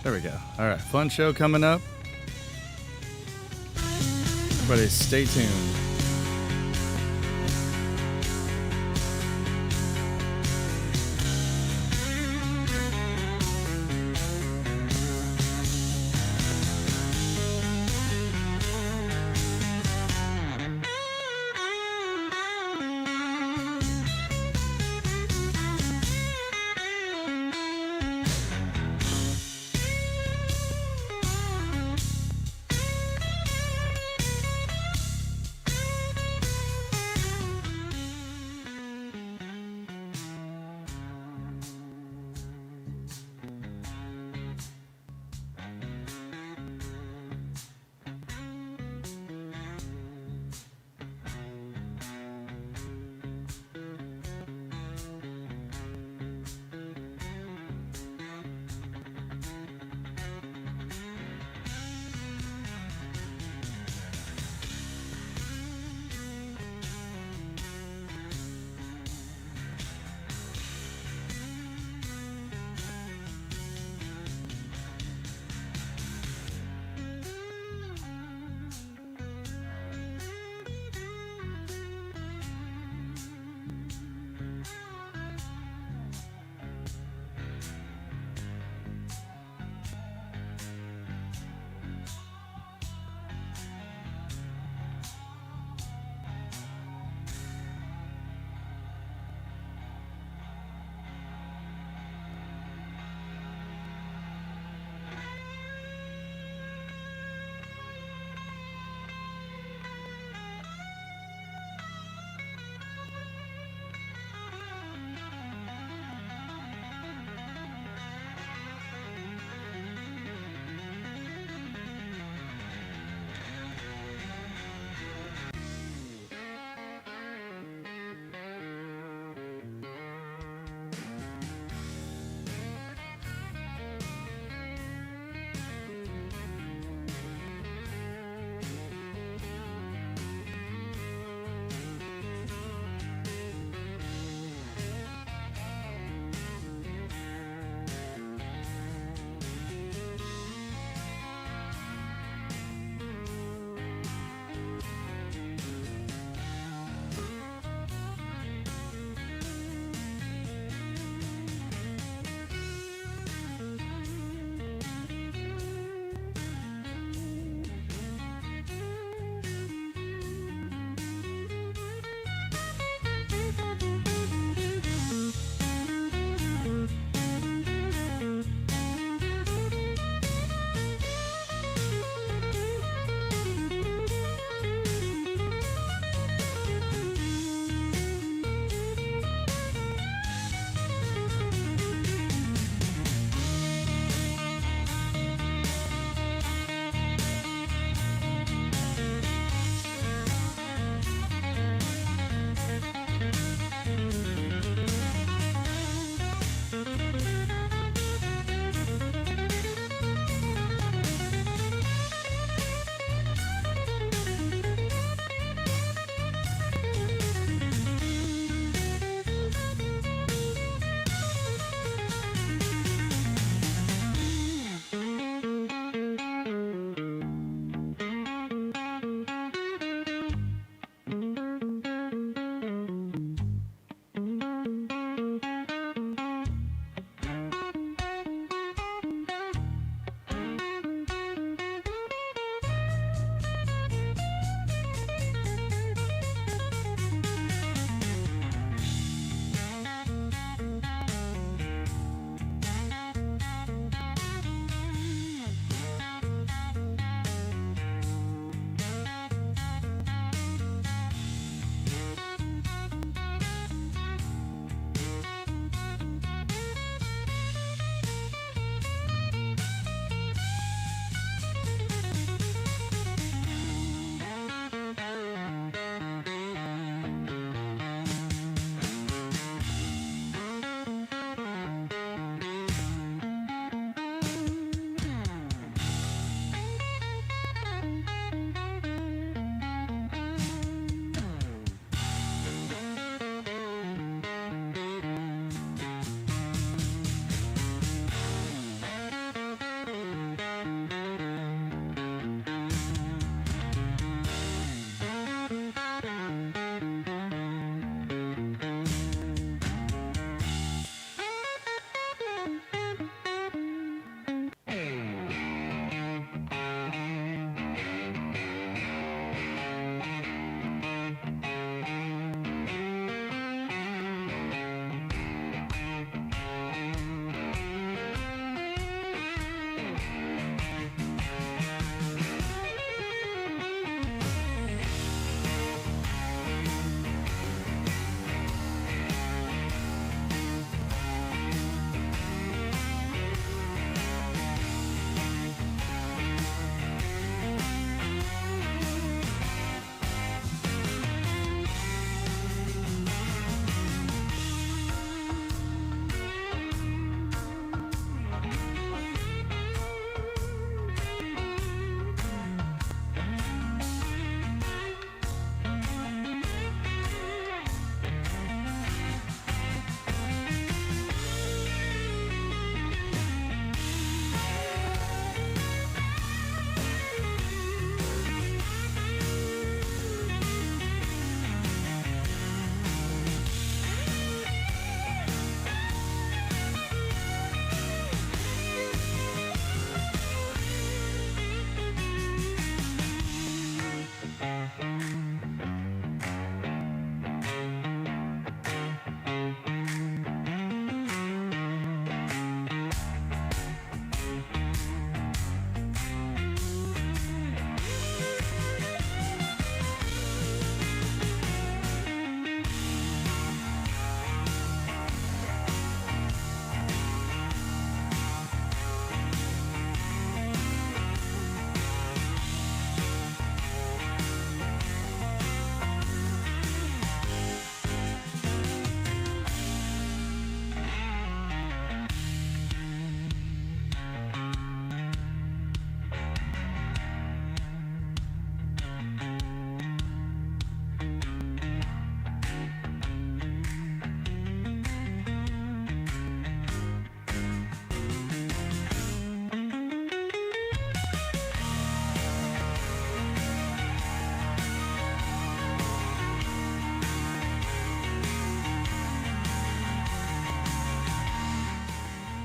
There we go. All right, fun show coming up. Everybody stay tuned.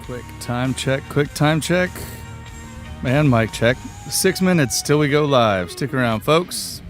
Quick time check. And mic check. 6 minutes till we go live. Stick around, folks.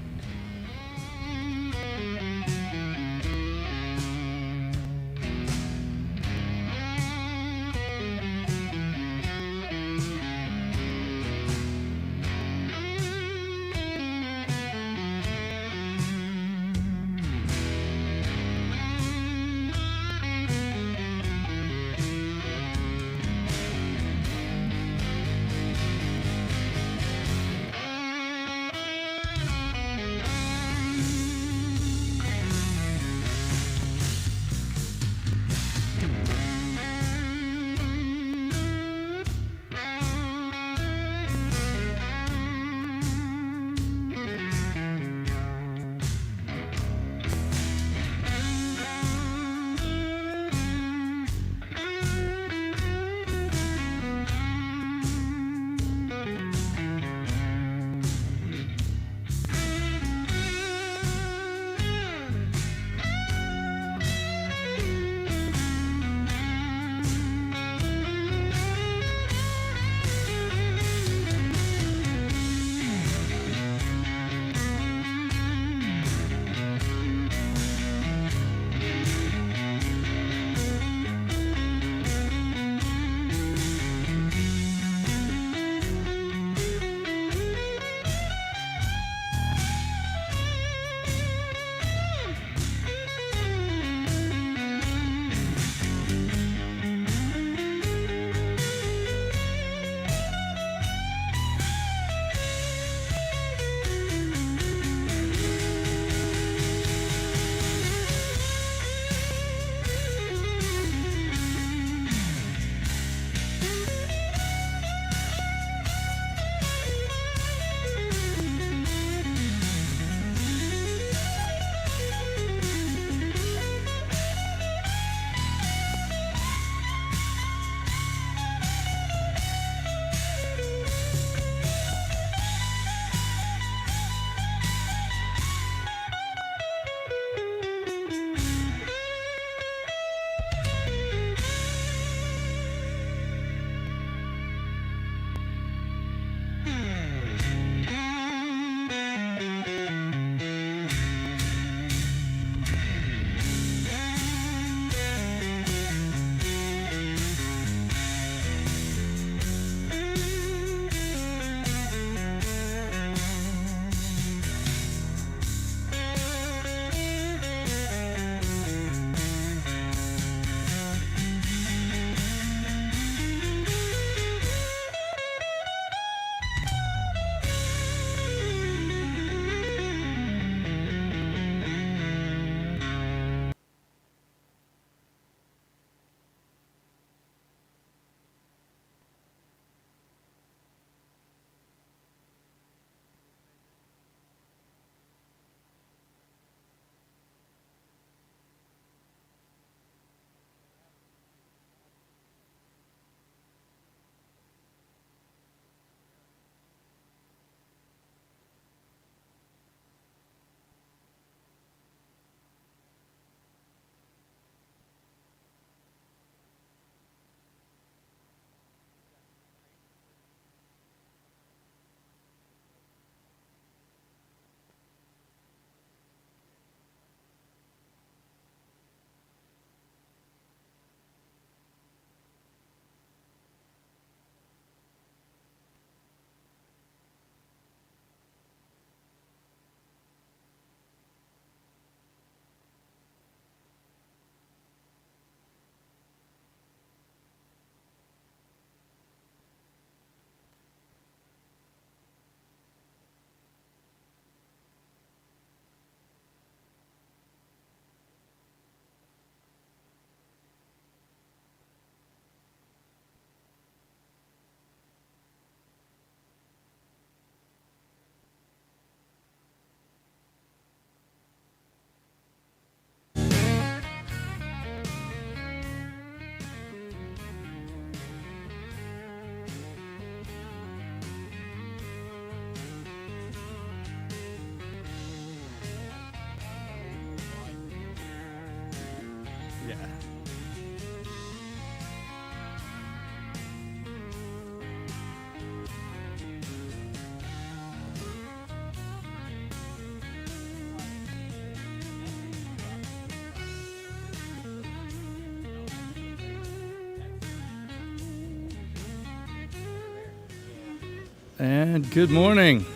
And good morning.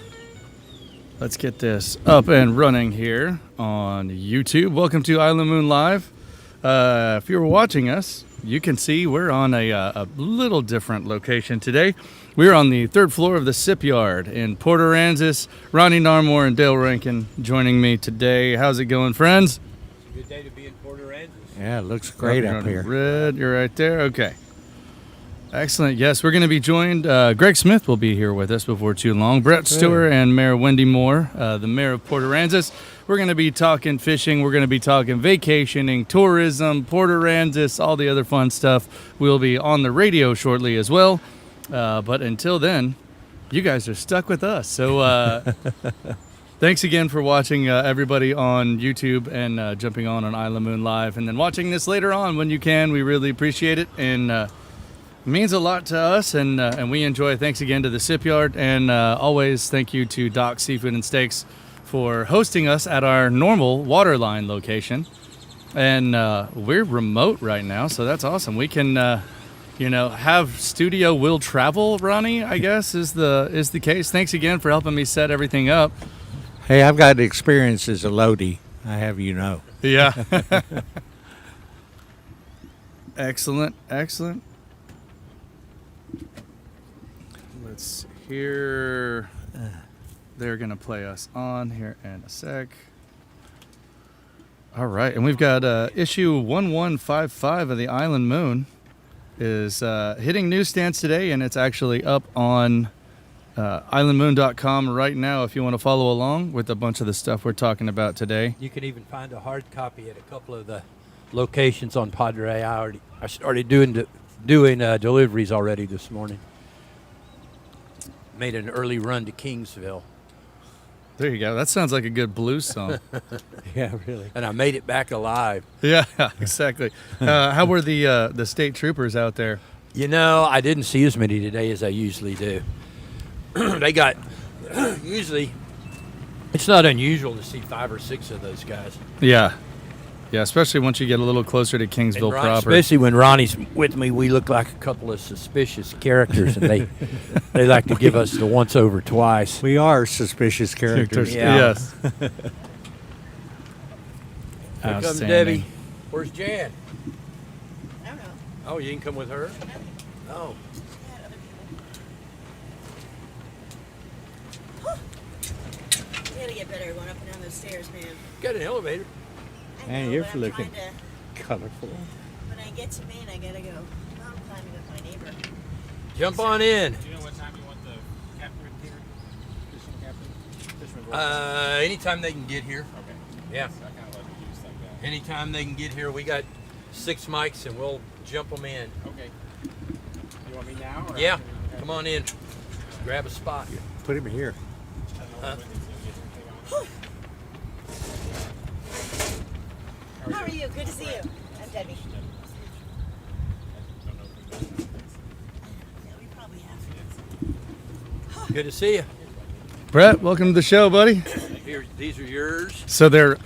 Let's get this up and running here on YouTube. Welcome to Island Moon Live. If you're watching us, you can see we're on a little different location today. We're on the third floor of the Shipyard in Port Aransas. Ronnie Narmore and Dale Rankin joining me today. How's it going, friends? Good day to be in Port Aransas. Yeah, it looks great up here. Red, you're right there. Okay. Excellent. Yes, we're going to be joined. Greg Smith will be here with us before too long. Brett Stewart and Mayor Wendy Moore, the mayor of Port Aransas. We're going to be talking fishing. We're going to be talking vacationing, tourism, Port Aransas, all the other fun stuff. We'll be on the radio shortly as well. But until then, you guys are stuck with us. So thanks again for watching, everybody on YouTube and jumping on Island Moon Live. And then watching this later on when you can. We really appreciate it. And it means a lot to us, and we enjoy it. Thanks again to the Shipyard. And always thank you to Doc Seafood and Steaks for hosting us at our normal Waterline location. And we're remote right now, so that's awesome. We can, have studio will travel, Ronnie, I guess, is the case. Thanks again for helping me set everything up. Hey, I've got experience as a loadie. I have Yeah. Excellent. Let's hear. They're going to play us on here in a sec. All right. And we've got issue 1155 of the Island Moon is hitting newsstands today, and it's actually up on islandmoon.com right now if you want to follow along with a bunch of the stuff we're talking about today. You can even find a hard copy at a couple of the locations on Padre. I started doing deliveries already this morning. Made an early run to Kingsville. There you go. That sounds like a good blues song. Yeah, really. And I made it back alive. Yeah, exactly. How were the state troopers out there? I didn't see as many today as I usually do. They got, usually, it's not unusual to see 5 or 6 of those guys. Yeah, especially once you get a little closer to Kingsville proper. Especially when Ronnie's with me, we look like a couple of suspicious characters, and they like to give us the once over twice. We are suspicious characters. Yeah. Yes. Here comes Outstanding. Debbie. Where's Jan? I don't know. Oh, you can come with her? Oh. You gotta get better going up and down those stairs, man. Got an elevator. I Man, know, you're but I'm looking trying to- colorful. When I get to Maine, I gotta go mountain climbing with my neighbor. Jump on in. Do you know what time you want the captain here? Fishing captain? Fisherman's Anytime they can get here. Okay. Yeah. So I kind of like to use like that. Anytime they can get here. We got 6 mics, and we'll jump them in. Okay. You want me now? Or Yeah. okay. Come on in. Grab a spot. Put him here. How are you? Good to see you. I'm Debbie. Yeah, we probably have. Good to see you. Brett, welcome to the show, buddy. Here, these are yours. So they're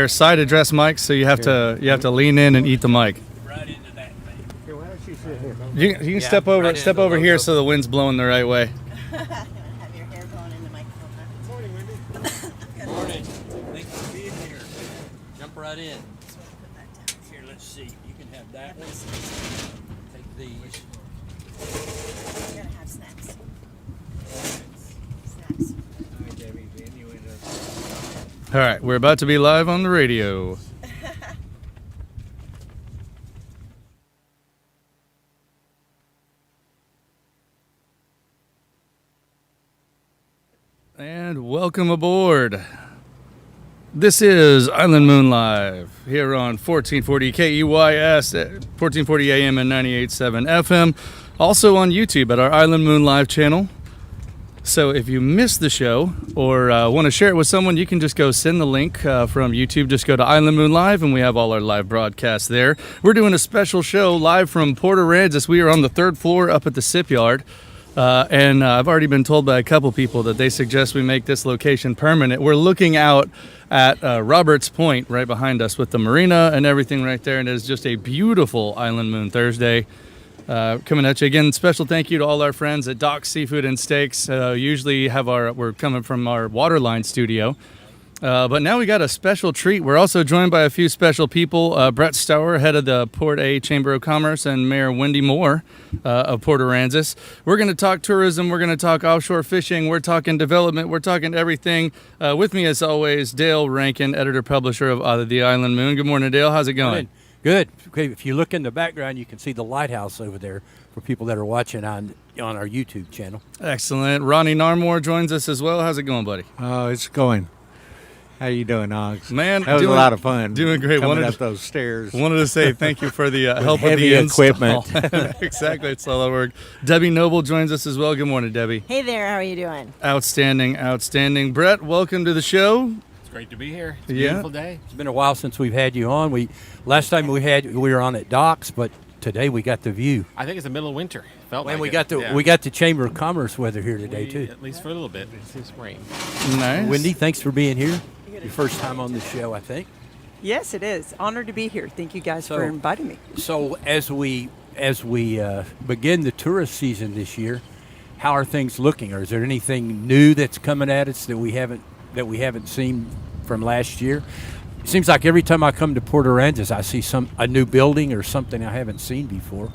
side address mics, so you have to lean in and eat the mic. Right into that thing. Here, why don't you sit here? You can Yeah, step right over into the here logo. so the wind's blowing the right way. Have your hair going in the microphone, huh? Morning, Wendy. Morning. Thanks for being here. Jump right in. Just wanna put that down. Here, let's see. You can have that one. Take these. You gotta have snacks. Snacks. Hi, Debbie. All right, we're about to be live on the radio. And welcome aboard. This is Island Moon Live here on 1440 KEYS, 1440 AM and 98.7 FM. Also on YouTube at our Island Moon Live channel. So if you missed the show or want to share it with someone, you can just go send the link from YouTube. Just go to Island Moon Live, and we have all our live broadcasts there. We're doing a special show live from Port Aransas. We are on the 3rd floor up at the Shipyard. And I've already been told by a couple people that they suggest we make this location permanent. We're looking out at Roberts Point right behind us with the marina and everything right there. And it is just a beautiful Island Moon Thursday. coming at you again. Special thank you to all our friends at Doc's Seafood and Steaks. Usually we're coming from our Waterline studio. But now we got a special treat. We're also joined by a few special people. Brett Stower, head of the Port A Chamber of Commerce, and Mayor Wendy Moore of Port Aransas. We're going to talk tourism. We're going to talk offshore fishing. We're talking development. We're talking everything. With me, as always, Dale Rankin, editor-publisher of The Island Moon. Good morning, Dale. How's it going? Good. Okay, if you look in the background, you can see the lighthouse over there for people that are watching on our YouTube channel. Excellent. Ronnie Narmore joins us as well. How's it going, buddy? Oh, it's going. How you doing, Ogs? Man, that was a lot of fun. Doing great. Coming up those stairs. Wanted to say thank you for the help with heavy the install. equipment. Exactly, it's a lot of work. Debbie Noble joins us as well. Good morning, Debbie. Hey there, how are you doing? Outstanding. Brett, welcome to the show. It's great to be here. It's a Yeah. beautiful day. It's been a while since we've had you on. Last time we were on at Doc's, but today we got the view. I think it's the middle of winter. Felt And like we it. got the Yeah. we got the Chamber of Commerce weather here today We- too. At least for a little bit. It's some rain. Nice. Wendy, thanks for being here. Your first time on the show, I think. Yes, it is. Honored to be here. Thank you guys for inviting me. So as we begin the tourist season this year, how are things looking? Or is there anything new that's coming at us that we haven't seen from last year? It seems like every time I come to Port Aransas, I see a new building or something I haven't seen before.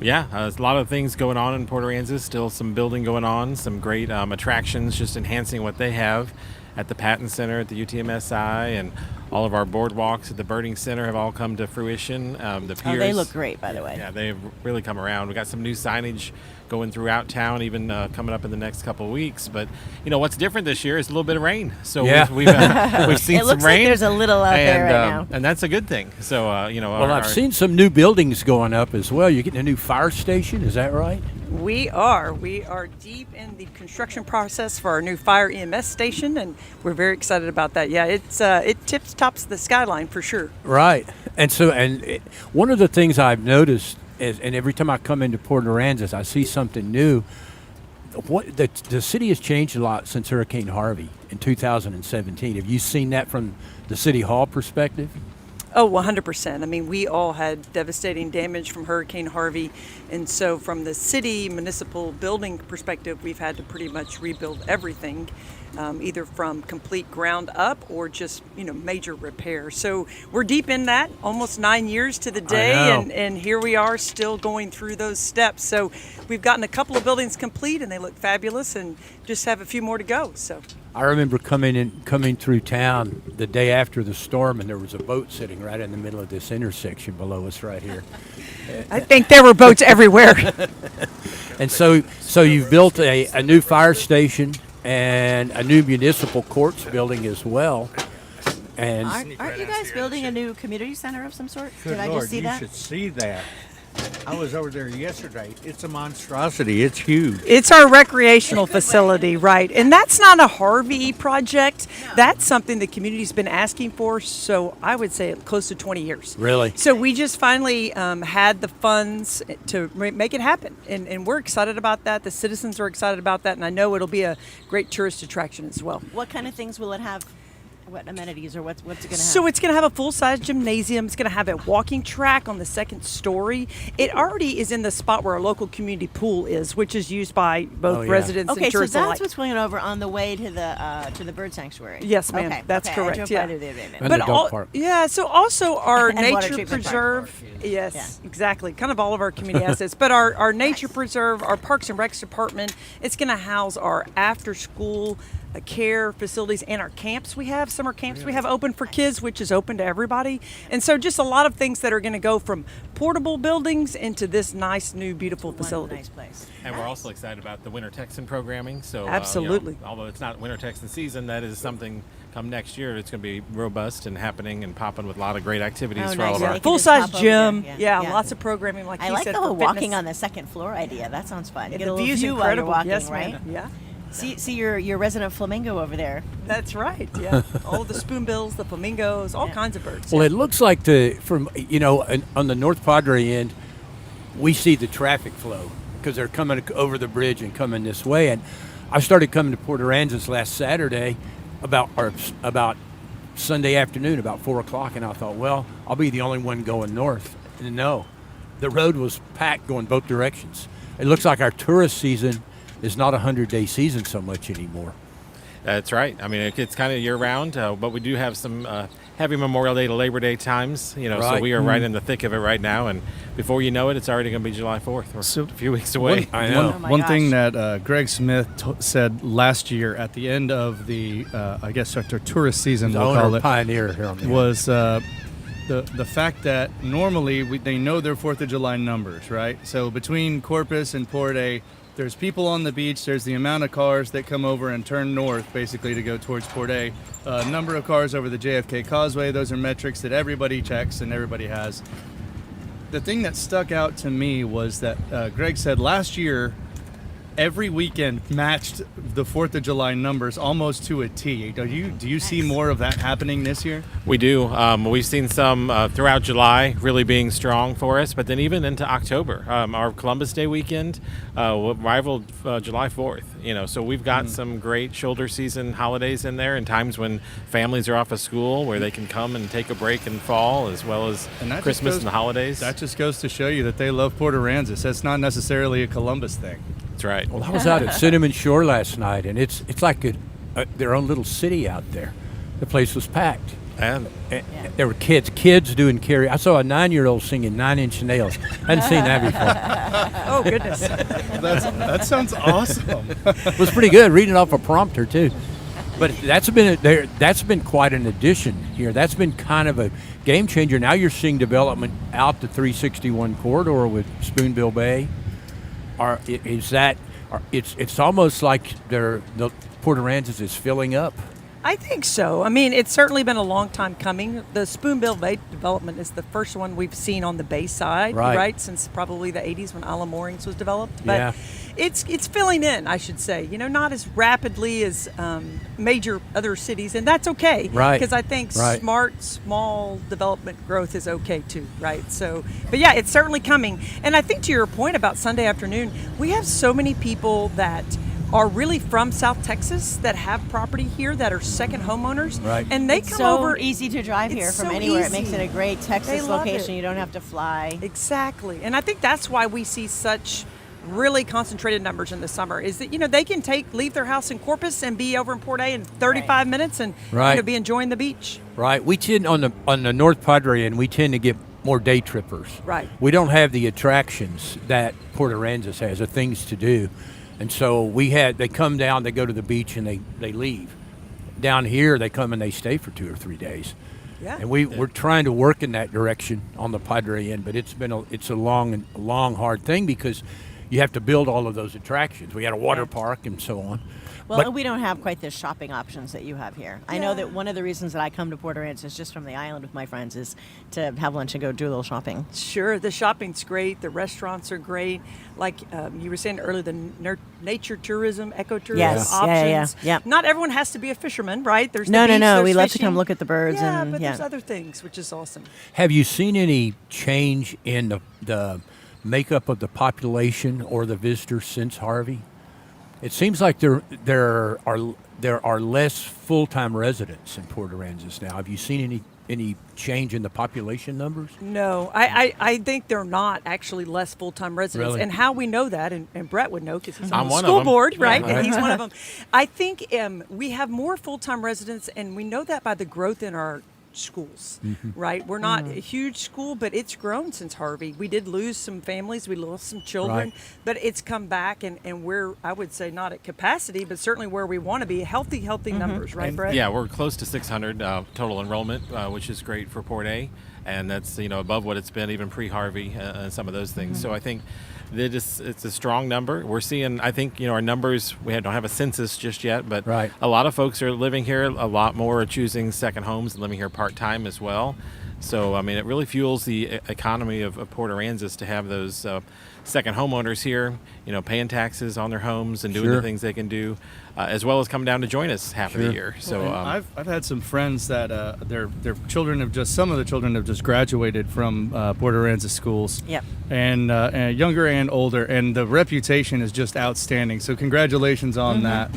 Yeah, there's a lot of things going on in Port Aransas. Still some building going on. Some great attractions, just enhancing what they have at the Patton Center at the UTMSI, and all of our boardwalks at the Birding Center have all come to fruition. The piers, Oh, they look great, by the way. Yeah, they've really come around. We got some new signage going throughout town, even coming up in the next couple of weeks. But what's different this year is a little bit of rain. So Yeah. we've seen It some looks rain. like there's a little out there right now. And that's a good thing. So Well, I've seen some new buildings going up as well. You're getting a new fire station, is that right? We are deep in the construction process for our new fire EMS station, and we're very excited about that. Yeah, it tops the skyline for sure. Right. And so, one of the things I've noticed is, and every time I come into Port Aransas, I see something new. The city has changed a lot since Hurricane Harvey in 2017. Have you seen that from the City Hall perspective? Oh, 100%. I mean, we all had devastating damage from Hurricane Harvey. And so from the city municipal building perspective, we've had to pretty much rebuild everything, either from complete ground up or just, major repair. So we're deep in that, almost 9 years to the day. And here we are still going through those steps. So we've gotten a couple of buildings complete and they look fabulous and just have a few more to go. So I remember coming through town the day after the storm, and there was a boat sitting right in the middle of this intersection below us right here. I think there were boats everywhere. And so you've built a new fire station and a new municipal courts building as well. And Aren't you guys building a new community center of some sort? Good Did I Lord, just see you that? should see that. I was over there yesterday. It's a monstrosity. It's huge. It's our recreational facility, right? And that's not a Harvey project. That's something the community's been asking for, so I would say close to 20 years. Really? So we just finally had the funds to make it happen. And we're excited about that. The citizens are excited about that. And I know it'll be a great tourist attraction as well. What kind of things will it have? What amenities or what's it going to have? So it's going to have a full-size gymnasium. It's going to have a walking track on the second story. It already is in the spot where our local community pool is, which is used by both residents okay, and so tourists that's alike. what's going over on the way to the bird sanctuary. Yes, ma'am. Okay, That's okay, correct. I drove Yeah. by there the other day. And the dog park. Yeah, so also our And water nature treatment park. preserve. Yes, exactly. Kind of all of our community assets. But our nature preserve, our Parks and Recs department, it's going to house our after school care facilities and our camps we have, summer camps we have open for kids, which is open to everybody. And so just a lot of things that are going to go from portable buildings into this nice, new, beautiful facility. Nice place. And we're also excited about the Winter Texan programming. So Absolutely. Although it's not Winter Texan season, that is something come next year. It's going to be robust and happening and popping with a lot of great activities Oh, for all nice. of Yeah. our. They can Full-size just pop over gym. there. Yeah, Yeah. lots of programming like I he like said the whole for walking fitness. on the second floor idea. That sounds fun. And Get the a little view's view while you're incredible. walking, Yes, right? ma'am. Yeah. See your resident flamingo over there. That's right. Yeah, all the spoonbills, the flamingos, all kinds of birds. Well, yeah. it looks like on the North Padre end, we see the traffic flow because they're coming over the bridge and coming this way. And I started coming to Port Aransas last Saturday about Sunday afternoon, about 4 o'clock, and I thought, well, I'll be the only one going north. And no, the road was packed going both directions. It looks like our tourist season is not a 100-day season so much anymore. That's right. I mean, it's kind of year-round, but we do have some heavy Memorial Day to Labor Day times. So Right. we are right in the thick of it right now, and before you know it, it's already going to be July 4th. We're So- a few weeks away. I know. Oh my One gosh. thing that Greg Smith said last year at the end of the, I guess, our tourist season, The we'll owner call it, pioneer here on the was the fact that normally they know their 4th of July numbers, right? So between Corpus and Port A, there's people on the beach. There's the amount of cars that come over and turn north, basically to go towards Port A. Number of cars over the JFK Causeway. Those are metrics that everybody checks and everybody has. The thing that stuck out to me was that Greg said last year, every weekend matched the 4th of July numbers almost to a T. Do you see more of that happening this year? We do. We've seen some throughout July really being strong for us, but then even into October. Our Columbus Day weekend rivaled July 4th. So we've got some great shoulder season holidays in there, and times when families are off of school where they can come and take a break in fall, as well as And that just Christmas goes- and the holidays. That just goes to show you that they love Port Aransas. That's not necessarily a Columbus thing. That's right. Well, I was out at Cinnamon Shore last night, and it's like their own little city out there. The place was packed. And And there were kids doing karaoke. I saw a 9-year-old singing 9 Inch Nails. I hadn't seen that before. Oh, goodness. That sounds awesome. It was pretty good, reading off a prompter too. But that's been quite an addition here. That's been kind of a game changer. Now you're seeing development out the 361 corridor with Spoonbill Bay. It's almost like the Port Aransas is filling up. I think so. I mean, it's certainly been a long time coming. The Spoonbill Bay development is the first one we've seen on the Bay side, Right. Since probably the 80s when Isla Moorings was developed. But Yeah. it's filling in, I should say. Not as rapidly as major other cities, and that's okay. Right. Because I think Right. smart, small development growth is okay too, right? So, but yeah, it's certainly coming. And I think to your point about Sunday afternoon, we have so many people that are really from South Texas that have property here that are second homeowners. Right. And they It's come so over. easy to drive here It's from so anywhere. It makes easy. it a great They Texas love location. it. You don't have to fly. Exactly. And I think that's why we see such really concentrated numbers in the summer is that, they can leave their house in Corpus and be over in Port A in 35 minutes and, Right. be enjoying the beach. Right. We tend on the North Padre end, we tend to get more day trippers. Right. We don't have the attractions that Port Aransas has, the things to do. And so they come down, they go to the beach, and they leave. Down here, they come and they stay for 2 or 3 days. Yeah. And we're trying to work in that direction on the Padre end, but it's a long, hard thing because you have to build all of those attractions. We got a water park and so on. Well, But- and we don't have quite the shopping options that you have here. I know that one of the reasons that I come to Port Aransas just from the island with my friends is to have lunch and go do a little shopping. Sure, the shopping's great. The restaurants are great. Like you were saying earlier, the nature tourism, ecotourism Yes, options. yeah. Not everyone has to be a fisherman, right? There's the No. beach, there's We love to fishing. come look at the birds Yeah, and but yeah. there's other things, which is awesome. Have you seen any change in the makeup of the population or the visitors since Harvey? It seems like there are less full-time residents in Port Aransas now. Have you seen any change in the population numbers? No, I think they're not actually less full-time residents. Really? And how we know that, and Brett would know because he's I'm on the one of school them. board, Yeah. right? And he's one of them. I think we have more full-time residents, and we know that by the growth in our schools, right? We're not a huge school, but it's grown since Harvey. We did lose some families, we lost some children, Right. but it's come back, and we're, I would say, not at capacity, but certainly where we want to be. Healthy numbers, right, Brett? yeah, we're close to 600 total enrollment, which is great for Port A, and that's above what it's been even pre-Harvey and some of those things. So I think that it's a strong number. We're seeing, I think, our numbers. We don't have a census just yet, but Right. a lot of folks are living here. A lot more are choosing second homes and living here part-time as well. So, I mean, it really fuels the economy of Port Aransas to have those second homeowners here, paying taxes on their homes and doing Sure. the things they can do, as well as come down to join us half of the Sure. year. So, And I've had some friends that their children some of the children have just graduated from Port Aransas schools. Yep. And younger and older, and the reputation is just outstanding. So congratulations on that.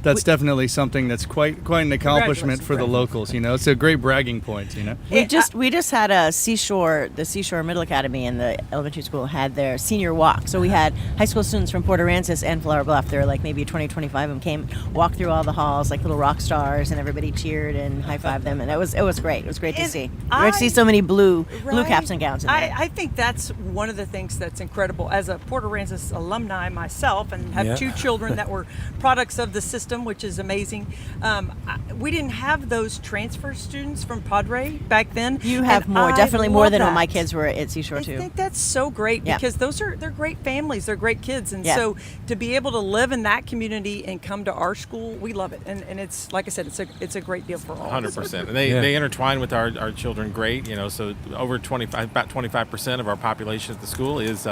that's definitely something that's quite an accomplishment for the locals. You know, it's a great bragging point. You know, We just had the Seashore Middle Academy and the elementary school had their senior walk. So we had high school students from Port Aransas and Flower Bluff. There were like maybe 20, 25 of them came, walked through all the halls like little rock stars, and everybody cheered and high fived them, and it was great. It was great to And see. Great to see so many blue caps and gowns in there. I think that's one of the things that's incredible. As a Port Aransas alumni myself, and have Yeah. 2 children that were products of the system, which is amazing. We didn't have those transfer students from Padre back then. You have and more, I definitely more love than when that. my kids were at Seashore I too. think that's so great Yeah. because they're great families, they're great kids, and Yeah. so to be able to live in that community and come to our school, we love it, and it's like I said, it's a great deal for all. 100%. And they, Yeah. they intertwine with our children great, you know, so over 25% of our population at the school is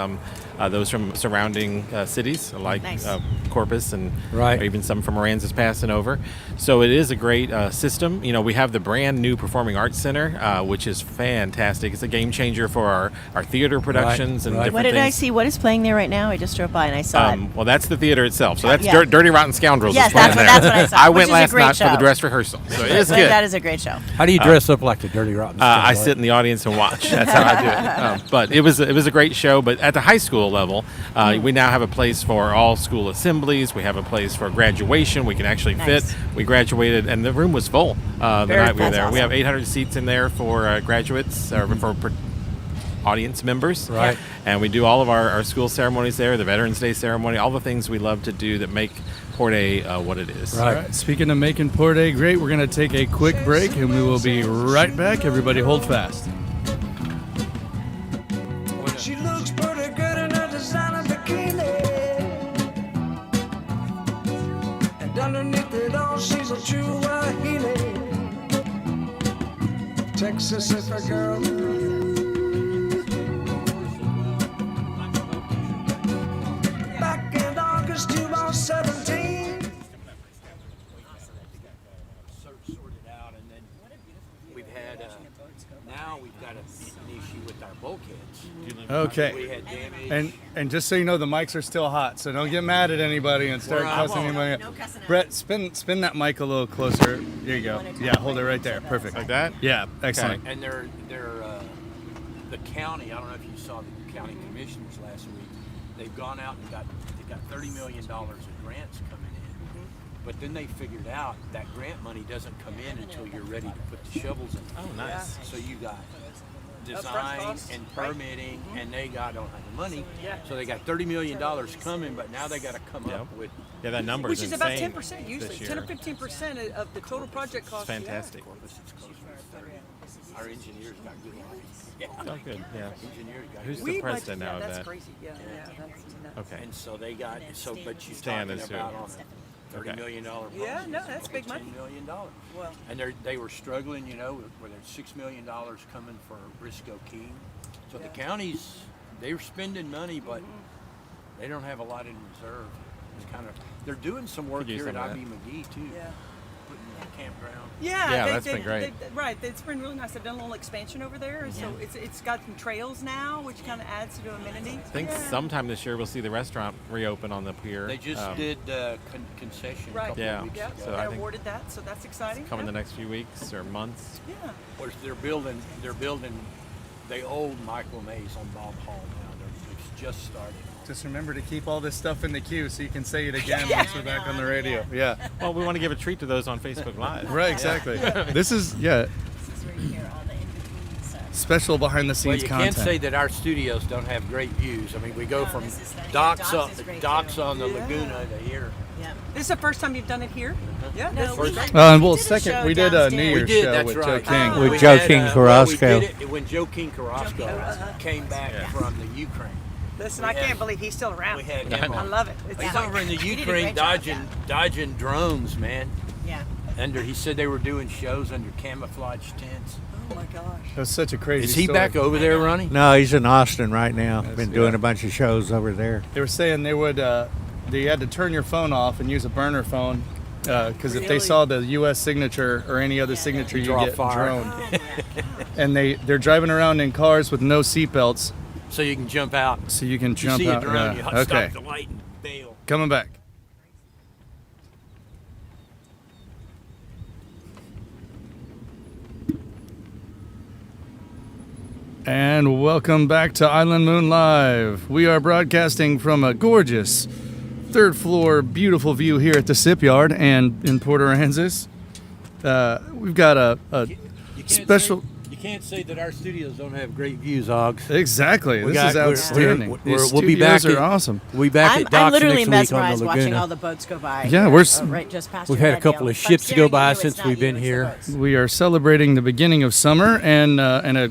those from surrounding cities like Nice. Corpus and Right. or even some from Aransas passing over. So it is a great system. You know, we have the brand new Performing Arts Center, which is fantastic. It's a game changer for our theater productions and right. different What did I things. see? What is playing there right now? I just drove by and I saw it. Well, that's the theater itself. So that's Yeah. Dirty Rotten Scoundrels. Yes, is playing that's what there. I saw, which went is a last great night for the show. dress rehearsal. So it is good. That is a great show. How do you dress up like the Dirty Rotten? I sit in the audience and watch. That's how I do it. But it was a great show. But at the high school level, we now have a place for all school assemblies. We have a place for graduation. We can actually Nice. fit. We graduated, and the room was full the Very night we were that's there. We awesome. have 800 seats in there for graduates or for audience members. Right. And we do all of our school ceremonies there, the Veterans Day ceremony, all the things we love to do that make Port A what it is. Right. All right, speaking of making Port A great, we're going to take a quick break and we will be right back. Everybody hold fast. She looks pretty good in a designer bikini. And underneath it all, she's a true Wahine. Texas is her girl. Back in August, you were 17. Sorted out, and then we've had now we've got an issue with our bulkheads. We Okay. had damage. And just so you know, the mics are still hot, so don't get mad at anybody and start Well, I cussing won't. anybody. No cussing out. Brett, spin that mic a little closer. There you go. Yeah, hold it right there. Perfect. Like that? Yeah, excellent. And they're the county. I don't know if you saw the county commissioners last week. They've gone out and they got $30 million of grants coming in. But then they figured out that grant money doesn't come in until you're ready to put the shovels in. Oh, nice. So you got design costs, and right. permitting, and they don't have the money. Yeah. So they got $30 million coming, but now they got to come Yep. up with. Yeah, that number Which is is about insane 10% usually, this 10 or year. 15% of the total project cost. It's fantastic. Our engineers got good lines. Yeah. Oh, good. Yeah. Engineers got Who's good. the We president budget- now yeah, of that's that? crazy. Yeah, that's nuts. Okay. And so they got but you're Stan talking is who? about on a $30 Okay. million project. Yeah, no, that's big money. $10 million. Well, And they were struggling, you know, where there's $6 million coming for Briscoe King. So the counties, they're spending money, but they don't have a lot in reserve. It's kind of they're doing some work Could use here at some of IB McGee too, yeah. putting a campground. Yeah, Yeah, that's been great. Right, it's been really nice. They've done a little expansion over there, so it's got some trails now, which kind of adds to amenity. I think sometime this year we'll see the restaurant reopen on the pier. They just did concession a Right. couple Yeah. of weeks Yeah, ago. So they I think- awarded that, so that's exciting. Come in yeah. the next few weeks or months. Yeah. Of course, they're building the old Michael Mays on Bob Hall now. It's just started. Just remember to keep all this stuff in the queue so you can say it again once we're back on the radio. Yeah. Well, we want to give a treat to those on Facebook Live. Right, exactly. This is, This is where you hear all the in-between stuff. special behind the Well, scenes you content. can't say that our studios don't have great views. I mean, we go No, from this is the- docks Docks is great, docks too. on the Laguna to here. Yeah. This is the first time you've done it here? Yeah. No, this we is had- great. And well, we did a second, show we did a New downstairs. Year's We did, show that's with right. Joe King. We With Joe had, King well, Carrasco. we did it when Joe King Carrasco came back from the Ukraine. Listen, We I had- can't believe he's still around. We had him I on. love it. It's He's fun. over in the He did a Ukraine great job, dodging drones, man. Yeah. He said they were doing shows under camouflage tents. Oh my gosh. That was such a crazy Is he story. back over there, Ronnie? No, he's in Austin right now. Yes, Been doing yeah. a bunch of shows over there. They were saying they would, they had to turn your phone off and use a burner phone because if they Really? saw the U.S. signature or any other signature, you Draw get fire. droned. And they're driving around in cars with no seatbelts, So you can jump out. so you can You jump see a out. drone, Yeah. you Okay, stop the light and bail. coming back. And welcome back to Island Moon Live. We are broadcasting from a gorgeous third floor, beautiful view here at the Sip Yard and in Port Aransas. We've got a special. You can't say that our studios don't have great views, Oggs. Exactly. This is outstanding. These We'll be back. studios are awesome. We'll be back at I'm Docks literally next week on mesmerized the watching Laguna. all the boats go by. Yeah, here, we're right just past We've your had a head, couple Neil. of If I'm ships staring go by at you, it's since not we've you, been it's the here. boats. We are celebrating the beginning of summer and a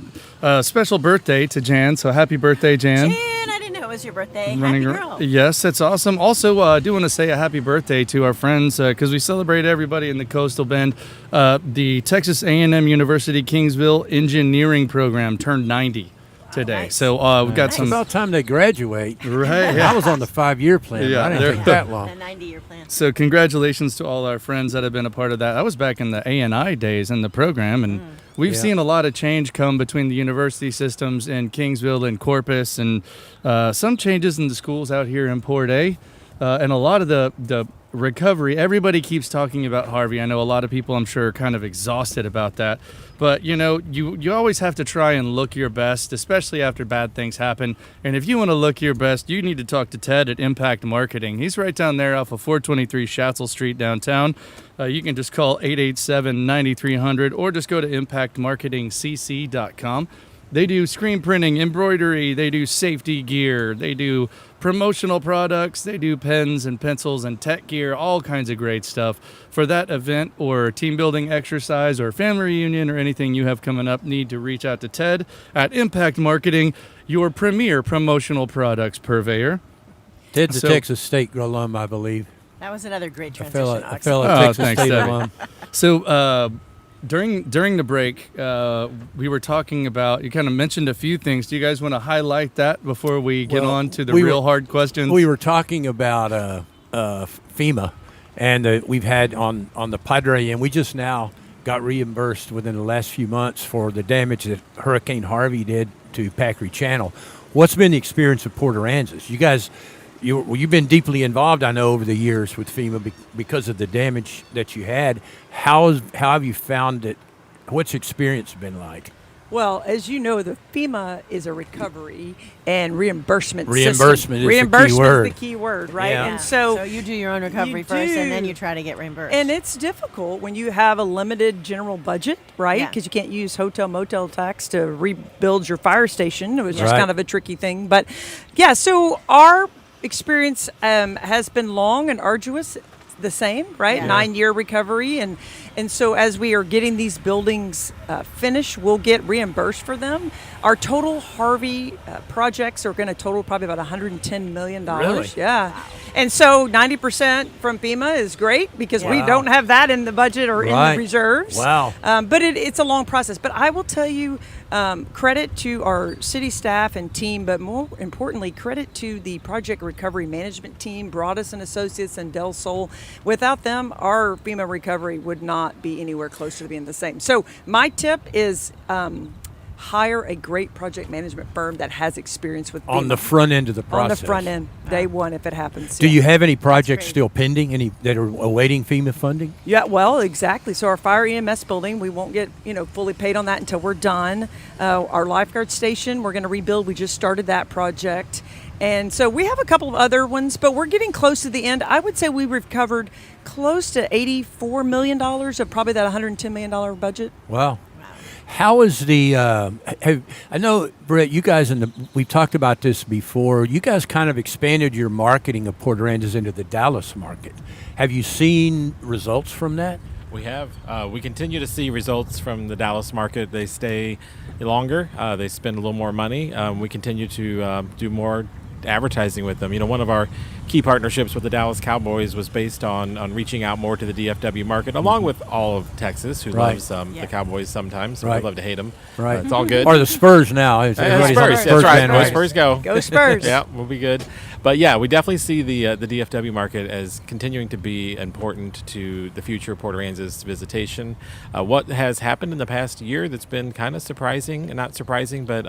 special birthday to Jan. So happy birthday, Jan. Jan, I didn't know it was your birthday. Running Happy ar- girl. Yes, that's awesome. Also, I do want to say a happy birthday to our friends because we celebrate everybody in the Coastal Bend. The Texas A&M University Kingsville Engineering Program turned 90 today. nice. So we've got It's some. about time they graduate. Right. I was on the 5-year plan. Yeah, I they're- didn't take that A long. 90-year plan. So congratulations to all our friends that have been a part of that. I was back in the A&I days in the program, and we've Yeah. seen a lot of change come between the university systems in Kingsville and Corpus, and some changes in the schools out here in Port A, and a lot of the recovery. Everybody keeps talking about Harvey. I know a lot of people, I'm sure, are kind of exhausted about that. But, you know, you always have to try and look your best, especially after bad things happen. And if you want to look your best, you need to talk to Ted at Impact Marketing. He's right down there off of 423 Schatzel Street downtown. You can just call 887-9300 or just go to impactmarketingcc.com. They do screen printing, embroidery, they do safety gear, they do promotional products, they do pens and pencils and tech gear, all kinds of great stuff. For that event or team building exercise or family reunion or anything you have coming up, need to reach out to Ted at Impact Marketing, your premier promotional products purveyor. Ted's a So- Texas State alum, I believe. That was another great A transition. fellow Ox. Oh, Texas thanks, State Ted. alum. So during the break, we were talking about, you kind of mentioned a few things. Do you guys want to highlight that before we get Well, on to the we real were- hard questions? We were talking about FEMA, and we've had on the Padre, and we just now got reimbursed within the last few months for the damage that Hurricane Harvey did to Packery Channel. What's been the experience of Port Aransas? You guys, you've been deeply involved, I know, over the years with FEMA because of the damage that you had. How have you found it? What's experience been like? Well, as you know, the FEMA is a recovery and reimbursement Reimbursement system. is the key Reimbursement word. is the key word, right? Yeah. And so so you do your own recovery you first, and then do. you try to get reimbursed. And it's difficult when you have a limited general budget, right? Yeah. Because you can't use hotel motel tax to rebuild your fire station. It was just Right. kind of a tricky thing. But yeah, so our experience has been long and arduous. The same, right? Yeah. 9-year recovery, and so as we are getting these buildings finished, we'll get reimbursed for them. Our total Harvey projects are going to total probably about $110 million. Really? Yeah, and so 90% from FEMA is great because we Wow. don't have that in the budget or in Right. the reserves. Wow. But it's a long process. But I will tell you, credit to our city staff and team, but more importantly, credit to the project recovery management team, Broadus and Associates and Del Sol. Without them, our FEMA recovery would not be anywhere closer to being the same. So my tip is hire a great project management firm that has experience with FEMA. On the front end of the process. On the front end, day one, if it happens. Do yeah. you have any projects great. still pending? Any that are awaiting FEMA funding? Yeah, well, exactly. So our fire EMS building, we won't get fully paid on that until we're done. Our lifeguard station, we're going to rebuild. We just started that project, and so we have a couple of other ones, but we're getting close to the end. I would say we recovered close to $84 million of probably that $110 million budget. Wow. How is the? I know, Brett. You guys we've talked about this before. You guys kind of expanded your marketing of Port Aransas into the Dallas market. Have you seen results from that? We have. We continue to see results from the Dallas market. They stay longer. They spend a little more money. We continue to do more advertising with them. You know, one of our key partnerships with the Dallas Cowboys was based on reaching out more to the DFW market, along with all of Texas, who Right. loves Yeah. the Cowboys sometimes. Right. I love to hate them. Right. It's all good. Or the Spurs now? Everybody's on the Spurs, Spurs that's right. bandwagon. Spurs go. Go Spurs. Yeah, we'll be good. But yeah, we definitely see the DFW market as continuing to be important to the future of Port Aransas visitation. What has happened in the past year that's been kind of surprising, and not surprising, but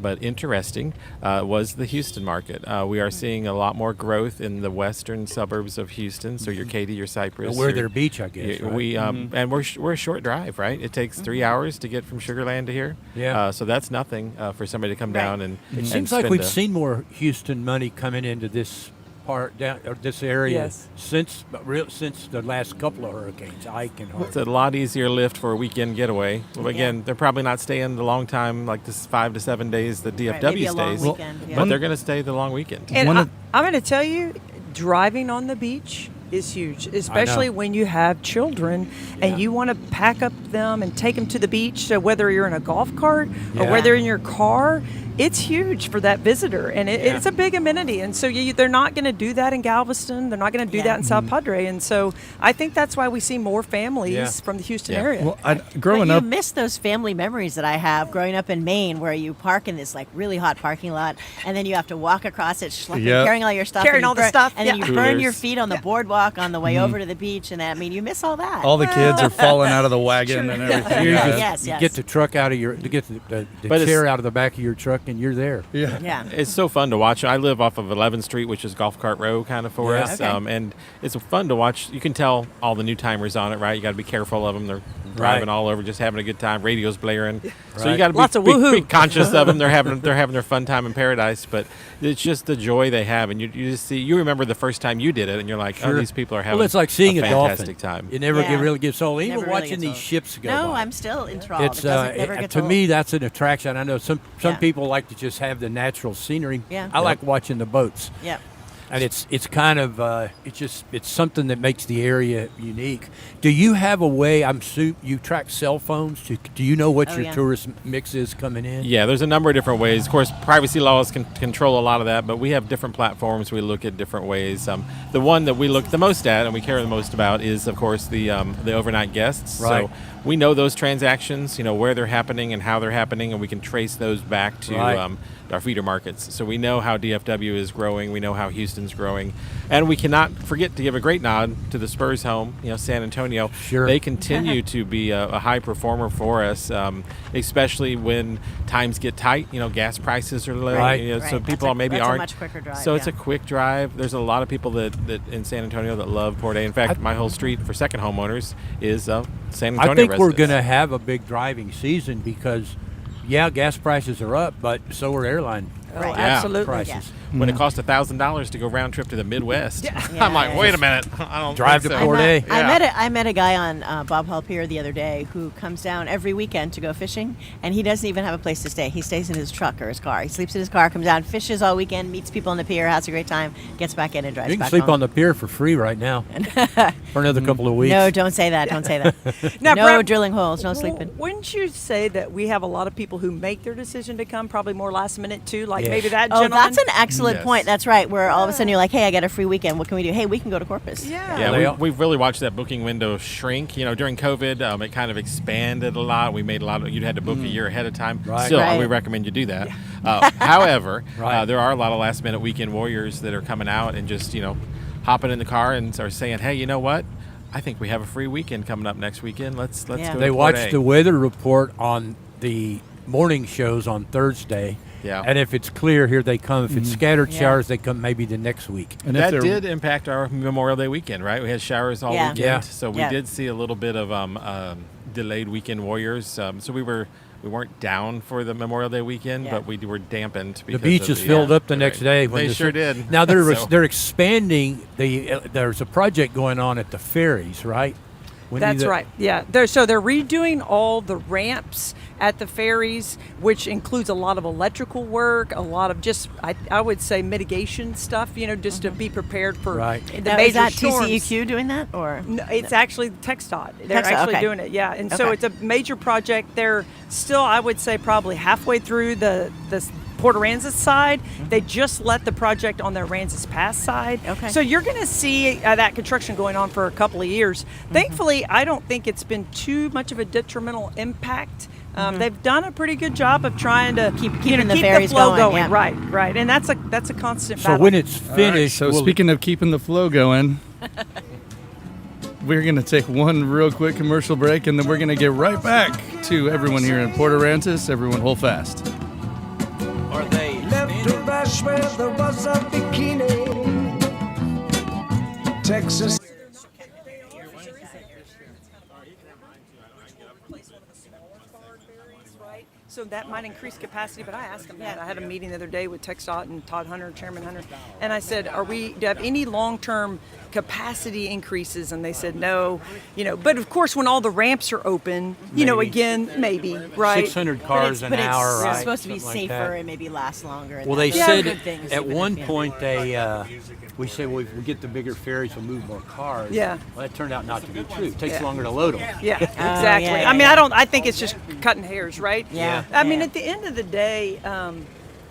but interesting was the Houston market. We are seeing a lot more growth in the western suburbs of Houston. So your Katy, your Cypress, Where your- their beach, I guess. Yeah, right? we and we're a short drive, right? It takes 3 hours to get from Sugar Land to here. Yeah. So that's nothing for somebody to come Right. down and. It and seems like spend we've a- seen more Houston money coming into this part down or this area Yes. since the last couple of hurricanes, Ike and It's Harvey. a lot easier lift for a weekend getaway. Well, again, they're probably not staying the long time, like this 5 to 7 days the DFW maybe a long stays. weekend, yeah. But they're going to stay the long weekend. And One of- I'm going to tell you, driving on the beach is huge, especially when you have children and you want to pack up them and take them to the beach. So whether you're in a golf cart or Yeah. whether in your car, it's huge for that visitor, and Yeah. it's a big amenity. And so they're not going to do that in Galveston. They're not going to do Yeah. that in South Padre. And so I think that's why we see more families Yeah. from the Houston Yeah. area. Well, But growing you up, miss those family memories that I have growing up in Maine, where you park in this like really hot parking lot, and then you have to walk across it, Yep. carrying all your stuff, Carrying and you all the burn- stuff, and then yeah. you burn your Coolers. feet on the boardwalk on the way over to the beach, and I mean, you miss all that. all the kids are falling out of the wagon and everything. You Yeah. just- Yes, you yes. get the truck out of your, to get the But it's- chair out of the back of your truck, and you're there. Yeah. yeah. It's so fun to watch. I live off of 11th Street, which is Golf Cart Row kind of for Yeah. us. Okay. And it's fun to watch. You can tell all the new timers on it, right? You got to be careful of them. They're driving Right. all over, just having a good time. Radio's blaring. So you Right. got to Lots of be woohoo. conscious of them. They're having their fun time in paradise. But it's just the joy they have, and you just see. You remember the first time you did it, and you're like, oh, Sure. these people are having. Well, it's like seeing a fantastic dolphin. time. It never Yeah. really gets old. Even Never really watching gets these old. ships go No, by. I'm still enthralled. It's it doesn't, never gets to old. me that's an attraction. I know some Yeah. people like to just have the natural scenery. Yeah. I like watching the boats, Yep. and it's kind of it's something that makes the area unique. Do you have a way? You track cell phones. Do you know what Oh, your yeah. tourist mix is coming in? Yeah, there's a number of different ways. Of course, privacy laws can control a lot of that, but we have different platforms. We look at different ways. The one that we look the most at and we care the most about is, of course, the overnight guests. Right. So we know those transactions, where they're happening and how they're happening, and we can trace those back to Right. our feeder markets. So we know how DFW is growing. We know how Houston's growing, and we cannot forget to give a great nod to the Spurs home, San Antonio. Sure. They continue to be a high performer for us, especially when times get tight. Gas prices are low. Right. So Right. people That's a- maybe that's a aren't. much quicker drive, So it's yeah. a quick drive. There's a lot of people that in San Antonio that love Port A. In fact, my whole street for second homeowners is San Antonio I think we're residents. going to have a big driving season because, gas prices are up, but so are airline Oh, Right. Yeah. absolutely. prices. When it costs $1,000 to go round trip to the Midwest, Yeah, I'm like, yeah, wait yeah. a minute, I don't Drive think to so. Port A. I met a guy on Bob Hall Pier the other day who comes down every weekend to go fishing, and he doesn't even have a place to stay. He stays in his truck or his car. He sleeps in his car, comes down, fishes all weekend, meets people on the pier, has a great time, gets back in and drives You can back sleep home. on the pier for free right now for another couple of weeks. No, don't say that. Don't say that. Now, no Brett, drilling holes, no Well, sleeping. Wouldn't you say that we have a lot of people who make their decision to come probably more last minute too? Like Yes. maybe that Oh, gentleman. that's an excellent Yes. point. That's right. Where all of a sudden you're like, hey, I got a free weekend. What can we do? Hey, we can go to Corpus. Yeah. Yeah, They are- we've really watched that booking window shrink. During COVID, it kind of expanded a lot. We made a lot of. You'd had to book a year ahead of time. Right. Still, Right. we recommend you do that. However, Right. there are a lot of last-minute weekend warriors that are coming out and just hopping in the car and are saying, "Hey, you know what? I think we have a free weekend coming up next weekend. Let's Yeah. go." They to Port watch A." the weather report on the morning shows on Thursday. Yeah. And if it's clear, here they come. If it's scattered Yeah. showers, they come maybe the next week. And if That they're- did impact our Memorial Day weekend, right? We had showers all Yeah. weekend, Yeah. so we Yeah. did see a little bit of delayed weekend warriors. So we weren't down for the Memorial Day weekend, Yeah. but we were dampened. The Because beach of is filled up the next day. When They the sure sun- did. Now they're So- they're expanding the. There's a project going on at the ferries, right? When That's you- right. Yeah. They're redoing all the ramps at the ferries, which includes a lot of electrical work, a lot of just I would say mitigation stuff. Just to be prepared for Right. the Now, major is that storms. TCEQ doing that, or No, it's actually TxDOT. They're TxDOT, actually okay. doing it, yeah. And so Okay. it's a major project. They're still, I would say, probably halfway through the Port Aransas side. They just let the project on the Aransas Pass side. Okay. So you're going to see that construction going on for a couple of years. Thankfully, I don't think it's been too much of a detrimental impact. They've done a pretty good job of trying to Keeping the keep ferries the flow going, yeah. Right. And that's a constant So battle. when it's All right, finished, so will it- speaking of keeping the flow going, we're going to take one real quick commercial break, and then we're going to get right back to everyone here in Port Aransas. Everyone hold fast. wash where there was a bikini. Texas. So that might increase capacity, but I asked them that. I had a meeting the other day with TxDOT and Todd Hunter, Chairman Hunter, and I said, do you have any long-term capacity increases? And they said no. But of course, when all the ramps are open, again, maybe, right? 600 cars an hour, it's right? supposed to be Something like safer that. and maybe last longer. And Well, they those are said good things, at even one if- point we said, well, if we get the bigger ferries, we'll move more cars. Yeah. Well, that turned out not to be true. It takes Yeah. longer to load them. Yeah, exactly. yeah, I mean, yeah. I think it's just cutting hairs, right? Yeah. I mean, Yeah. at the end of the day,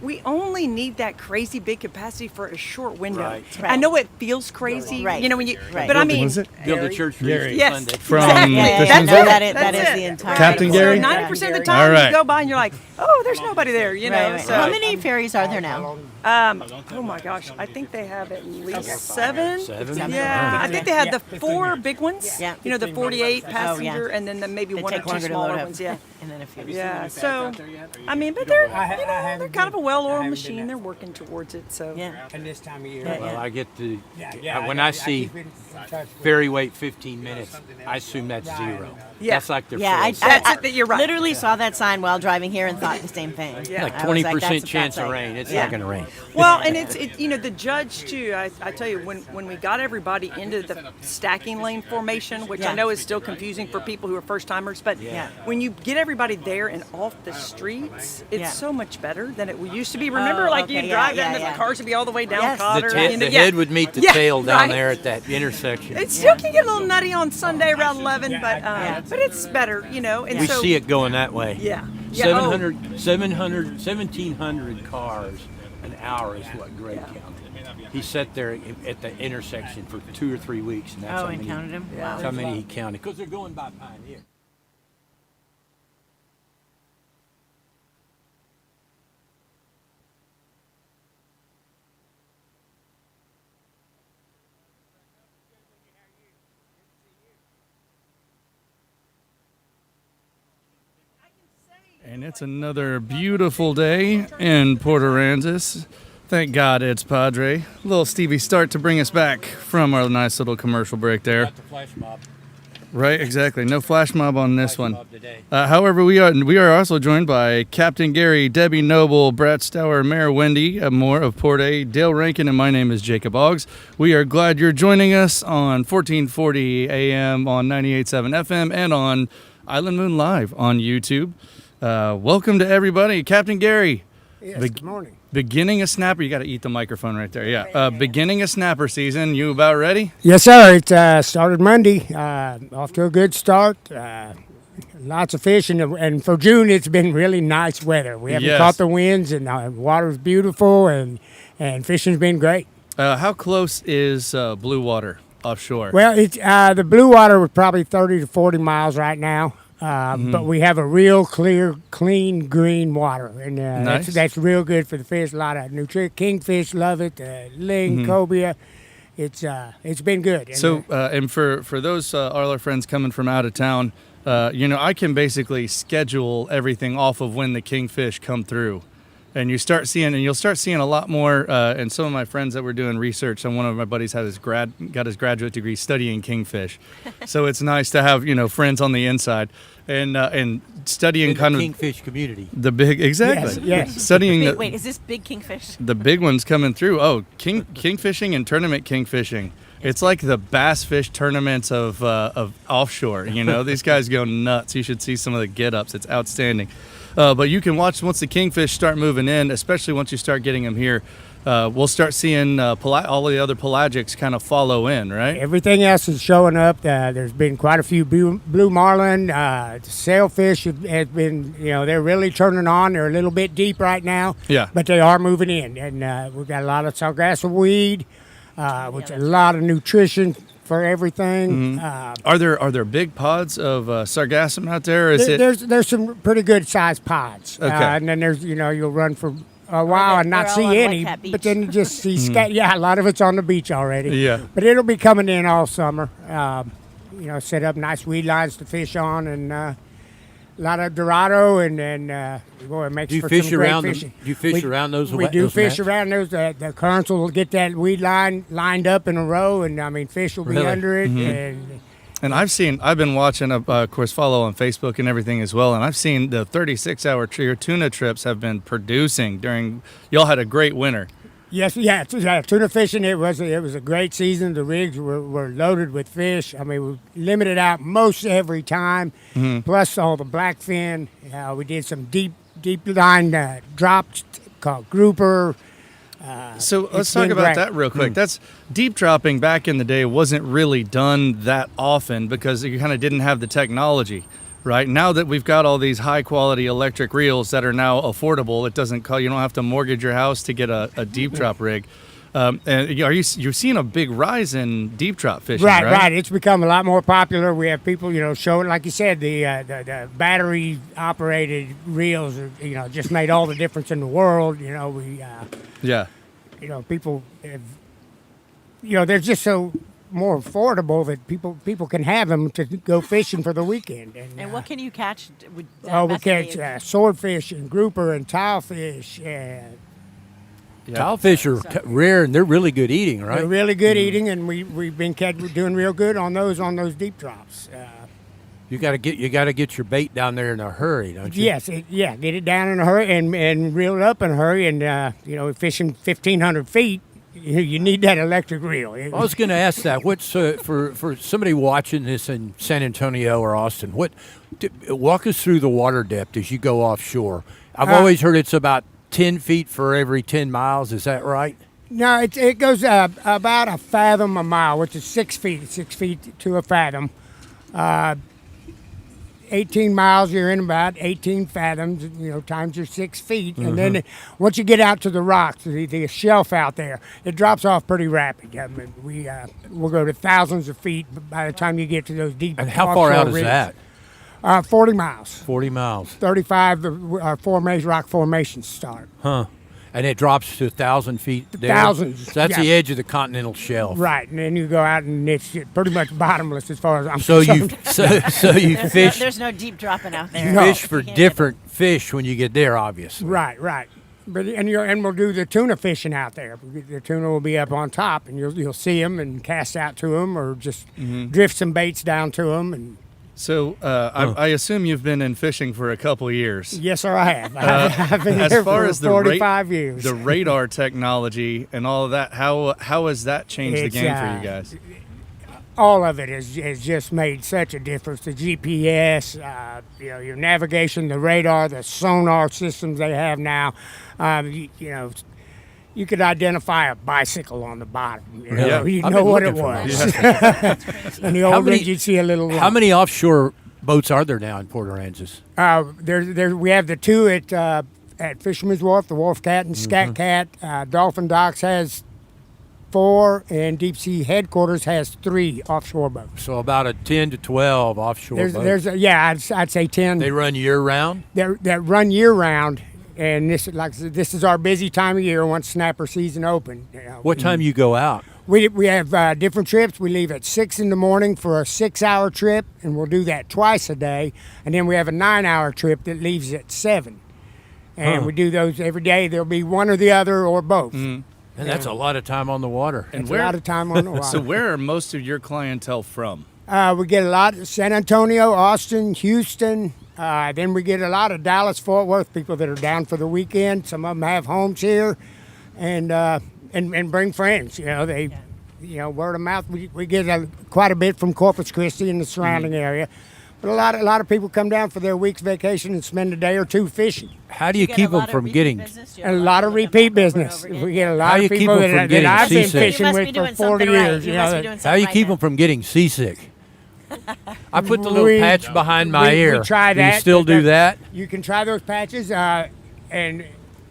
we only need that crazy big capacity for a short window. Right. I know it feels crazy, Right. when you, Right. but I mean, Was it? Build a church for Gary. Easter Yes. Sunday. From Exactly. Fishing Yeah, no, Boat? that is That's the it. entire Captain Gary? So 90% of the All time right. you go by and you're like, oh, there's nobody there, Right, right. So How many ferries are there now? Oh my gosh, I think they have at least seven. Seven? Yeah, I think they had the four big ones. Yeah. The 48 passenger, and then maybe They one or take two longer to smaller load up. ones. Yeah. And then a few. Yeah, so I mean, but they're they're kind of a well-oiled machine. They're working towards it. So Yeah. And this time of year. Yeah, Well, yeah. I get to, when I see ferry wait 15 minutes, I assume that's zero. Yeah. That's like their Yeah, I, full. That's it, you're right. literally saw that sign while driving here and thought the same thing. Yeah. Like I was 20% that's chance of like- rain. It's Yeah. not going to rain. Well, and it's the judge too. I tell you, when we got everybody into the stacking lane formation, which I know is still confusing for people who are first timers, but Yeah. when you get everybody there and off the streets, it's Yeah. so much better than it used to be. Remember, Oh, like okay, you yeah, drive yeah, and yeah. the cars would be all the way down Yes. Cotter. The and head would meet the Yeah, tail down right. there at that intersection. It still can get a little nutty on Sunday around 11, but it's better, And We so, see it going that way. Yeah. Yeah, oh. 1,700 cars an hour is what Greg counted. He sat there at the intersection for 2 or 3 weeks, and that's Oh, how and many, counted 'em? Yeah. that's how many he counted. Because they're going by Pioneer. And it's another beautiful day in Port Aransas. Thank God it's Padre. Little Stevie Start to bring us back from our nice little commercial break there. Got the flash mob. Right, exactly. No flash mob on this one. Mob today. However, we are also joined by Captain Gary, Debbie Noble, Brett Stour, Mayor Wendy Moore of Port A, Dale Rankin, and my name is Jacob Oggs. We are glad you're joining us on 1440 AM, on 98.7 FM, and on Island Moon Live on YouTube. Welcome to everybody. Captain Gary. Yes, good morning. Beginning a snapper. You got to eat the microphone right there. Yeah. Beginning a snapper season. You about ready? Yes, sir. It started Monday. Off to a good start. Lots of fish, and for June, it's been really nice weather. We haven't Yes. caught the winds, and water's beautiful, and fishing's been great. How close is Blue Water offshore? Well, it's the blue water was probably 30 to 40 miles right now. But we have a real clear, clean, green water, and Nice. that's real good for the fish. A lot of nutrition. Kingfish love it. Ling, cobia. It's been good. And, So, and for those all our friends coming from out of town, I can basically schedule everything off of when the kingfish come through, and you'll start seeing a lot more. And some of my friends that were doing research, and one of my buddies got his graduate degree studying kingfish, so it's nice to have friends on the inside and studying In the kind of kingfish community. the big exactly Yes. studying Wait, the, wait, is this big kingfish? the big ones coming through. Oh, kingfishing and tournament kingfishing. It's like the bass fish tournaments of offshore. These guys go nuts. You should see some of the get-ups. It's outstanding. But you can watch once the kingfish start moving in, especially once you start getting them here. We'll start seeing all the other pelagics kind of follow in, right? everything else is showing up. There's been quite a few blue marlin. Sailfish has been, they're really turning on. They're a little bit deep right now. Yeah. But they are moving in. And we've got a lot of sargasso weed, which a lot of nutrition for everything. Are there big pods of sargassum out there? Or is it? There's some pretty good sized pods. Okay. And then there's, you'll run for a while and not they're all see on any, White Cat Beach. but then you just see a lot of it's on the beach already. Yeah. But it'll be coming in all summer. Set up nice weed lines to fish on, and lot of Dorado, and boy, it makes Do you for fish some great around fishing. them? Do you fish around those? We do those fish mats? around those. The currents will get that weed line lined up in a row, and I mean, fish will be Really? under it. And I've been watching, of course, follow on Facebook and everything as well. And I've seen the 36-hour tuna trips have been producing during. Y'all had a great winter. Yes, yeah, tuna fishing. It was a great season. The rigs were loaded with fish. I mean, we limited out most every time. Plus all the blackfin. We did some deep line drops called grouper. So let's It's talk been about great. that real quick. That's deep dropping back in the day wasn't really done that often because you kind of didn't have the technology, right? Now that we've got all these high quality electric reels that are now affordable, it doesn't call you don't have to mortgage your house to get a deep drop rig. And you're seeing a big rise in deep drop fishing, right? Right. It's become a lot more popular. We have people, showing, like you said, the battery operated reels, are, just made all the difference in the world. Yeah. People have, they're just so more affordable that people can have them to go fishing for the weekend. And what can you catch? With we catch swordfish and grouper and tilefish. Tilefish are rare and they're really good eating, right? They're really good eating, and we've been doing real good on those deep drops. You got to get your bait down there in a hurry, don't you? Yes, get it down in a hurry and reel it up in a hurry. And fishing 1,500 feet, you need that electric reel. I was going to ask that. What's for somebody watching this in San Antonio or Austin? Walk us through the water depth as you go offshore. I've always heard it's about 10 feet for every 10 miles. Is that right? No, it goes about a fathom a mile, which is 6 feet. 6 feet to a fathom. 18 miles, you're in about 18 fathoms, times your 6 feet. And then once you get out to the rocks, the shelf out there, it drops off pretty rapid. I mean, we'll go to thousands of feet by the time you get to those deep. And how far out is rigs. that? 40 miles. 40 miles. 35, our rock formations start. Huh. And it drops to 1,000 feet there? Thousands, So that's yeah. the edge of the continental shelf. Right, and then you go out and it's pretty much bottomless as far as I'm So you concerned. so you fish There's no deep dropping out there. No. fish for You can't different fish when you get there, obviously. Right. But and we'll do the tuna fishing out there. The tuna will be up on top, and you'll see them and cast out to them, or just drift some baits down to them. And So I assume you've been in fishing for a couple years. yes, sir, I have. I've been As here far for as the 45 years. the radar technology and all of that, how has that changed the It's, game for you guys? all of it has just made such a difference. The GPS, your navigation, the radar, the sonar systems they have now. You could identify a bicycle on the bottom. You I've know been what it looking for was. And the How old many- ones, you'd see a little. How many offshore boats are there now in Port Aransas? We have the two at Fisherman's Wharf, the Wharf Cat and Scat Cat. Dolphin Docks has 4, and Deep Sea Headquarters has 3 offshore boats. So about a 10 to 12 offshore boats. I'd say 10. They run year round? that run year round, and this is our busy time of year once snapper season open. What time you go out? We have different trips. We leave at 6 in the morning for a 6-hour trip, and we'll do that twice a day. And then we have a 9-hour trip that leaves at 7. And we do those every day. There'll be one or the other or both. And that's a lot of time on the water. It's a lot of time on the water. So where are most of your clientele from? We get a lot of San Antonio, Austin, Houston. Then we get a lot of Dallas, Fort Worth people that are down for the weekend. Some of them have homes here, and bring friends. Word of mouth. We get quite a bit from Corpus Christi and the surrounding area. But a lot of people come down for their week's vacation and spend a day or two fishing. How do you keep them from getting? A lot of repeat business. We get a lot How of you keep people them from that getting I've been seasick? fishing You must with be for doing 40 something years. right. You must be doing How something you right keep then. them from getting seasick? I put the little We- patch behind my we ear. try Do you that. still do that? You can try those patches and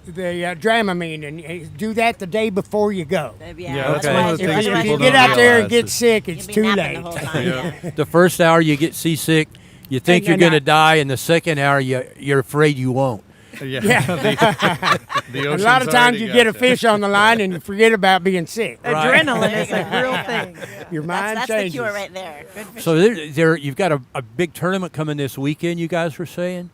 the Dramamine, and do that the day before you go. Yeah, that's one of the If things you, if people you get don't out there and realize get is- sick, it's You'll be too napping late. the whole time. The first hour you get seasick, you think And you're going to I- die, and the second hour you're afraid you won't. Yeah. The A lot of times you get a fish on the line and you forget about being sick. Adrenaline is a real thing. Your mind That's changes. the cure right there. Good fish. So you've got a big tournament coming this weekend, you guys were saying?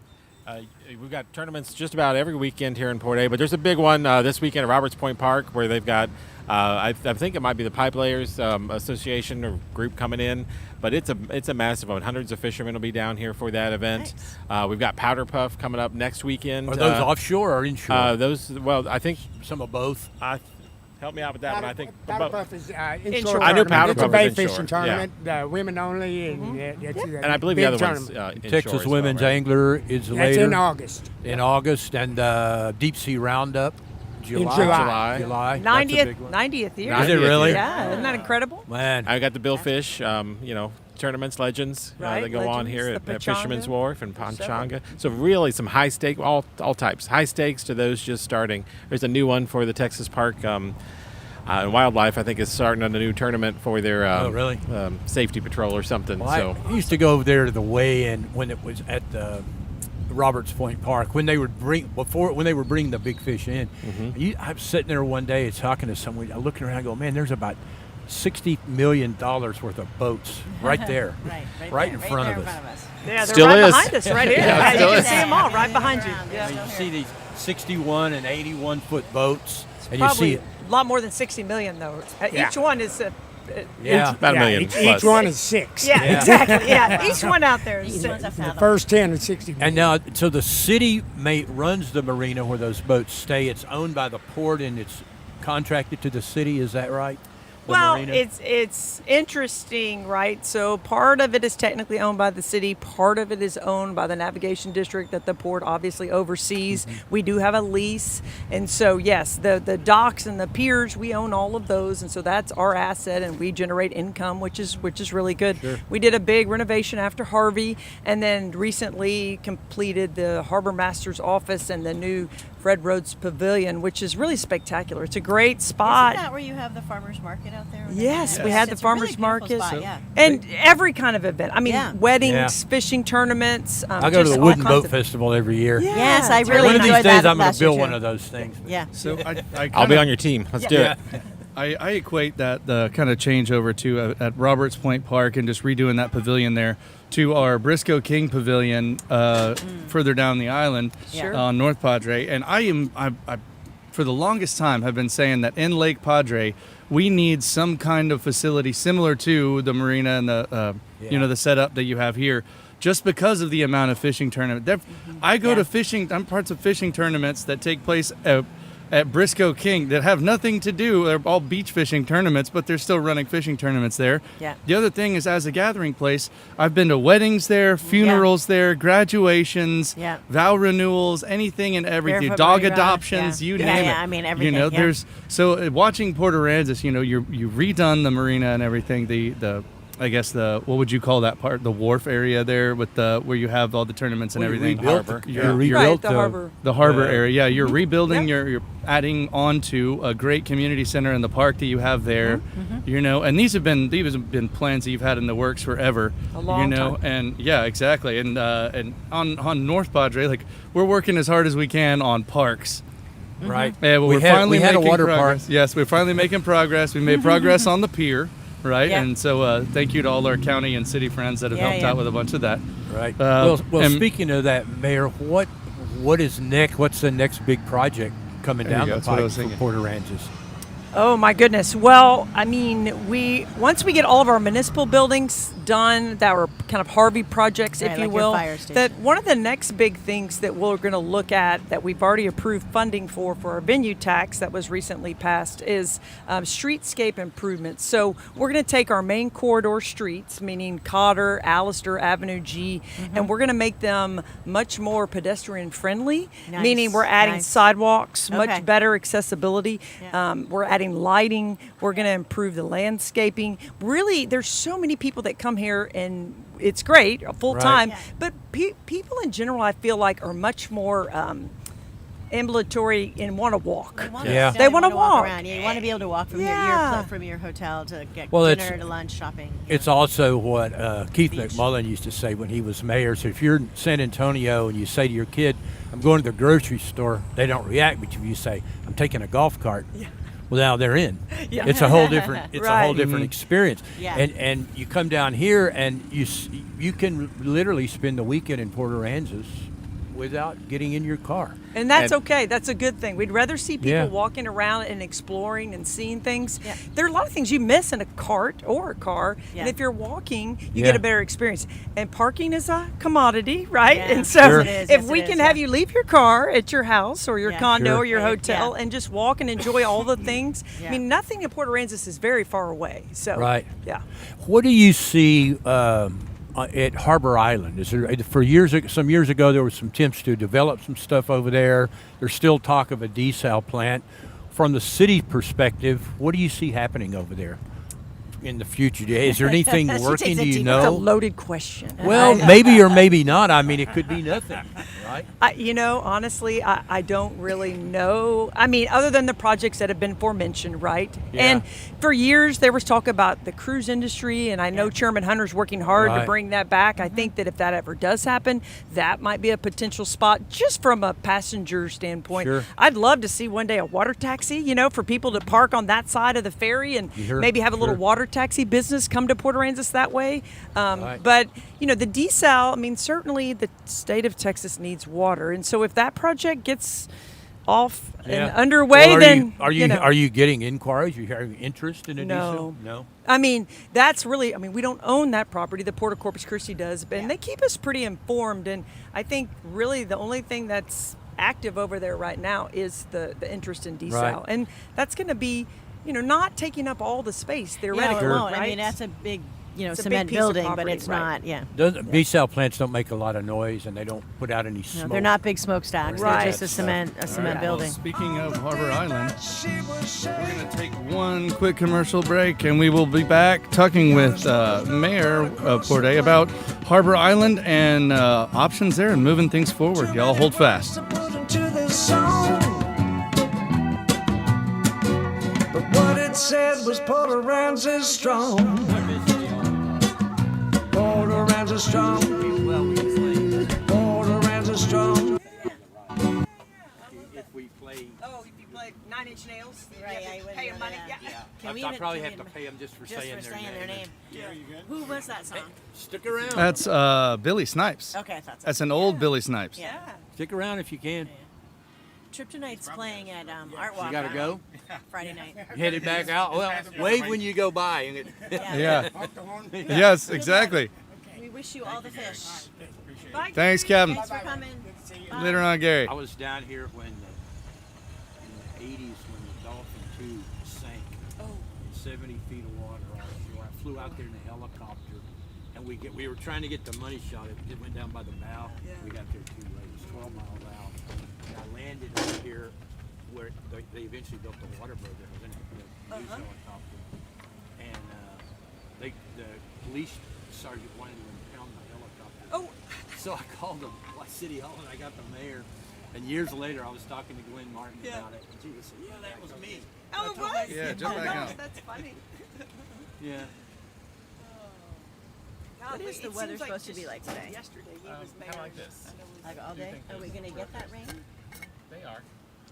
We've got tournaments just about every weekend here in Port A, but there's a big one this weekend at Roberts Point Park where they've got, I think it might be the Pipe Layers Association or group coming in, but it's a massive one. Hundreds of fishermen will be down here for that event. We've got Powder Puff coming up next weekend. Are those offshore or inshore? Well, I think Some of both. help me out with that one. I think Powder both. Puff is Inshore. inshore. I knew tournament. Powder It's a Puff bay was inshore, fishing tournament, women only, and it's a And I believe big the other one's tournament. inshore Texas as well, Women's right? Angler is That's later. in August. In August, and Deep Sea Roundup, July. July. July. That's a big 90th, one. 90th year. Is it really? Yeah, isn't that incredible? Man, I got the Billfish, tournaments, legends Right, that go on legends, here the at Fisherman's Pechanga. Wharf and Panchanga. So really some high stake, all types, high stakes to those just starting. There's a new one for the Texas Park Wildlife. I think is starting on a new tournament for their really? safety patrol or something. well, I used to go over there to the weigh-in when it was at Roberts Point Park when they would bring the big fish in. I was sitting there one day talking to someone. I'm looking around, and go, man, there's about $60 million worth of boats right there, right in front of us. Yeah, they're Still right is. behind us, right here. Yeah, it you still can is. see them all right behind you. I Yeah. mean, you see these 61 and 81 foot boats, and Probably you see a lot more than 60 million, though. Yeah. Each one is yeah. about a million Each plus. one is 6. yeah, exactly. Yeah, each one out there is Each one's a The fathom. first 10 is 60. And now, so the city runs the marina where those boats stay. It's owned by the port and it's contracted to the city. Is that right? The well, marina? it's interesting, right? So part of it is technically owned by the city. Part of it is owned by the navigation district that the port obviously oversees. We do have a lease, and so yes, the docks and the piers, we own all of those, and so that's our asset, and we generate income, which is really good. We did a big renovation after Harvey, and then recently completed the harbor master's office and the new Fred Rhodes Pavilion, which is really spectacular. It's a great spot. Isn't that where you have the farmers market out there? Yes, we Yes. had the It's a really farmers beautiful market, spot, yeah. and every kind of event. I mean, Yeah. weddings, Yeah. fishing tournaments. I go to just the all Wooden kinds Boat of- Festival every year. Yeah, Yes, I it's really One of these enjoyed days, that I'm going last to build year, one too. of those things. Yeah. So I'll be on your team. Let's do it. I equate that the kind of changeover to at Roberts Point Park and just redoing that pavilion there to our Briscoe King Pavilion further down the island Sure. on North Padre. And I for the longest time have been saying that in Lake Padre we need some kind of facility similar to the marina and the the setup that you have here. Just because of the amount of fishing tournament, I go to fishing. I'm parts of fishing tournaments that take place at Briscoe King that have nothing to do. They're all beach fishing tournaments, but they're still running fishing tournaments there. Yeah. The other thing is, as a gathering place, I've been to weddings there, funerals there, graduations, Yeah. vow renewals, anything and everything, Barefoot dog Mardi Gras, adoptions, yeah. you Yeah, name yeah, it. I mean, You everything, know, yeah. there's watching Port Aransas. You've redone the marina and everything. The I guess what would you call that part? The wharf area there with where you have all the tournaments and everything. rebuilt Harbor. the- You're- you you're- Right, rebuilt the harbor. The harbor area, yeah. You're rebuilding. Yep. You're adding on to a great community center in the park that you have there. And these have been plans that you've had in the works forever. A long time. And yeah, exactly. And on North Padre, like we're working as hard as we can on parks. Right. Yeah, well, we we're had, finally we had a making water progress. park. Yes, we're finally making progress. We made progress on the pier, right? Yeah. And so thank you to all our county and city friends that have Yeah, helped yeah. out with a bunch of that. Right. Uh, well, and- speaking of that, Mayor, what is next? What's the next big project coming There you down go, the that's what I pipe was for thinking. Port Aransas? Oh my goodness. Well, I mean, once we get all of our municipal buildings done that were kind of Harvey projects, Right, if you like your will, fire station. that one of the next big things that we're going to look at that we've already approved funding for our venue tax that was recently passed is streetscape improvements. So we're going to take our main corridor streets, meaning Cotter, Allister, Avenue G, and we're going to make them much more pedestrian friendly, Nice, meaning we're adding nice. sidewalks, Okay. much better accessibility. Yeah. We're adding lighting. We're going to improve the landscaping. Really, there's so many people that come here, and it's great, full time. Right. But people in general, I feel like, are much more ambulatory and want to walk. Yeah. They wanna walk. around. Yeah, you want to be able to walk from Yeah. from your hotel to get Well, dinner it's- to lunch, shopping. It's also what Keith Beach. McMullen used to say when he was mayor. So if you're in San Antonio and you say to your kid, I'm going to the grocery store, they don't react. But if you say, I'm taking a golf cart, well, now they're in. Yeah. It's a whole different. It's a whole Right. different experience. Yeah. And you come down here and you can literally spend the weekend in Port Aransas without getting in your car. And that's okay. That's a good thing. We'd rather see people Yeah. walking around and exploring and seeing things. Yeah. There are a lot of things you miss in a cart or a car. Yeah. And if you're walking, you Yeah. get a better experience. And parking is a commodity, right? Yeah. And so Sure. Yes, it is. if Yes, we it can is, have yeah. you leave your car at your house or your Yeah. condo Sure. or your Yeah. hotel and just walk and enjoy all the things. Yeah. I mean, nothing in Port Aransas is very far away. So Right. yeah. What do you see at Harbor Island? Is there some years ago there was some attempts to develop some stuff over there. There's still talk of a desal plant. From the city perspective, what do you see happening over there in the future? Is there anything She working? takes Do a you deep That's a know? loaded question. Well, maybe or maybe not. I mean, it could be nothing, right? Honestly, I don't really know. I mean, other than the projects that have been forementioned, right? Yeah. And for years there was talk about the cruise industry, and I know Chairman Hunter's working hard Right. to bring that back. I think that if that ever does happen, that might be a potential spot just from a passenger standpoint. Sure. I'd love to see one day a water taxi, for people to park on that side of the ferry and Sure, maybe have a little sure. water taxi business come to Port Aransas that way. Right. But the desal, I mean, certainly the state of Texas needs water, and so if that project gets off and underway, Well, then are you getting inquiries? Are you hearing interest in a No. desal? No. I mean, that's really. I mean, we don't own that property. The Port of Corpus Christi does, and they keep us pretty informed. And I think really the only thing that's active over there right now is the interest in desal, Right. and that's going to be, not taking up all the space Yeah, theoretically. it won't. Right? I mean, that's a big, It's a big cement piece of building, but property, it's right. not. Yeah. Desal plants don't make a lot of noise and they don't put out any No, smoke. they're not big smokestacks. Right. They're just a cement building. Speaking of Harbor Island, we're going to take one quick commercial break and we will be back talking with Mayor of Port A about Harbor Island and options there and moving things forward. Y'all hold fast. To this song. But what it said was Port Aransas strong. Port Aransas strong. Port Aransas strong. If we play, Oh, if you play 9 Inch Nails, Right, you yeah, have you to wouldn't pay know them money. that. Yeah. Can we I even- probably can have we to pay them just for just saying for their saying name. their name? Who was that song? Stick around. That's Billy Snipes. Okay, I thought so. That's an old Billy Snipes. Yeah. Stick around if you can. Trip Tonight's playing at Art Walk. You gotta go. Friday night. Headed back out. Well, wave when you go by. Yeah. Yes, exactly. We wish you all the fish. Bye. Thanks, Kevin. Thanks for coming. Bye. Later on, Gary. I was down here when in the 80s when the Dolphin 2 sank in 70 feet of water offshore. I flew out there in a helicopter, and we were trying to get the money shot. It went down by the bow. We got there too late. It was 12 miles out. And I landed over here where they eventually built the water boat that was in it, the news helicopter. And the police sergeant wanted to impound the helicopter. Oh. So I called the City Hall and I got the mayor. And years later, I was talking to Glenn Martin about it. And she said, "Yeah, that was me." Oh, it was? Yeah, jump back gosh, out. That's funny. Yeah. What is the weather supposed to be like today? Yesterday, he was mayor. Kind of like this. Like all day? Are we going to get that rain? They are.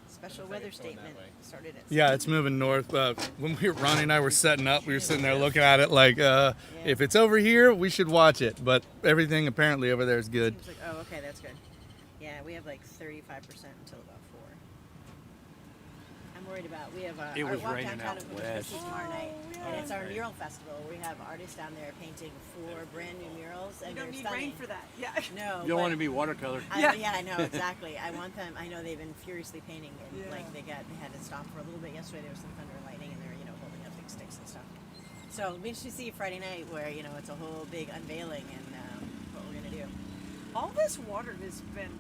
Special weather statement started at Yeah, it's moving north. When Ronnie and I were setting up, we were sitting there looking at it like, if it's over here, we should watch it. But everything apparently over there is good. Seems like, oh, okay, that's good. Yeah, we have like 35% until about 4. I'm worried about, we have It Art was Walk raining downtown out in Corpus west. Christi tomorrow night, and it's our mural festival. We have artists down there painting 4 brand new murals, and You don't they're need stunning. rain for that. Yeah. No, You don't but want to be watercolor. yeah, I know exactly. I want them. I know they've been furiously painting, and like they had to stop for a little bit yesterday. There was some thunder and lightning, and they're holding up big sticks and stuff. So we should see Friday night where it's a whole big unveiling and what we're gonna do. All this water has been,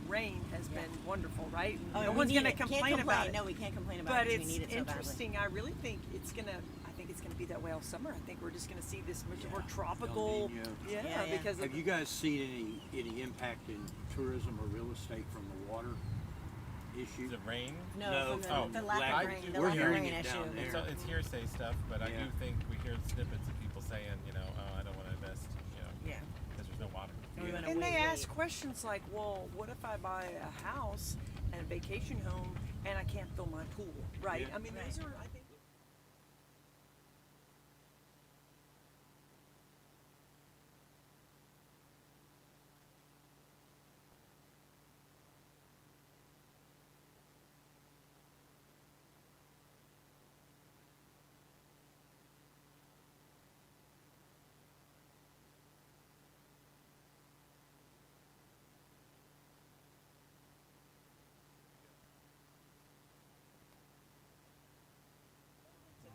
rain has been wonderful, right? Oh, No we one's need going to it. Can't complain about it. No, we can't complain about But it. 'Cause it's we need it so badly. interesting. I really think it's gonna. I think it's gonna be that way all summer. I think we're just gonna see this much more tropical. El Nino. Yeah, Yeah. because Have you guys seen any impact in tourism or real estate from the water? issue? The rain? No, from the lack of rain. The we're lack of hearing rain it issue. down there. It's hearsay stuff, but I Yeah. do think we hear snippets of people saying, oh, I don't want to invest, Yeah. because there's no water. And they ask questions like, well, what if I buy a house and a vacation home and I can't fill my pool, right? I mean, those are, I think.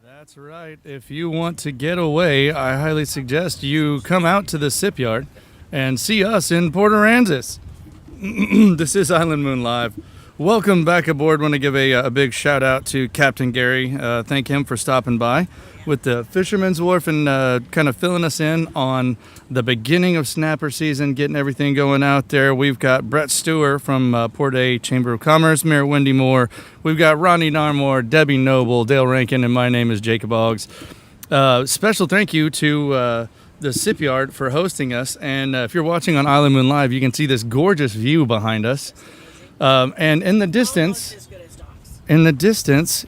That's right. If you want to get away, I highly suggest you come out to the Shipyard and see us in Port Aransas. This is Island Moon Live. Welcome back aboard. Want to give a big shout out to Captain Gary. Thank him for stopping by with the Fisherman's Wharf and kind of filling us in on the beginning of snapper season, getting everything going out there. We've got Brett Stewart from Port A Chamber of Commerce, Mayor Wendy Moore. We've got Ronnie Narmore, Debbie Noble, Dale Rankin, and my name is Jacob Oggs. Special thank you to the Shipyard for hosting us. And if you're watching on Island Moon Live, you can see this gorgeous view behind us. And in the distance,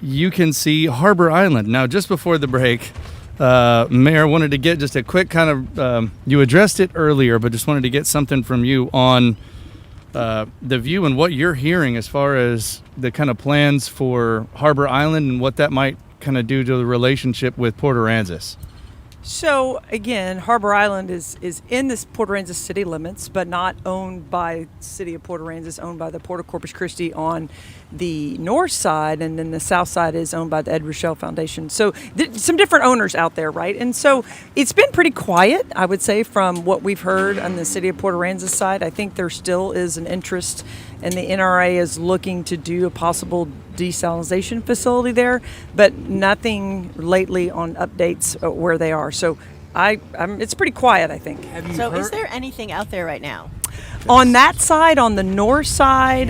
you can see Harbor Island. Now, just before the break, Mayor wanted to get just a quick kind of, you addressed it earlier, but just wanted to get something from you on the view and what you're hearing as far as the kind of plans for Harbor Island and what that might kind of do to the relationship with Port Aransas. So again, Harbor Island is in this Port Aransas city limits, but not owned by the city of Port Aransas, owned by the Port of Corpus Christi on the north side, and then the south side is owned by the Ed Rochelle Foundation. So some different owners out there, right? And so it's been pretty quiet, I would say, from what we've heard on the city of Port Aransas side. I think there still is an interest, and the NRA is looking to do a possible desalination facility there, but nothing lately on updates where they are. So it's pretty quiet, I think. Have you So heard? is there anything out there right now? On that side, on the north side,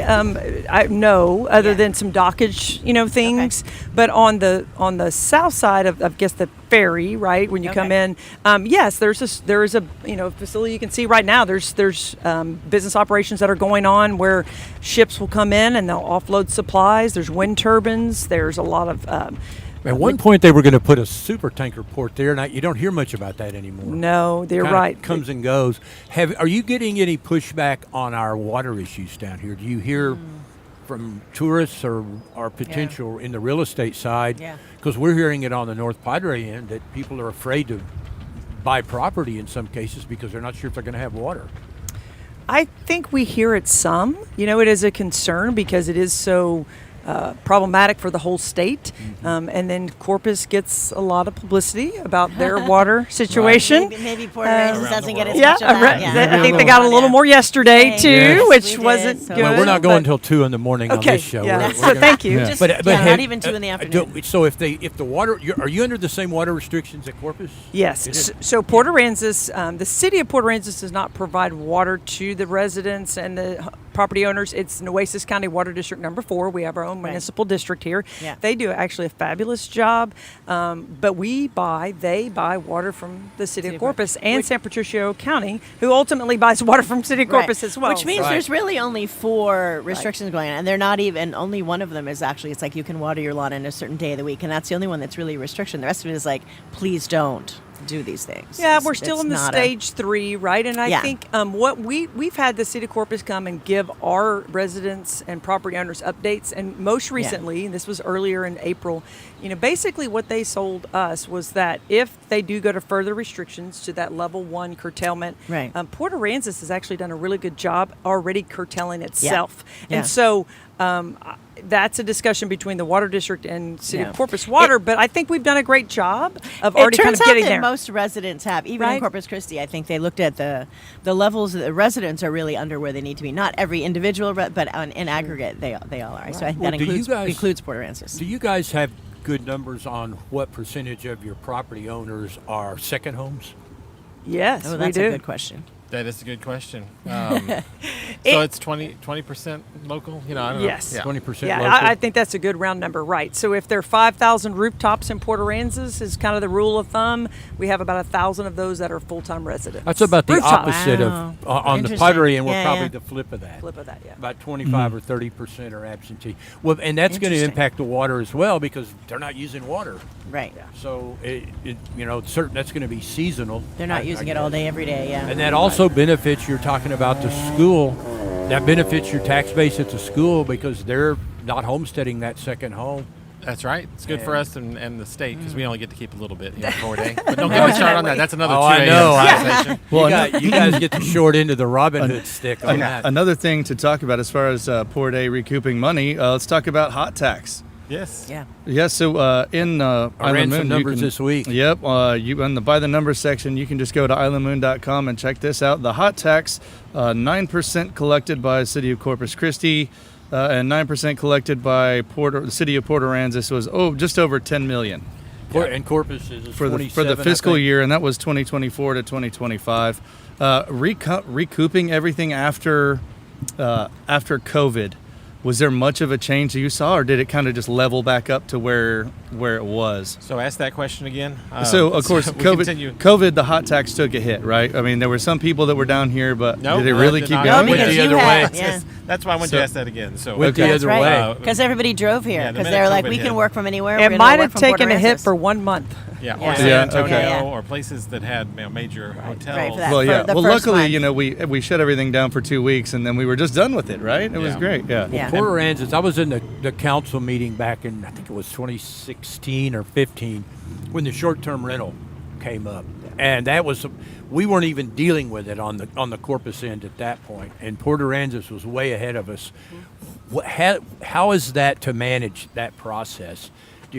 no, other Yeah. than some dockage, things. But on the south side of, I guess, the ferry, right, when you come Okay. in, yes, there is a facility you can see right now. There's business operations that are going on where ships will come in and they'll offload supplies. There's wind turbines. There's a lot of At one point, they were going to put a super tanker port there, and you don't hear much about that anymore. no, they're Kinda right. Comes and goes. Are you getting any pushback on our water issues down here? Do you hear from tourists or potential in the real estate side? Yeah. Because we're hearing it on the North Padre end that people are afraid to buy property in some cases because they're not sure if they're going to have water. I think we hear it some. It is a concern because it is so problematic for the whole state. And then Corpus gets a lot of publicity about their water situation. Maybe Port Aransas Around doesn't the get as world. Yeah, much of that. right. Yeah. I think they got a little more yesterday Thanks. too, Yes, which we wasn't did, so- good. Well, we're not going but- until 2 in the morning on Okay, this show. yeah. We're So gonna- thank you. Just- But not have- even 2 in the afternoon. So if the water, are you under the same water restrictions at Corpus? Yes. It is. So Port Aransas, the city of Port Aransas does not provide water to the residents and the property owners. It's Nueces County Water District number 4. We have our own Right. municipal district here. Yeah. They do actually a fabulous job. But they buy water from the city of Corpus and San Patricio County, who ultimately buys water from city of Corpus as well. Which means Right. there's really only 4 restrictions going on, and they're not even. Only one of them is actually. It's like you can water your lawn in a certain day of the week, and that's the only one that's really a restriction. The rest of it is like, please don't do these things. Yeah, It's- we're still it's in the not stage 3, right? And I Yeah. think what we've had the city of Corpus come and give our residents and property owners updates, and most recently, and this was earlier in April, basically what they sold us was that if they do go to further restrictions to that level 1 curtailment, Right. Port Aransas has actually done a really good job already curtailing itself, Yeah. and so. That's a discussion between the water district and City Yeah. of Corpus Water, but I think we've done a great job of It already turns kind of out getting that there. most residents have, even in Right? Corpus Christi. I think they looked at the levels that the residents are really under where they need to be. Not every individual, but in aggregate, they all are. So I think Well, that do you includes guys- Port Aransas. Do you guys have good numbers on what percentage of your property owners are second homes? Yes, Oh, we that's do. a good question. That is a good question. So it's 20% local. You know, I don't Yes. know. 20% Yeah, local. I think that's a good round number, right? So if there are 5,000 rooftops in Port Aransas, is kind of the rule of thumb. We have about 1,000 of those that are full-time residents. That's about the Rooftops. opposite Wow. of on the Interesting. Pottery, and we're Yeah, probably yeah. the flip of that. Flip of that, yeah. About 25 or 30% are absentee. Well, and that's going to Interesting. impact the water as well because they're not using water. Right. So certain that's going to be seasonal. They're not using it all day, every day. Yeah. And that also benefits, you're talking about the school, that benefits your tax base at the school because they're not homesteading that second home. That's right. It's good for us and the state because we only get to keep a little bit here for a day. But Oh, don't get me started on that. That's another 2 I a.m. know. conversation. Well, You guys get the short end of the Robin Hood stick on that. Another thing to talk about as far as Port A recouping money, let's talk about hot tax. Yes. Yeah. Yeah, so in I ran Island some Moon, numbers you can, this week. Yep, you on the By the Numbers section, you can just go to islandmoon.com and check this out. The hot tax, 9% collected by the city of Corpus Christi, and 9% collected by the city of Port Aransas was just over 10 million And Corpus is for the 27, fiscal I think. year, and that was 2024 to 2025. Recouping everything after COVID. Was there much of a change that you saw, or did it kind of just level back up to where it was? So ask that question again. So of course, we continue. COVID, the hot tax took a hit, right? I mean, there were some people that were down here, but No, did it that really did keep not. going? No, because the you other had, way. yeah. That's why I wanted So- to ask that again. So Went the That's other right. way. Because everybody drove here. Yeah, the Because minute they were like, COVID we hit. can work from anywhere. It We're gonna might work have from Port taken a hit Aransas. for 1 month. yeah, Yeah. or San Yeah, Antonio, okay. Yeah. or places that had major hotels. Right, for that. Well, for yeah. the Well, first luckily, month. we shut everything down for 2 weeks, and then we were just done with it, right? It was Yeah. great. Yeah. Yeah. Port Aransas, I was in the council meeting back in, I think it was 2016 or 15, when the short-term rental came up. And that was, we weren't even dealing with it on the Corpus end at that point. And Port Aransas was way ahead of us. How is that to manage that process?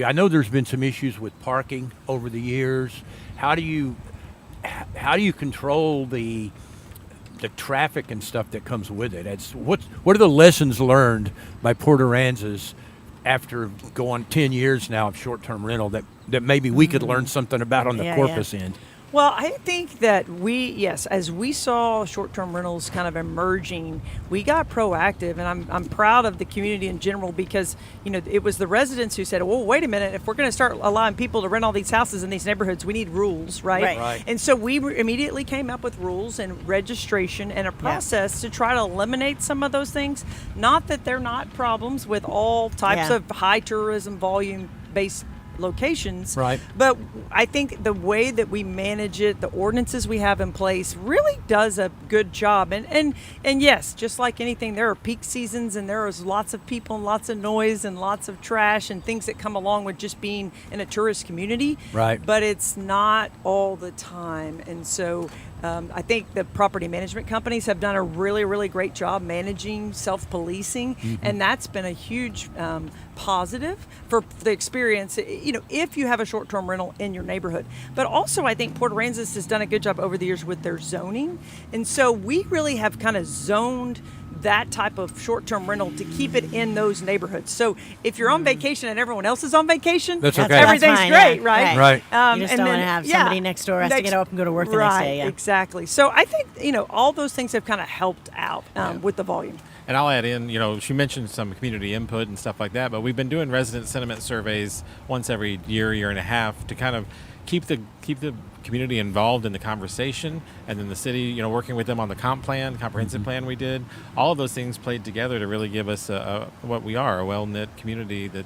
I know there's been some issues with parking over the years. How do you control the traffic and stuff that comes with it? What are the lessons learned by Port Aransas after going 10 years now of short-term rental that maybe we could learn something about on the Yeah, Corpus end? Well, I think that as we saw short-term rentals kind of emerging, we got proactive, and I'm proud of the community in general because, it was the residents who said, well, wait a minute, if we're going to start allowing people to rent all these houses in these neighborhoods, we need rules, right? Right. And so we immediately came up with rules and registration and a process to try to eliminate some of those things. Not that they're not problems with all types Yeah. of high tourism volume-based locations. Right. But I think the way that we manage it, the ordinances we have in place really does a good job. And yes, just like anything, there are peak seasons and there is lots of people and lots of noise and lots of trash and things that come along with just being in a tourist community. Right. But it's not all the time. And so I think the property management companies have done a really, really great job managing self-policing, and that's been a huge positive for the experience, if you have a short-term rental in your neighborhood. But also, I think Port Aransas has done a good job over the years with their zoning, and so we really have kind of zoned that type of short-term rental to keep it in those neighborhoods. So if you're on vacation and everyone else is on vacation, That's okay. everything's fine, great, yeah. right? Right. You just and don't want then- to have yeah, somebody next door has to get up and go to work the right, next day. Yeah. Exactly. So I think, all those things have kind of helped out with the volume. And I'll add in, she mentioned some community input and stuff like that, but we've been doing resident sentiment surveys once every year and a half to kind of keep the community involved in the conversation, and then the city, working with them on the comprehensive plan we did. All of those things played together to really give us what we are, a well-knit community that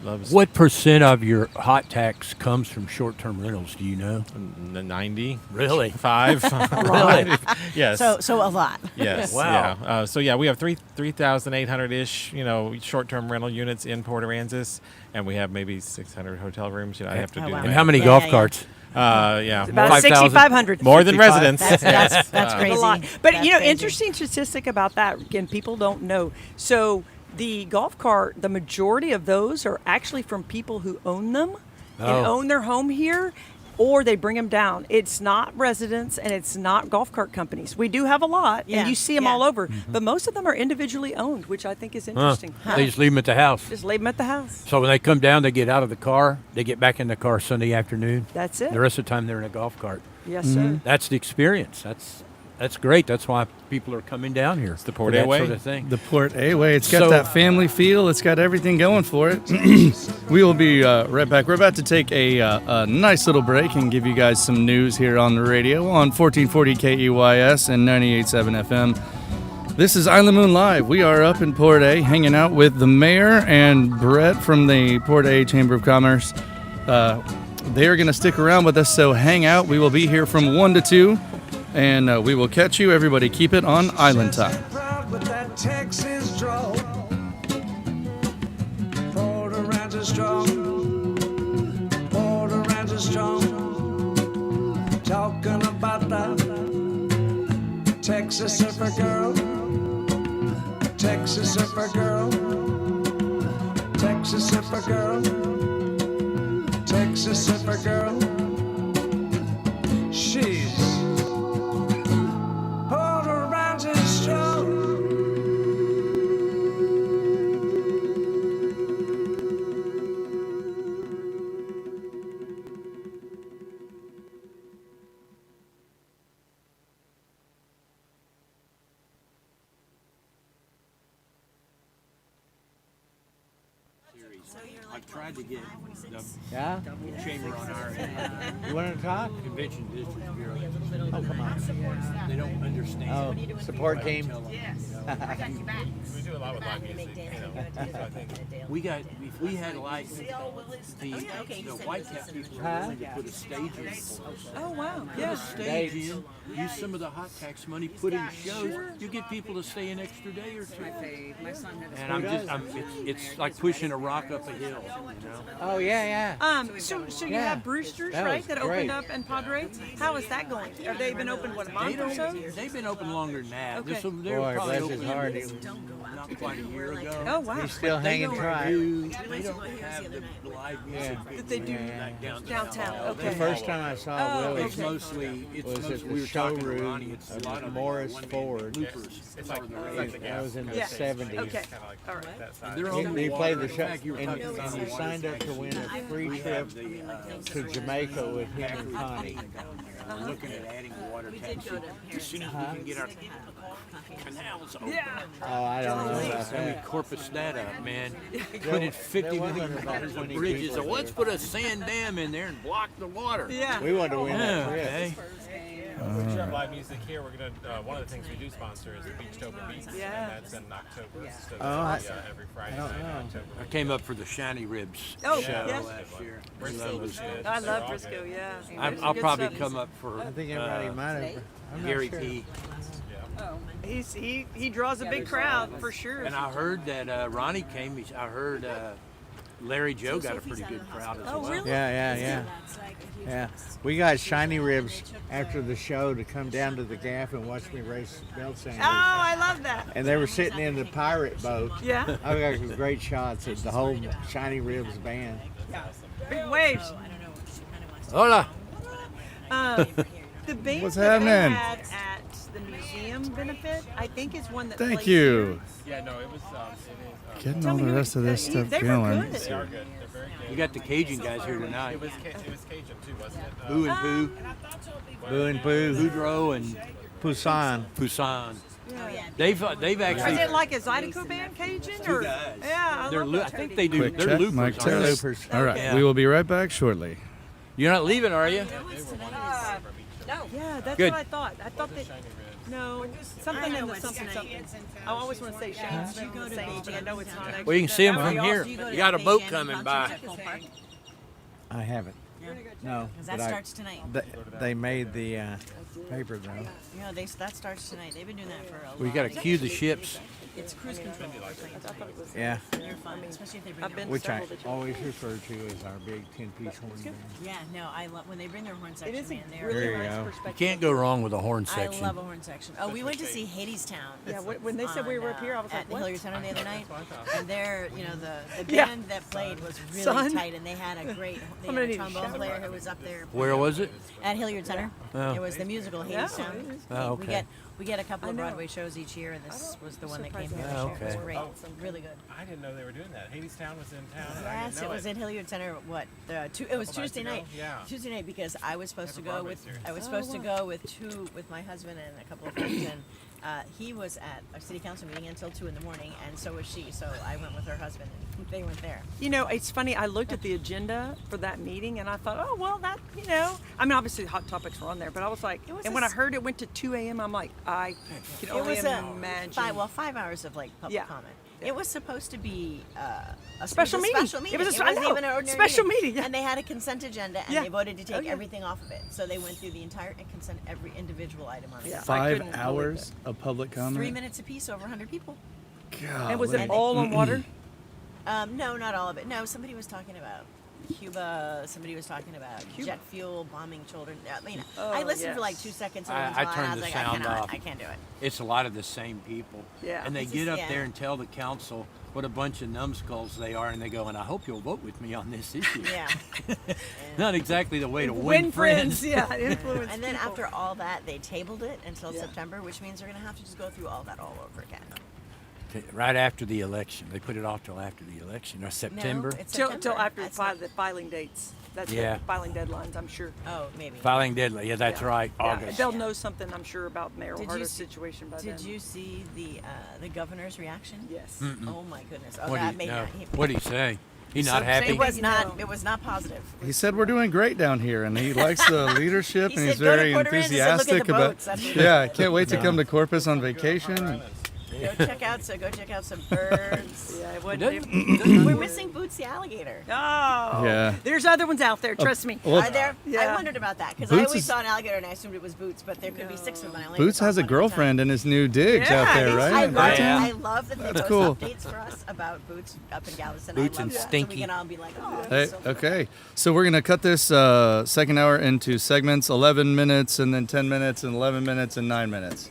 loves. What percent of your hot tax comes from short-term rentals? Do you know? 90. Really? 5. Really? Yes. So a lot. Yes. Wow. Yeah. We have 3,800-ish, short-term rental units in Port Aransas, and we have maybe 600 hotel rooms. I have to Oh, do wow. the And math. how many Yeah, golf yeah. carts? Yeah. About 5,000. 6,500. More than 55. residents. That's crazy. A lot. But That's you know, crazy. interesting statistic about that, again, people don't know. So the golf cart, the majority of those are actually from people who own them and Oh. own their home here, or they bring them down. It's not residents and it's not golf cart companies. We do have a lot, Yeah, and you see them yeah. all over, but most of them are individually owned, which I think is interesting. They just leave them at the house. Just leave them at the house. So when they come down, they get out of the car, they get back in the car Sunday afternoon. That's it. The rest of the time, they're in a golf cart. Yes, sir. That's the experience. That's That's great. That's why people are coming down here. It's the Port that A way. sort of thing. The Port A way. It's got So- that family feel. It's got everything going for it. We will be right back. We're about to take a nice little break and give you guys some news here on the radio on 1440 KEYS and 98.7 FM. This is Island Moon Live. We are up in Port A hanging out with the mayor and Brett from the Port A Chamber of Commerce. They are going to stick around with us, so hang out. We will be here from 1 to 2, and we will catch you. Everybody keep it on Island Time. Proud with that Texas drawl. Port Aransas strong. Port Aransas strong. Talking about that Texas surfer girl. Texas surfer girl. Texas surfer girl. Texas surfer girl. She's Port Aransas strong. I've tried to get the Yeah? chamber on our You want to talk? convention district bureau. Oh, come on. They don't understand. Oh, support team. We do a lot with live music. So I think We got, if we had like the White Cap people were willing to put a stage in. Oh, wow. Put a stage in, use some of the hot tax money, put in shows, you get people to stay an extra day or two. And it's like pushing a rock up a hill, you know? Oh, yeah. So you Yeah. have Brewster's, That right, was that great. opened up in Padre? How is that going? Have they been open, what, a month or so? They've been open longer than that. Okay. They were Boy, probably bless his open heart. not quite a year ago. Oh, wow. He's still They hanging don't dry. do- They don't have the live music That they do like downtown, The okay. first time I saw Oh, Willie It's mostly, was at we the were talking to showroom Ronnie, it's a lot of of Morris one-man Ford. loopers. it's like That was in the Yeah. 70s. Okay, all right. that side. They're on the He water. played the In show, fact, you were and talking about you the signed up to win a free trip to Jamaica with him and Connie. We're looking at adding water taxi as soon as we can get our canals open. Yeah. Oh, I don't know about And we that. corpus that up, man. Put in $50 million about of 20 bridges. people So let's put a sand dam in there and block the water. Yeah. We wanted to win Yeah, that trip. okay. We have live music here. We're gonna one of the things we do sponsor is the Beachtober Beats, Yeah. and that's in October. So I- every Friday night in October. I came up for the Shiny Ribs Oh, show yeah. last year. Briscoe was good. I They're love all Briscoe, good. yeah. I'll Good probably stuff. come up for I think everybody might have. I'm not Gary sure. P. He draws a big crowd, for sure. And I heard that Ronnie came. I heard Larry Joe got a pretty good crowd as well. Oh, really? Yeah. We got Shiny Ribs after the show to come down to the Gap and watch me race Belt Oh, Sanders. I love that. And they were sitting in the pirate boat. Yeah. I got some great shots at the whole Shiny Ribs band. Big waves. Hola. The band What's that happening? they had at the museum benefit, I think is one that Thank plays you. Yeah, no, it was. Getting Tell all me the who- rest of this they stuff were going. good. They are good. They're very good. We got the Cajun guys here tonight. It was Cajun too, wasn't it? Boo and Pooh, Boo and Pooh, Boudreaux and Poussin. Poussin. Yeah. They've Is actually. it like a Zydeco band, Cajun? Or, guys. yeah, I They're love I that. think they do. Quick They're check, loopers. mic aren't they? test. Loopers. All right, Yeah. we will be right back shortly. You're not leaving, are you? Yeah, that's Good. what I thought. I thought that. No, something in the something. I always want to say Shane Spoon the same, but I know it's not actually. Well, you can see them that. from here. You got a boat coming by. I haven't. No. That but starts tonight. They made the paper though. Yeah, that starts tonight. They've been doing that for a We long got to time. cue the ships. It's cruise control. Yeah. You're fun, especially if they bring I've their been Which I several that you- always refer to as our big 10-piece horn band. Yeah, no, I love when they bring their horn It section. is a Man, they're really There you nice go. perspective. You can't go wrong with a horn I section. love a horn section. Oh, we went to see Hadestown. Yeah, when they said we were up here, I was like, at what? Hilliard Center the other night, and there, the Yeah. band that played was really Son. tight, and they had a great, they I'm had gonna a need a trombone saxophone player who was up there. Where was it? At Hilliard Center. Oh. It was the musical Hadestown. Oh, We okay. get a couple I of know. Broadway shows each year, and this was the one that came here Oh, this year. It was okay. great. Really good. I didn't know they were doing that. Hadestown was in town. And I Yes, didn't it know was in Hilliard Center. What? It was Couple nights Tuesday ago? night. Yeah. Tuesday night because I was supposed to Have a go Broadway with. series. I was supposed to go with my husband and a couple of friends, and he was at a city council meeting until 2 in the morning, and so was she. So I went with her husband, and they went there. You know, it's funny. I looked at the agenda for that meeting, and I thought, oh well, that I mean, obviously Hot Topics were on there, but I was like, was and a when I s- heard it went to 2 a.m., I'm like, I can only imagine. 5 hours of like public Yeah. comment. It was supposed to be a Special meeting. Special meeting. It was a- I wasn't know. even an ordinary Special meeting, yeah. And they had a consent agenda, and Yeah. they voted to take Oh, yeah. everything off of it. So they went through the entire consent, every individual item on it. Yeah. I 5 couldn't believe hours of public comment. 3 minutes apiece, over 100 people. God. And was it And- all on water? No, not all of it. No, somebody was talking about Cuba. Somebody was talking about jet fuel bombing children. I mean, I listened for like 2 seconds. And I I turned was the like, sound off. I can't do it. It's a lot of the same people. Yeah. And they It's get just- up yeah. there and tell the council what a bunch of numbskulls they are, and they go, and I hope you'll vote with me on this issue. Yeah. Not exactly the way to Win friends, friends. yeah, influence. And then people. after all that, they tabled it until Yeah. September, which means they're going to have to just go through all that all over again. Right after the election. They put it off till after the election, or September. No, it's till September. after That's the filing dates. That's Yeah. the filing deadlines, I'm sure. Oh, maybe. Filing deadline. Yeah, that's Yeah. right. Yeah, August. they'll know something, I'm sure, about Mayor Did you Harder's see- situation by then. Did you see the governor's reaction? Yes. Oh my goodness! Oh, What that did made he, no. not. What did he say? He not So- happy? It was You not. know. It was not positive. He said we're doing great down here, and he likes the leadership, He and he's said, "Go to very Port Aransas and look at the enthusiastic about. boats." That's what he Yeah, I said. can't wait to come to Corpus on vacation. Go check out some birds. Yeah, it It wasn't. doesn't- We're missing Boots the alligator. Oh. Yeah. There's other ones out there, trust me. Well, Are there? Yeah. I wondered about that because I Boots always is- saw an alligator and I assumed it was Boots, but there could be 6 of them. I only Boots saw has a one at time. girlfriend in his new digs out Yeah, there, he's- right? I love, Yeah. I love that they That's post cool. updates for us about Boots up in Galveston. Boots I love and that. So Stinky. we can all be like, oh, Hey, so okay, so we're gonna cut this second hour into segments, 11 minutes, and then 10 minutes, and 11 minutes, and 9 minutes.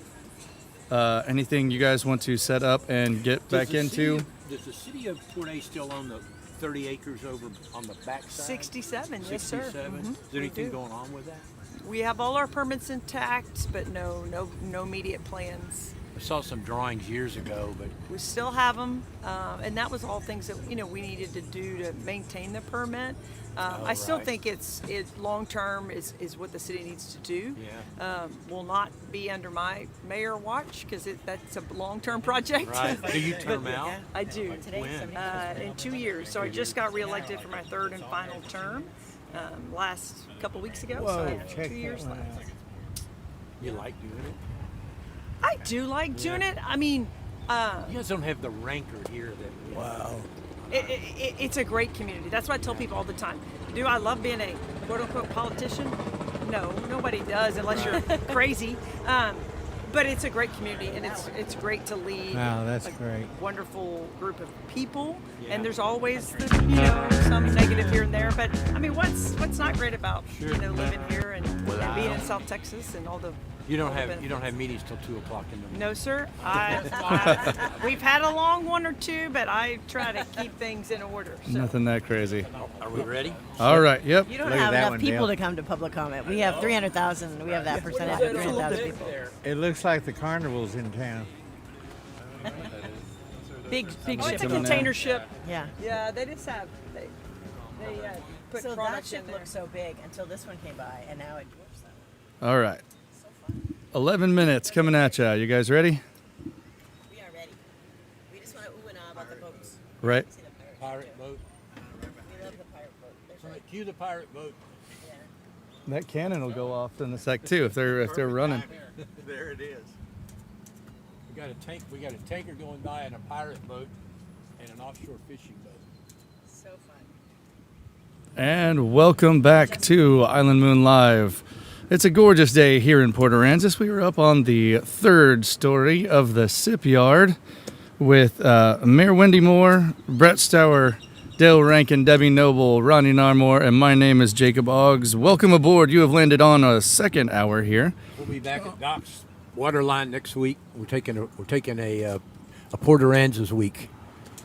Anything you guys want to set up and get back into? Does the city of Port A still own the 30 acres over on the backside? 67, yes, sir. 67? Mhm, Is there we anything do. going on with that? We have all our permits intact, but no immediate plans. I saw some drawings years ago, but We still have them, and that was all things that we needed to do to maintain the permit. I still right. think it long term is what the city needs to do. Yeah. Will not be under my mayor watch because that's a long term project. right. Do you term But- out? I do. today, When? 70 In 2 years. So I just got reelected for my third and final term last couple weeks ago. Whoa, so I have check 2 years that one left. out. You like doing it? I do like doing it. I mean, You guys don't have the rancor here that. Wow. it's a great community. That's what I tell people all the time. Do I love being a quote unquote politician? No, nobody does unless you're crazy. But it's a great community, and it's great to lead. Wow, that's a great. Wonderful group of people, Yeah. and there's always some negative here and there. But I mean, what's not great about living here and being in South Texas and all the You don't all the have benefits. meetings till 2 o'clock in the morning. No, sir. We've had a long one or two, but I try to keep things in order. So. Nothing that crazy. Are we ready? All right. Yep. You don't Look at have that enough one, people Dale. to come to public comment. We have 300,000. We have that percentage of 300,000 people. It looks like the carnival's in town. Big Oh, it's a ship. container ship. Yeah. Yeah, they just have they put So that products ship in there. looked so big until this one came by, and now it dwarfs them. All right. 11 minutes coming at ya. You guys ready? We are ready. We just want to ooh and ah about the boats. Right. See the pirates. Pirate boat. We love the pirate boat. There's like, Cue the pirate boat. yeah. That cannon will go off in a sec too if they're running. There it is. We got a tank. We got a tanker going by and a pirate boat and an offshore fishing boat. So fun. And welcome back to Island Moon Live. It's a gorgeous day here in Port Aransas. We are up on the third story of the Sip Yard with Mayor Wendy Moore, Brett Stour, Dale Rankin, Debbie Noble, Ronnie Narmore, and my name is Jacob Oggs. Welcome aboard. You have landed on a second hour here. We'll be back at Doc's Waterline next week. We're taking a Port Aransas week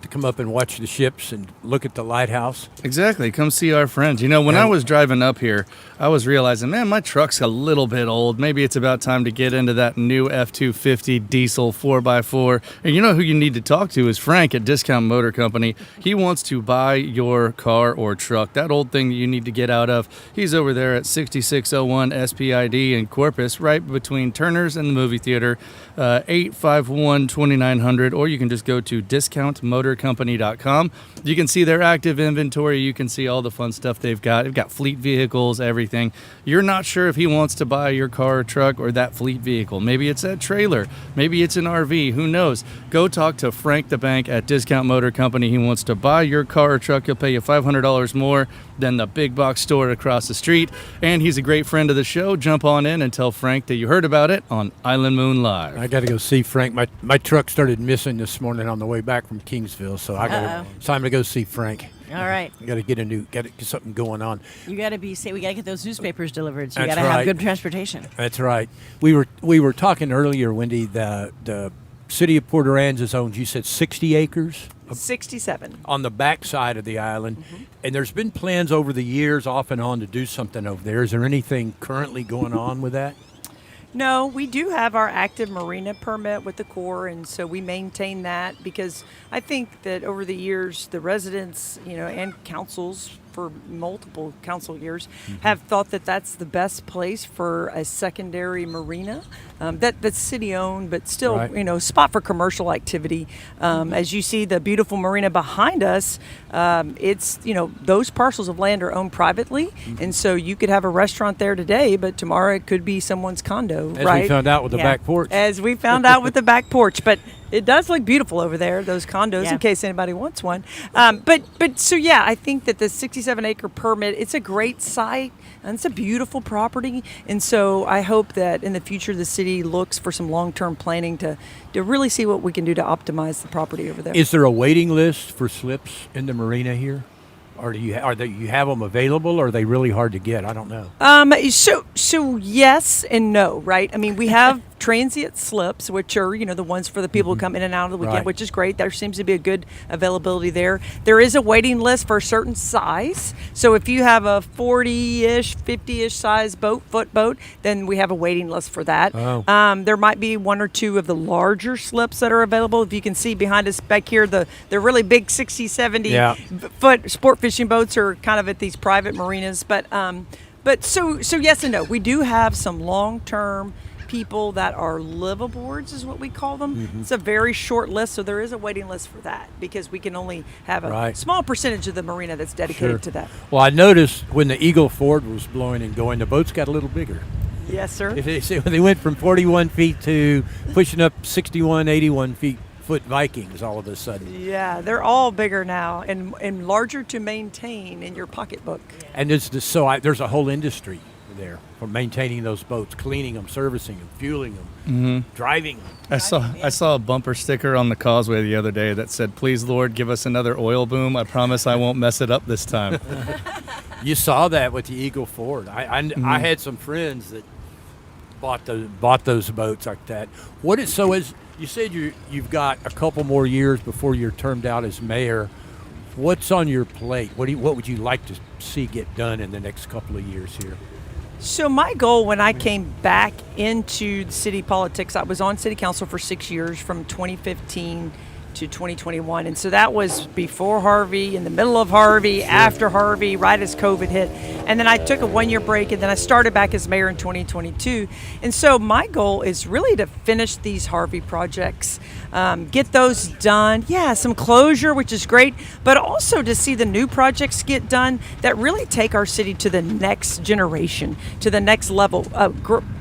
to come up and watch the ships and look at the lighthouse. Exactly. Come see our friends. You know, when I was driving up here, I was realizing, man, my truck's a little bit old. Maybe it's about time to get into that new F-250 diesel 4x4. And you know who you need to talk to is Frank at Discount Motor Company. He wants to buy your car or truck, that old thing that you need to get out of. He's over there at 6601 SPID in Corpus, right between Turner's and the movie theater, 851-2900, or you can just go to discountmotorcompany.com. You can see their active inventory. You can see all the fun stuff they've got. They've got fleet vehicles, everything. You're not sure if he wants to buy your car or truck or that fleet vehicle. Maybe it's that trailer. Maybe it's an RV. Who knows? Go talk to Frank the Bank at Discount Motor Company. He wants to buy your car or truck. He'll pay you $500 more than the big box store across the street. And he's a great friend of the show. Jump on in and tell Frank that you heard about it on Island Moon Live. I got to go see Frank. My truck started missing this morning on the way back from Kingsville, so it's time to go see Frank. All right. I got to get something going on. You got to we got to get those newspapers delivered. So you got That's to have right. good transportation. That's right. We were talking earlier, Wendy. The city of Port Aransas owns, you said, 60 acres 67. on the backside of the island, and there's been plans over the years, off and on, to do something over there. Is there anything currently going on with that? No, we do have our active marina permit with the Corps, and so we maintain that because I think that over the years, the residents, and councils for multiple council years have thought that that's the best place for a secondary marina that's city owned, but still, Right. Spot for commercial activity. As you see the beautiful marina behind us, it's, those parcels of land are owned privately. And so you could have a restaurant there today, but tomorrow it could be someone's condo, As right? we found out with the back porch. As we found out with the back porch, but it does look beautiful over there, those condos, Yeah. in case anybody wants one. But so yeah, I think that the 67-acre permit, it's a great site and it's a beautiful property. And so I hope that in the future the city looks for some long-term planning to really see what we can do to optimize the property over there. Is there a waiting list for slips in the marina here? Or you have them available, or are they really hard to get? I don't know. So yes and no, right? I mean, we have transient slips, which are, the ones for the people who come in and out of the weekend, Right. which is great. There seems to be a good availability there. There is a waiting list for a certain size. So if you have a 40-ish, 50-ish size foot boat, then we have a waiting list for that. Oh. There might be one or two of the larger slips that are available. If you can see behind us back here, the really big 60, 70 Yeah. foot sport fishing boats are kind of at these private marinas. But so yes and no. We do have some long-term people that are liveaboards is what we call them. It's a very short list, so there is a waiting list for that because we can only have a Right. small percentage of the marina that's dedicated to that. Well, I noticed when the Eagle Ford was blowing and going, the boats got a little bigger. Yes, sir. They went from 41 feet to pushing up 61, 81 foot Vikings all of a sudden. Yeah, they're all bigger now and larger to maintain in your pocketbook. And there's a whole industry there for maintaining those boats, cleaning them, servicing them, fueling them, driving them. I saw a bumper sticker on the causeway the other day that said, "Please, Lord, give us another oil boom. I promise I won't mess it up this time." You saw that with the Eagle Ford. I had some friends that bought those boats like that. As you said, you've got a couple more years before you're termed out as mayor. What's on your plate? What would you like to see get done in the next couple of years here? So my goal when I came back into city politics, I was on city council for 6 years from 2015 to 2021. And so that was before Harvey, in the middle of Harvey, after Harvey, right as COVID hit. And then I took a 1 year break and then I started back as mayor in 2022. And so my goal is really to finish these Harvey projects, get those done. Yeah, some closure, which is great, but also to see the new projects get done that really take our city to the next generation, to the next level.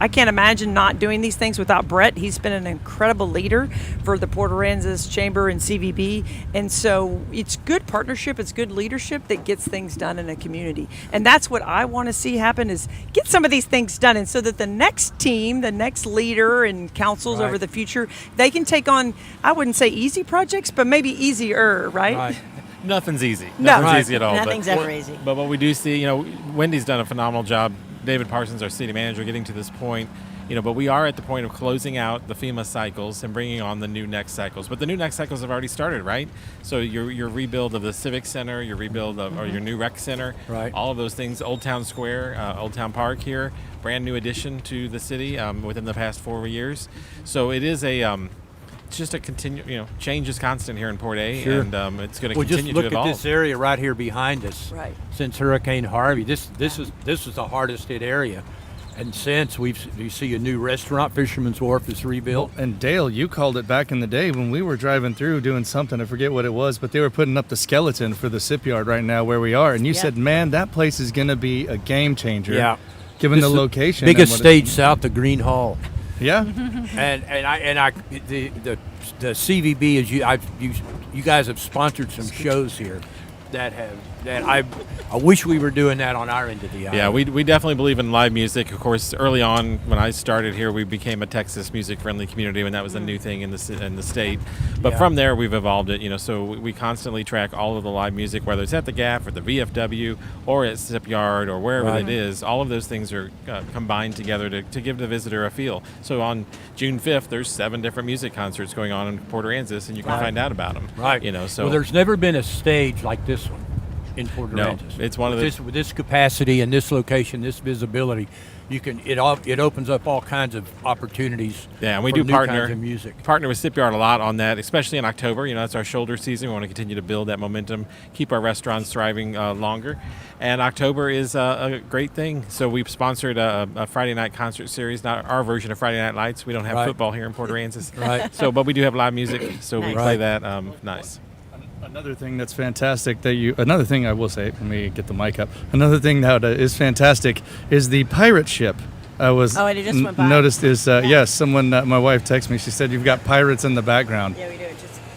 I can't imagine not doing these things without Brett. He's been an incredible leader for the Port Aransas Chamber and CVB. And so it's good partnership, it's good leadership that gets things done in a community. And that's what I want to see happen is get some of these things done. And so that the next team, the next leader and councils over the future, they can take on, I wouldn't say easy projects, but maybe easier, right? Nothing's easy. No. Nothing's easy at all. Nothing's ever easy. But what we do see, Wendy's done a phenomenal job. David Parsons, our city manager, getting to this point. But we are at the point of closing out the FEMA cycles and bringing on the new next cycles. But the new next cycles have already started, right? So your rebuild of the Civic Center, your rebuild of or your new rec center, Right. all of those things, Old Town Square, Old Town Park here, brand new addition to the city within the past 4 years. So it is it's just a change is constant here in Port A, Sure. and it's going to Well, just continue look to at evolve. this area right here behind us. Right. Since Hurricane Harvey, this was the hardest hit area, and since you see a new restaurant, Fisherman's Wharf, is rebuilt. And Dale, you called it back in the day when we were driving through doing something. I forget what it was, but they were putting up the skeleton for the shipyard right now where we are. And you Yeah. said, man, that place is going to be a game changer. Yeah. Given This the is location. biggest and what stage south of Green Hall. Yeah. The CVB is you guys have sponsored some shows here that I wish we were doing that on our end of the aisle. Yeah, we definitely believe in live music. Of course, early on when I started here, we became a Texas music-friendly community when that was a new thing in the state. But Yeah. from there, we've evolved it. So we constantly track all of the live music, whether it's at the GAF or the VFW or at Shipyard or wherever Right. it is. All of those things are combined together to give the visitor a feel. So on June 5th, there's 7 different music concerts going on in Port Aransas, and you can Right. find out about them. Right. So well, there's never been a stage like this one in Port No, Aransas. it's one of the- with this capacity and this location, this visibility, it opens up all kinds of opportunities. Yeah, and we for do new partner kinds of music. partner with Shipyard a lot on that, especially in October. That's our shoulder season. We want to continue to build that momentum, keep our restaurants thriving longer. And October is a great thing. So we've sponsored a Friday night concert series, not our version of Friday Night Lights. We don't have Right. football here in Port Aransas. Right. So, but we do have live music, so we Nice. play that. Nice. Another thing that's fantastic another thing I will say, let me get the mic up. Another thing that is fantastic is the pirate ship. I was Oh, and it just went by. noticed is yes, someone my wife texted me. She said you've got pirates in the background. Yeah, we do.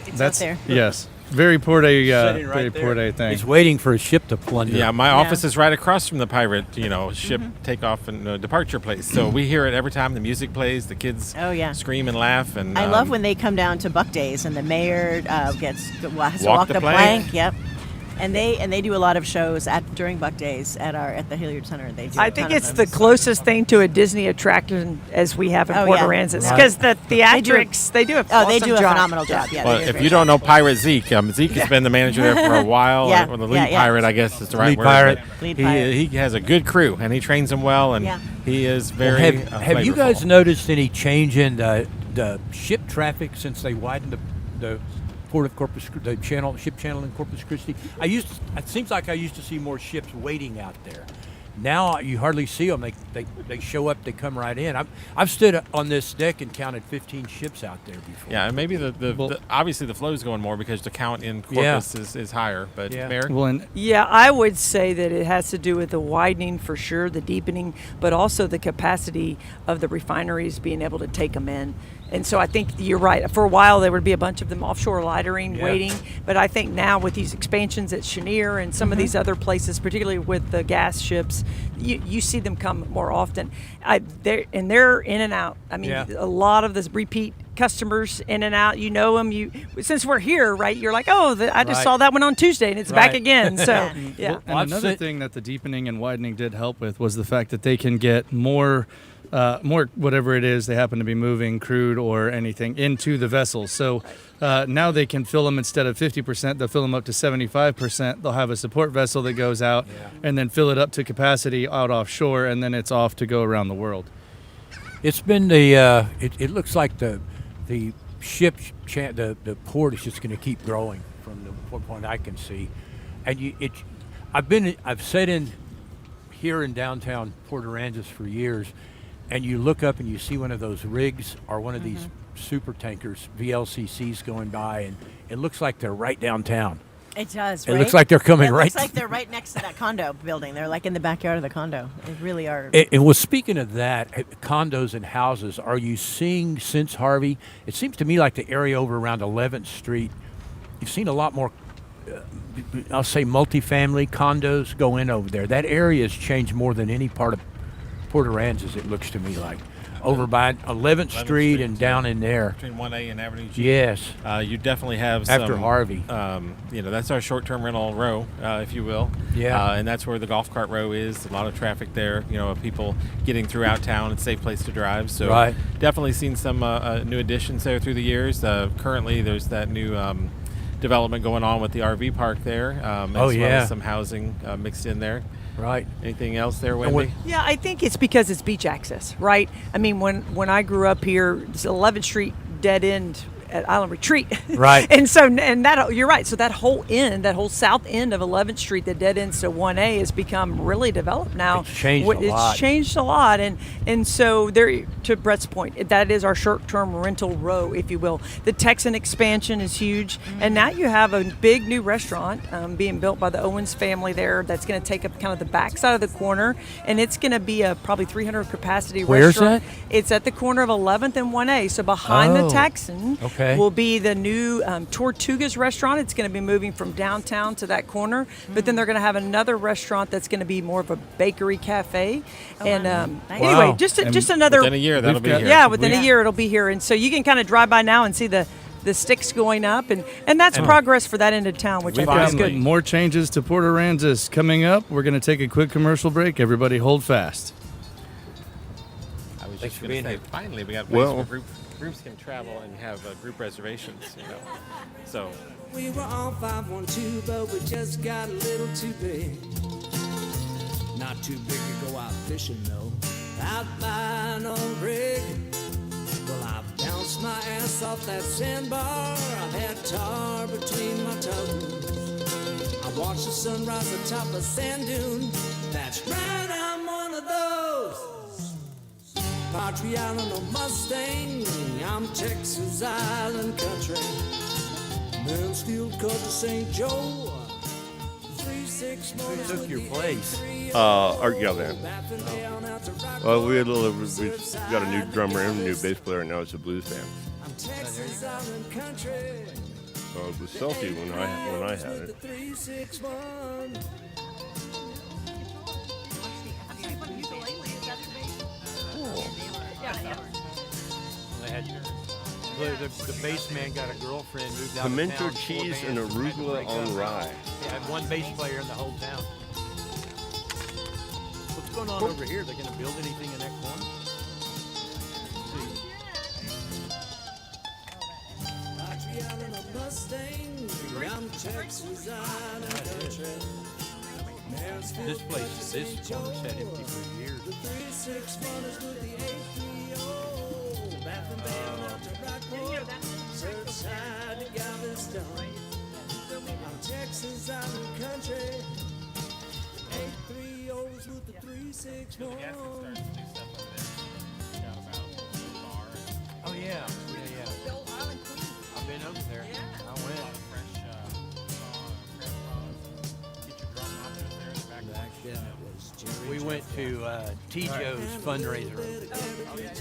It's That's out there. yes, very Port A, Sitting right very there. Port A thing. It's waiting for a ship to plunder. Yeah, my Yeah. office is right across from the pirate, ship takeoff and departure place. So we hear it every time the music plays. The kids Oh, yeah. scream and laugh. And I love when they come down to Buck Days and the mayor has to Walk walk the the plank. plank. Yep. And they do a lot of shows during Buck Days at the Hilliard Center. They do I a think ton of it's them. the closest thing to a Disney attraction as we have in Oh, Port yeah. Aransas, Right. because the They do a- theatrics they do a Oh, they awesome do a job. phenomenal job. Yeah. Well, they do a if great you job. don't know Pirate Zeke, Zeke has been the manager there for a while. Yeah, Or the lead yeah, yeah. pirate, I guess is the right Lead word. pirate. but Lead pirate. He has a good crew, and he trains them well, and Yeah. he is Well, very have you guys flavorful. noticed any change in the ship traffic since they widened the port of Corpus, the ship channel in Corpus Christi? It seems like I used to see more ships waiting out there. Now you hardly see them. They show up. They come right in. I've stood on this deck and counted 15 ships out there before. Yeah, and maybe the obviously the flow is going more because the count in Corpus is higher. But Yeah. Mayor? well, and Yeah, I would say that it has to do with the widening for sure, the deepening, but also the capacity of the refineries being able to take them in. And so I think you're right. For a while, there would be a bunch of them offshore lightering, Yeah. waiting. But I think now with these expansions at Cheniere and some of these other places, particularly with the gas ships, you see them come more often. They're in and out. I mean, Yeah. a lot of the repeat customers in and out. You know them. Since we're here, right? You're like, I just Right. saw that one on Tuesday, and it's back Right. again. So yeah. And Well, I've another seen- thing that the deepening and widening did help with was the fact that they can get more whatever it is they happen to be moving, crude or anything, into the vessels. So now they can fill them instead of 50%, they'll fill them up to 75%. They'll have a support vessel that goes out and then fill it up to capacity out offshore, and then it's off to go around the world. It's been it looks like the ship the port is just going to keep growing from the point I can see, and I've sat in here in downtown Port Aransas for years, and you look up and you see one of those rigs or one of these super tankers, VLCCs going by, and it looks like they're right downtown. It does. It right? looks like they're coming It right. looks like they're right next to that condo building. They're like in the backyard of the condo. They really are. And well, speaking of that, condos and houses, are you seeing since Harvey? It seems to me like the area over around 11th Street, you've seen a lot more, I'll say, multifamily condos go in over there. That area has changed more than any part of Port Aransas, it looks to me like. over by 11th Street and down in there. between 1A and Avenue G. Yes. You definitely have After some, Harvey. That's our short-term rental row, if you will. Yeah. And that's where the golf cart row is. A lot of traffic there. Of people getting throughout town. It's a safe place to drive. So Right. definitely seen some new additions there through the years. Currently, there's that new development going on with the RV park there, as well as some housing mixed in there. Right. Anything else there, Wendy? Yeah, I think it's because it's beach access, right? I mean, when I grew up here, it's 11th Street dead end at Island Retreat. Right. and that you're right. So that whole south end of 11th Street, the dead ends to 1A, has become really developed now. It's changed a lot. It's changed a lot, and so there, to Brett's point, that is our short-term rental row, if you will. The Texan expansion is huge, and now you have a big new restaurant being built by the Owens family there. That's going to take up kind of the back side of the corner, and it's going to be a probably 300 capacity Where's restaurant. that? It's at the corner of 11th and 1A. So behind the Oh. Texan Okay. will be the new Tortugas restaurant. It's going to be moving from downtown to that corner, but then they're going to have another restaurant that's going to be more of a bakery cafe. And nice. anyway, Wow. just another. Within a year, that'll be got- here. Yeah, within a year it'll be here, and so you can kind of drive by now and see the sticks going up, and that's progress for that end of town, which I We've think got is good. more changes to Port Aransas coming up. We're going to take a quick commercial break. Everybody hold fast. I was Thanks just for going being to say, here. finally, we got a place where groups can travel and have group reservations. So We were on 512, but we just got a little too big. Not too big to go out fishing, though. Out by an old rig. Well, I've bounced my ass off that sandbar. I've had tar between my toes. I watched the sunrise atop a sand dune. That's right, I'm one of those. Patry Island or Mustang, I'm Texas Island country. Mansfield, cut to St. Joe. 3-6 Who took your place? Art Galvan. Well, we got a new drummer and a new bass player, and now it's a blues band. I'm Texas Island country. It was Selkie when I had it. 361. The bass man got a girlfriend, moved out Pimento of town. cheese and arugula on rye. They had one bass player in the whole town. What's going on over here? They're going to build anything in that corner? Patry Island or Mustang. I'm Texas Island country. Mansfield, This place, this corner's had empty for years. 361 is with the 830. Baffin Bay out to Rockport. Surfside to Galveston. I'm Texas Island country. 830s with the 361. Oh, yeah. I've been over there. I went. We went to T. Joe's fundraiser.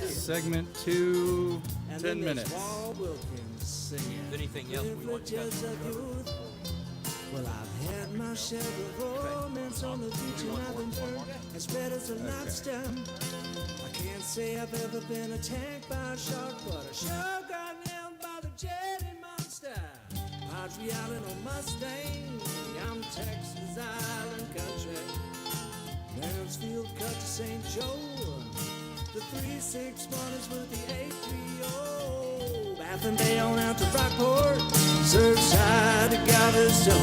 Segment 2, 10 minutes. Is there anything else we want to cover? Well, I've had my share of romance on the beach and I've been burned as red as a lobster. I can't say I've ever been attacked by a shark, but I sure got nailed by the jetty monster. Patry Island or Mustang, I'm Texas Island country. Mansfield, cut to St. Joe. The 361 is with the 830. Baffin Bay on out to Rockport. Surfside to Galveston.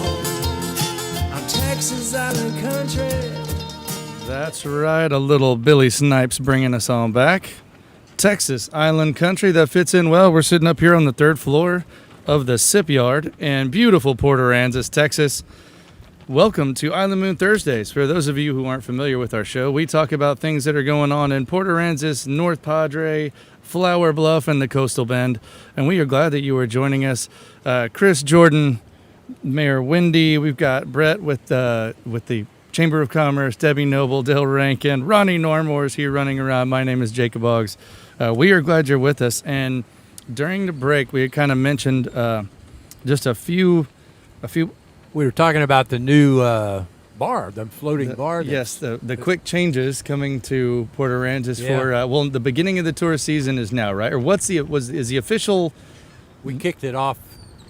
I'm Texas Island country. That's right, a little Billy Snipes bringing us on back. Texas Island Country, that fits in well. We're sitting up here on the 3rd floor of the Sip Yard in beautiful Port Aransas, Texas. Welcome to Island Moon Thursdays. For those of you who aren't familiar with our show, we talk about things that are going on in Port Aransas, North Padre, Flower Bluff, and the Coastal Bend. And we are glad that you are joining us. Chris, Jordan, Mayor Wendy, we've got Brett with the Chamber of Commerce, Debbie Noble, Dale Rankin, Ronnie Normore is here running around. My name is Jacob Boggs. We are glad you're with us. And during the break, we had kind of mentioned just a few. We were talking about the new bar, the floating bar. Yes, the quick changes coming to Port Aransas Yeah. for well, the beginning of the tourist season is now, right? Or is the official? We kicked it off.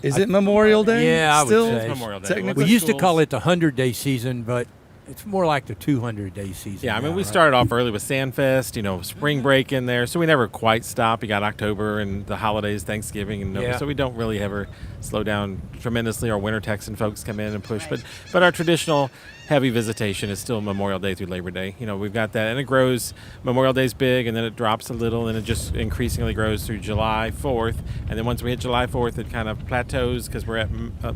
Is it Memorial Day? Yeah, I would still? say. It's Memorial Day. Technically? We used to schools. call it the 100-day season, but it's more like the 200-day season. Yeah, I mean, now, we right? started off early with Sandfest, spring break in there, so we never quite stop. You got October and the holidays, Thanksgiving, and November, Yeah. so we don't really ever slow down tremendously. Our winter Texan folks come in and push, but our traditional heavy visitation is still Memorial Day through Labor Day. We've got that, and it grows. Memorial Day's big, and then it drops a little, and it just increasingly grows through July 4th, and then once we hit July 4th, it kind of plateaus because we're at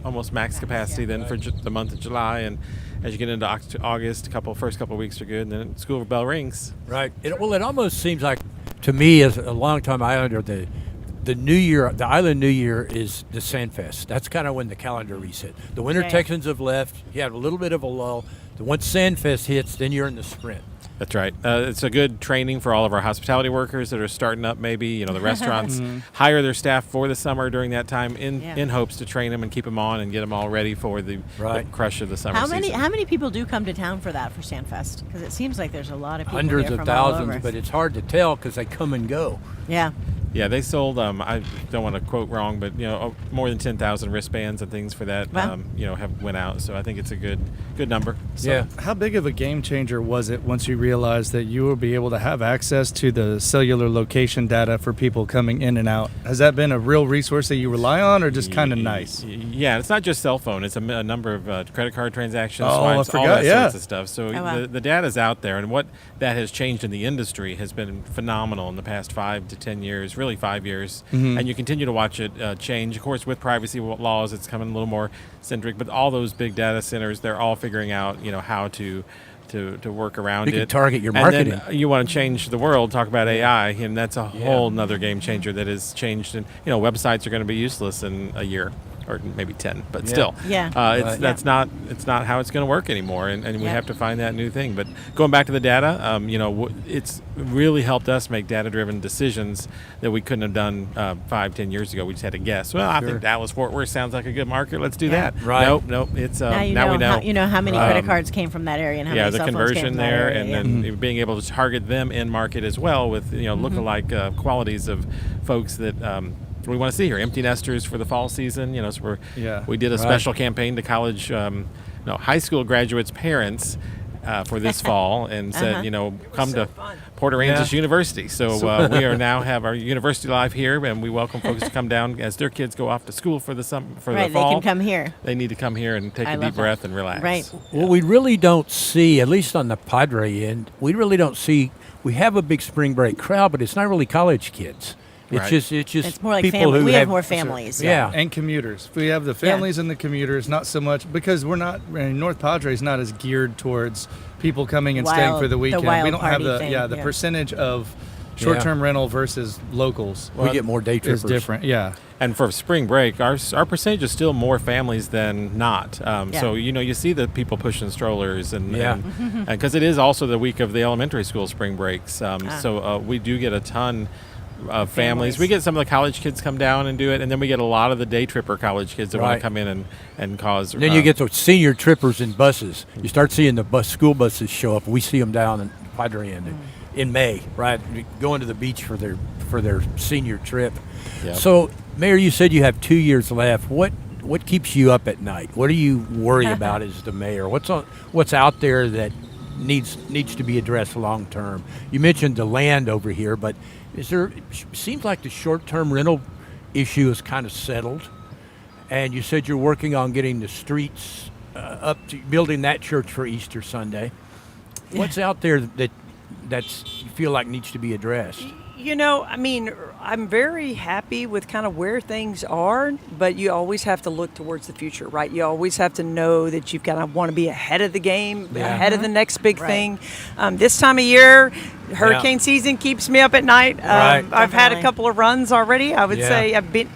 almost max capacity then for the month of July, and as you get into August, first couple weeks are good, and then school bell rings. Right. It almost seems like, to me, as a longtime Islander, the New Year, the Island New Year is the Sandfest. That's kind of when the calendar reset. The Winter Right. Texans have left. You have a little bit of a lull. Once Sandfest hits, then you're in the sprint. That's right. It's a good training for all of our hospitality workers that are starting up. Maybe the restaurants hire their staff for the summer during that time in hopes to train them and keep them on and get them all ready for the crush of the summer How season. many people do come to town for that, for Sandfest? Because it seems like there's a lot of people Hundreds there of from all thousands, over. but it's hard to tell because they come and go. Yeah. Yeah, they sold. I don't want to quote wrong, but more than 10,000 wristbands and things for that. Wow. Have went out. So I think it's a good number. So Yeah. How big of a game changer was it once you realized that you will be able to have access to the cellular location data for people coming in and out? Has that been a real resource that you rely on, or just kind of nice? Yeah, it's not just cell phone. It's a number of credit card transactions, Oh, I swipes, all forgot, that yeah. sorts of stuff. So Oh, wow. the data's out there, and what that has changed in the industry has been phenomenal in the past 5 to 10 years, really 5 years. And you continue to watch it change. Of course, with privacy laws, it's coming a little more centric. But all those big data centers, they're all figuring out, how to work around You can it. target your And marketing. then you want to change the world, talk about AI, and that's a whole nother game changer that has changed. And websites are going to be useless in a year. Or maybe 10, but still, Yeah. it's not how it's going to work anymore, and we Yeah. have to find that new thing. But going back to the data, it's really helped us make data-driven decisions that we couldn't have done 5-10 years ago. We just had to guess. Well, I think Dallas-Fort Worth sounds like a good market. Let's do Yeah. that. Right. Nope. It's now we know. you know how many credit cards came from that area and how Yeah, many the cell phones came conversion from that there, area. and Yeah. then being able to target them in market as well with lookalike qualities of folks that. We want to see here empty nesters for the fall season. So we did a special campaign to college, high school graduates' parents for this fall, and said, come to Port Aransas University. So we are now have our university live here, and we welcome folks to come down as their kids go off to school for the fall. Right, they can come here. They need to come here and take I a love deep that. breath and relax. Right. Well, we really don't see, at least on the Padre end, we really don't see. We have a big spring break crowd, but it's not really college kids. It's Right. just It's more like people family. who We have more families. Yeah. And commuters. We have the families and the commuters, not so much because North Padre is not as geared towards people coming and staying Wild- for the weekend. wild We don't have party the thing, the yeah. percentage of short-term rental versus locals. We get more day Is trippers. different. Yeah. And for spring break, our percentage is still more families than not. So you see the people pushing strollers, and because it is also the week of the elementary school spring breaks. So we do get a ton of families. We get some of the college kids come down and do it, and then we get a lot of the day tripper college kids that want Right. to come in and cause. And then you get those senior trippers in buses. You start seeing the school buses show up. We see them down in Padre End in May, right? Going to the beach for their senior trip. Yep. So, Mayor, you said you have 2 years left. What keeps you up at night? What do you worry about as the mayor? What's out there that needs to be addressed long term? You mentioned the land over here, but seems like the short-term rental issue is kind of settled, and you said you're working on getting the streets up to building that church for Easter Sunday. What's out there that's you feel like needs to be addressed? I'm very happy with kind of where things are, but you always have to look towards the future, right? You always have to know that you've got to want to be ahead of the game, ahead of the next big thing. This time of year, hurricane season keeps me up at night. I've had a couple of runs already. I would say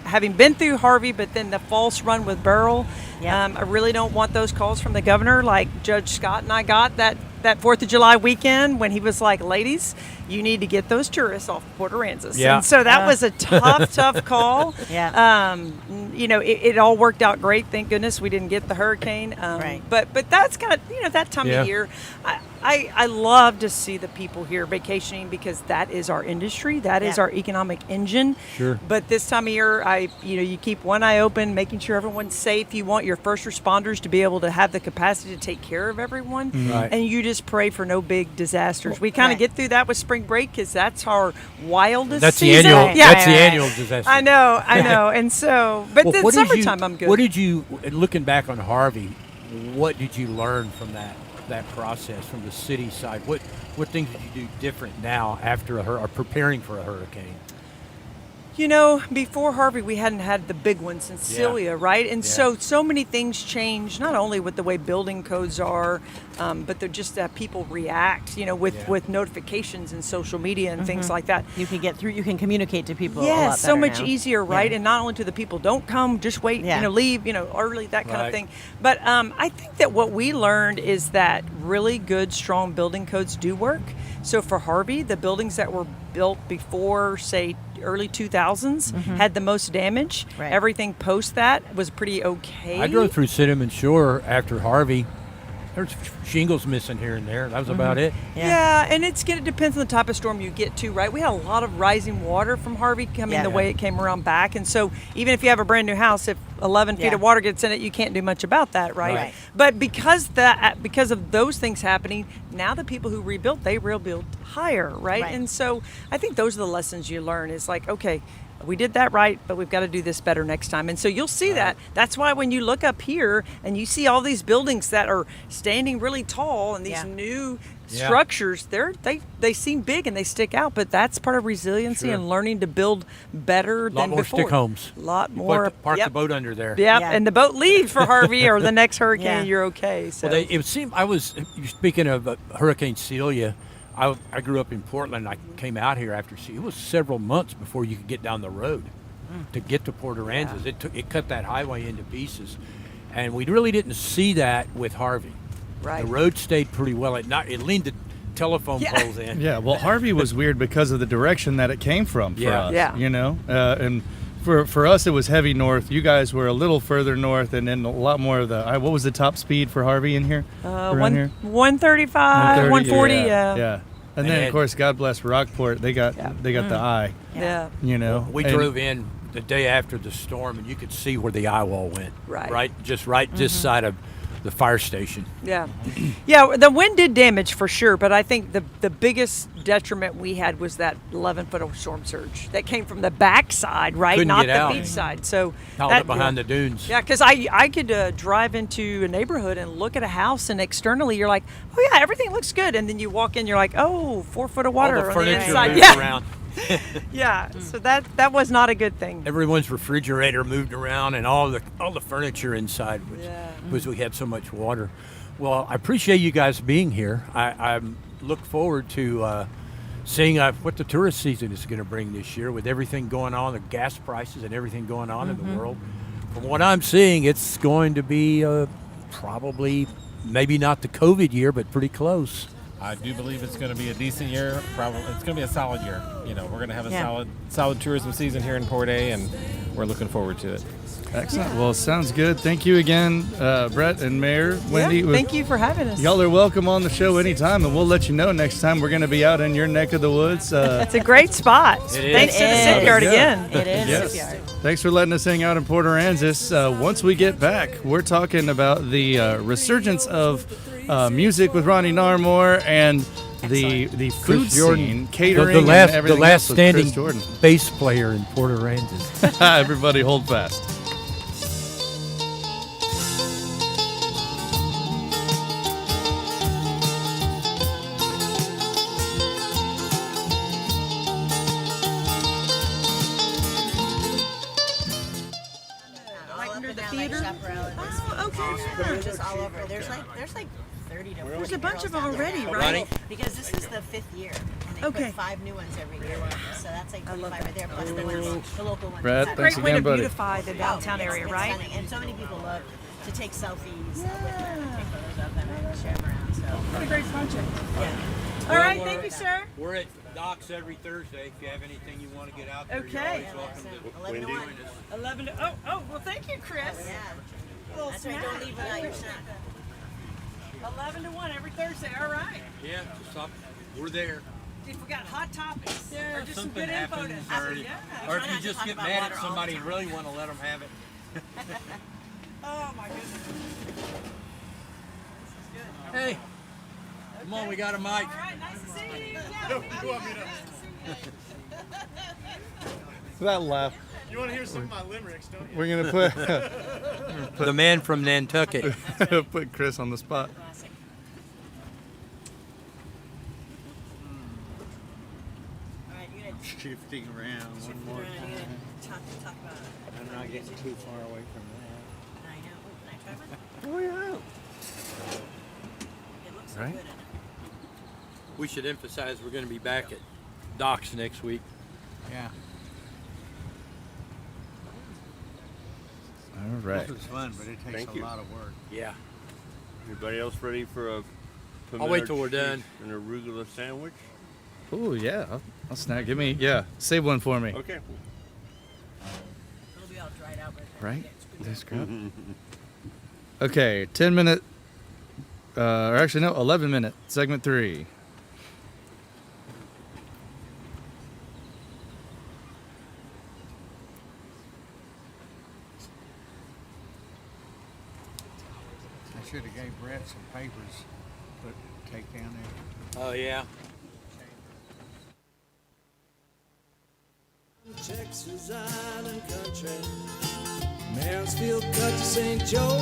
having been through Harvey, but then the false run with Beryl. I really don't want those calls from the governor like Judge Scott and I got that that 4th of July weekend when he was like, ladies, you need to get those tourists off of Port Aransas. Yeah. And so that was a tough call. Yeah. You know, it all worked out great. Thank goodness we didn't get the hurricane. Right. But that's kind of, you know, that time Yeah. of year. I love to see the people here vacationing because that is our industry. That is Yeah. our economic engine. Sure. But this time of year, you keep one eye open, making sure everyone's safe. You want your first responders to be able to have the capacity to take care of everyone. Right. And you just pray for no big disasters. We kind of Right. get through that with spring break because that's our wildest That's the season. annual. Yeah. That's the annual disaster. I know. And so, but Well, the what did summertime, I'm good. What did you, looking back on Harvey, what did you learn from that process from the city side? What things did you do different now after or preparing for a hurricane? You know, before Harvey, we hadn't had the big one since Yeah. Celia, right? And Yeah. so many things changed, not only with the way building codes are, but they're just that people react, you know, with notifications and social media and things like that. You can get through. You can communicate to people. a lot Yes, so better much now. easier, right? Yeah. And not only to the people, don't come, just wait, Yeah. you know, leave, you know, early, that kind Right. of thing. But I think that what we learned is that really good, strong building codes do work. So for Harvey, the buildings that were built before, say, early 2000s had the most damage. Right. Everything post that was pretty okay. I drove through Cinnamon Shore after Harvey. There's shingles missing here and there. That was about it. Yeah, and it depends on the type of storm you get to, right? We had a lot of rising water from Harvey coming Yeah. the way it came around back. And so even if you have a brand new house, if 11 feet Yeah. of water gets in it, you can't do much about that, right? Right. But because of those things happening, now the people who rebuilt, they rebuilt higher, right? Right. And so I think those are the lessons you learn is like, okay, we did that right, but we've got to do this better next time. And so you'll see that. That's why when you look up here and you see all these buildings that are standing really tall and these Yeah. new Yeah. structures, they seem big and they stick out, but that's part of resiliency Sure. and learning to build better A lot than more before. stick homes. A lot You more. Park Yep. the boat under there. Yep. Yeah. And the boat leaves for Harvey or the next hurricane, Yeah. you're okay. So Well, it seemed speaking of Hurricane Celia. I grew up in Portland. I came out here after Celia. It was several months before you could get down the road to get to Port Aransas. It cut that highway into pieces, and we really didn't see that with Harvey. Right. The road stayed pretty well. It leaned the telephone Yeah. poles in. Yeah, well, Harvey was weird because of the direction that it came from for Yeah. us. Yeah. You know, and for us it was heavy north. You guys were a little further north, and then a lot more of the. What was the top speed for Harvey in here? Around here? 135, 140. Yeah. Yeah. And then And- of course, God bless Rockport. They got the eye. Yeah. You know, We And- drove in the day after the storm, and you could see where the eye wall went. Right. Just this side of the fire station. Yeah. Yeah, the wind did damage for sure, but I think the biggest detriment we had was that 11-foot of storm surge that came from the backside, right? Couldn't Not get the out. beach side. So Held up behind the dunes. Yeah, because I could drive into a neighborhood and look at a house, and externally you're like, oh yeah, everything looks good, and then you walk in, you're like, oh, 4 foot of water All the on the furniture inside. moved Yeah, around. yeah. So that was not a good thing. Everyone's refrigerator moved around, and all the furniture inside was we had so much water. Well, I appreciate you guys being here. I look forward to seeing what the tourist season is going to bring this year with everything going on, the gas prices and everything going on in the world. From what I'm seeing, it's going to be probably maybe not the COVID year, but pretty close. I do believe it's going to be a decent year. Probably it's going to be a solid year. You know, we're going to have a Yeah. solid tourism season here in Port A, and we're looking forward to it. Excellent. Well, sounds good. Thank you again, Brett and Mayor Wendy. Yeah, thank you for having us. Y'all are welcome on the show anytime, and we'll let you know next time we're going to be out in your neck of the woods. It's a great spot. It is. Thanks to the It City is. Yard Yeah. again. It is. Yes. Shipyard. Thanks for letting us hang out in Port Aransas. Once we get back, we're talking about the resurgence of music with Ronnie Narmore and the food scene, catering, the last and everything last else with standing Chris Jordan. bass player in Port Aransas. Everybody hold fast. Under the theater. Oh, okay. Just all over. There's like 30 to 40. There's a bunch of them girls down there already, now. right? Because this is the 5th year, and they Okay. put 5 new ones every year. So that's like 25 right there, plus the local ones. Brett, inside. thanks Great way again, to buddy. beautify the downtown area, It's right? stunning. And so many people love to take selfies with them and take photos of them and share them around. So What a great project. yeah. All right, thank you, sir. We're at Doc's every Thursday. If you have anything you want to get out there, Okay. you're always welcome to 11 to 1. 11 to, oh, well, thank you, Chris. Yeah. Little That's right. Don't snack. leave without your snack. 11 to 1 every Thursday. All right. Yeah, just stop. We're there. If we got hot topics, Yeah, or just some something good info to happens, have. or, Yeah. or if Try you not to just talk get about mad water at all the somebody and time. really want to let them have it. Oh my goodness. Hey, come on, we got a mic. All right, nice to see you. Yeah, me too. Nice to see you. That laugh. You want to hear some of my limericks, don't you? We're gonna put The man from Nantucket. put Chris on the spot. Classic. All right, you're gonna Shifting around one shift more around. You're time. gonna talk about. I'm not getting too far away from I know. Ooh, can I try one? that. Oh yeah. It looks so Right. good in it. We should emphasize we're going to be back at Doc's next week. Yeah. All right. This was fun, but it takes Thank a you. lot of work. Yeah. Anybody else ready for a I'll wait till we're pimento done. cheese and arugula sandwich? Oh yeah, I'll snack. Give me save one for me. Okay. It'll be all dried out by the time Right? you get That's great. Okay, 10-minute, or actually no, 11-minute, segment 3. I should have gave Brett some papers, but take down there. Oh, yeah. Texas Island Country, Mansfield cut to St. Joe,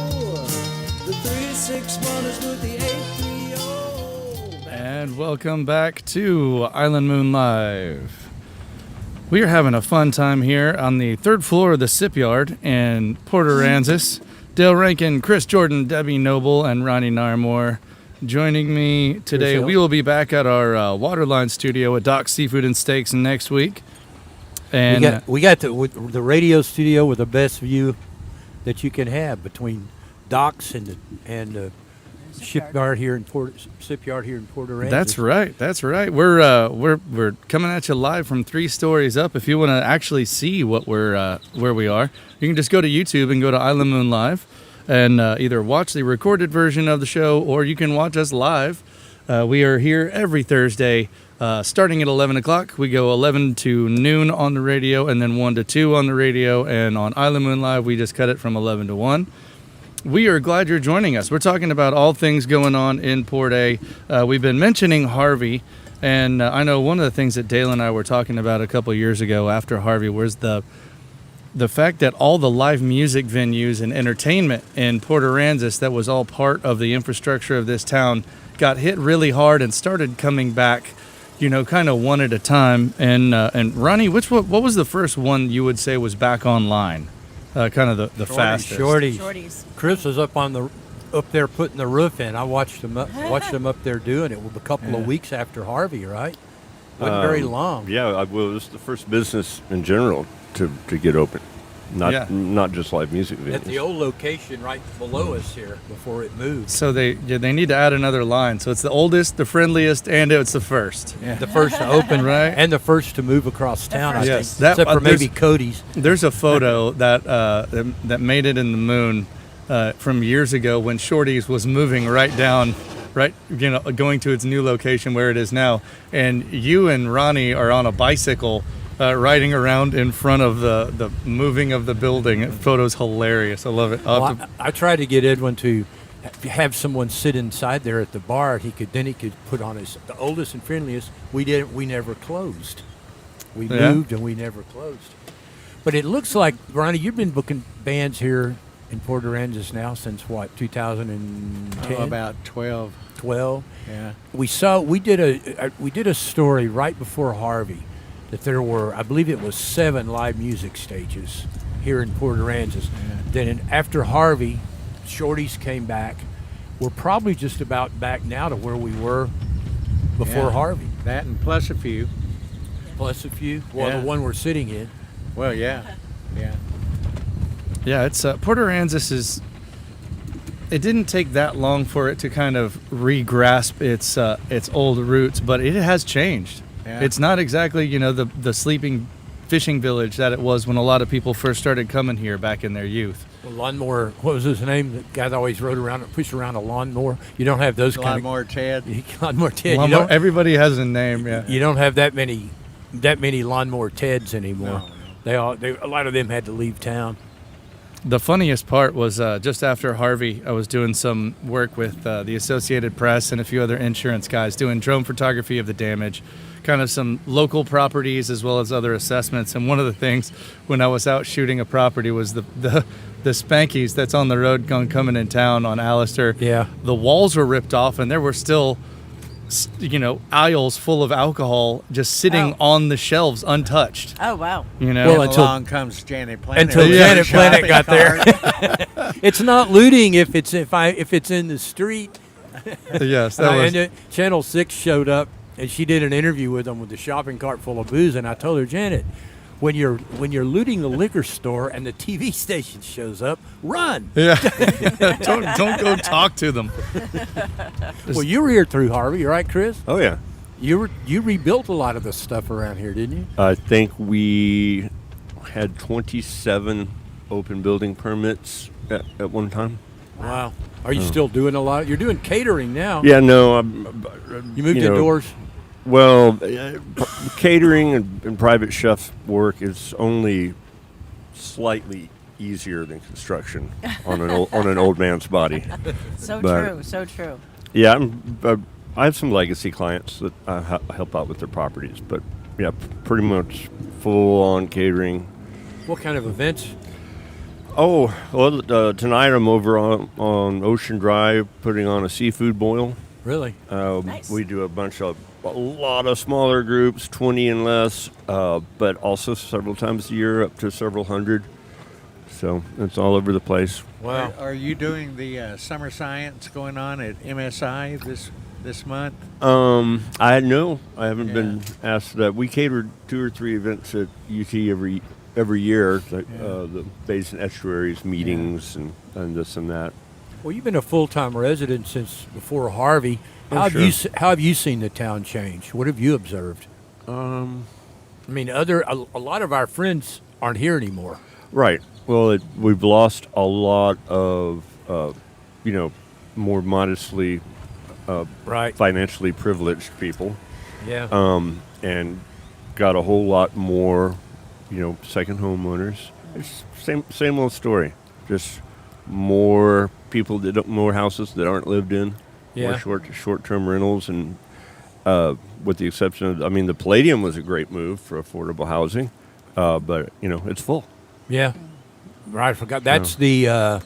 the 361 is with the 830. And welcome back to Island Moon Live. We are having a fun time here on the 3rd floor of the Sip Yard in Port Aransas. Dale Rankin, Chris Jordan, Debbie Noble, and Ronnie Narmore joining me today. Yourself. We will be back at our Waterline studio at Doc's Seafood and Steaks next week. And We got the radio studio with the best view that you can have between Doc's and the shipyard here in Shipyard here in Port Aransas. That's right. We're coming at you live from 3 stories up. If you want to actually see what where we are, you can just go to YouTube and go to Island Moon Live, and either watch the recorded version of the show or you can watch us live. We are here every Thursday, starting at 11 o'clock. We go 11 to noon on the radio, and then 1 to 2 on the radio. And on Island Moon Live, we just cut it from 11 to 1. We are glad you're joining us. We're talking about all things going on in Port A. We've been mentioning Harvey, and I know one of the things that Dale and I were talking about a couple years ago after Harvey was the fact that all the live music venues and entertainment in Port Aransas that was all part of the infrastructure of this town got hit really hard and started coming back, kind of one at a time. And Ronnie, what was the first one you would say was back online? Kind of the fastest. Shorties. Chris was up there putting the roof in. I watched him up there doing it a couple of weeks after Harvey, right? Wasn't very long. Yeah, well, it was the first business in general to get open, not just live music venues. At the old location right below us here before it moved. So they need to add another line. So it's the oldest, the friendliest, and it's the first. The first to open, Right. And the first to move across town, I Yes, think. that- Except for maybe there's- Cody's. There's a photo that made it in the Moon from years ago when Shorty's was moving going to its new location where it is now, and you and Ronnie are on a bicycle riding around in front of the moving of the building. The photo's hilarious. I love it. I tried to get Edwin to have someone sit inside there at the bar. He could put on the oldest and friendliest. We never closed. We moved and we never closed. But it looks like, Ronnie, you've been booking bands here in Port Aransas now since what, 2010? Oh, about 12. 12. Yeah. We did a story right before Harvey that there were, I believe it was 7 live music stages here in Port Aransas. Yeah. Then after Harvey, Shorty's came back. We're probably just about back now to where we were before Harvey. That and plus a few. Plus a few. Well, Yeah. the one we're sitting in. Well, yeah. Yeah. Yeah, it's Port Aransas is it didn't take that long for it to kind of re-grasp its old roots, but it has changed. Yeah. It's not exactly, you know, the sleeping fishing village that it was when a lot of people first started coming here back in their youth. Well, lawnmower, what was his name? The guy that always rode around and pushed around a lawnmower. You don't have those kind of Lawnmower Ted. Lawnmower Ted. Lawnmower, everybody has a name, yeah. You don't have that many lawnmower Teds anymore. No. A lot of them had to leave town. The funniest part was just after Harvey, I was doing some work with the Associated Press and a few other insurance guys doing drone photography of the damage, kind of some local properties as well as other assessments. And one of the things when I was out shooting a property was the Spankies that's on the road coming in town on Allister. Yeah. The walls were ripped off and there were still, you know, aisles full of alcohol just sitting on the shelves untouched. Oh, wow. You know, Well, Along comes Janet Planet. Until with Janet her Planet shopping got cart. there. It's not looting if it's in the street. yes, that was. And Channel 6 showed up, and she did an interview with them with the shopping cart full of booze. And I told her, Janet, when you're looting the liquor store and the TV station shows up, run. Yeah, don't go talk to them. Well, you were here through Harvey, right, Chris? Oh yeah. You rebuilt a lot of the stuff around here, didn't you? I think we had 27 open building permits at one time. Wow. Are you still doing a lot? You're doing catering now. Yeah, no. You moved indoors. Well, catering and private chef work is only slightly easier than construction on an old man's body. So But- true. So true. Yeah, I have some legacy clients that I help out with their properties, but yeah, pretty much full on catering. What kind of events? Oh, well, tonight I'm over on Ocean Drive putting on a seafood boil. Really? Nice. We do a lot of smaller groups, 20 and less, but also several times a year, up to several hundred. So it's all over the place. Wow. Are you doing the summer science going on at MSI this month? I haven't been asked that. We catered 2 or 3 events at UT every year, like the Basin Estuaries meetings and this and that. Well, you've been a full-time resident since before Harvey. How have you seen the town change? What have you observed? I mean, a lot of our friends aren't here anymore. Right. Well, we've lost a lot of, more modestly, Right. financially privileged people, Yeah. and got a whole lot more, second homeowners. It's same old story. Just more people more houses that aren't lived in. Yeah. More short-term rentals, and with the exception of, the Palladium was a great move for affordable housing, but it's full. Yeah. Right. I forgot. That's the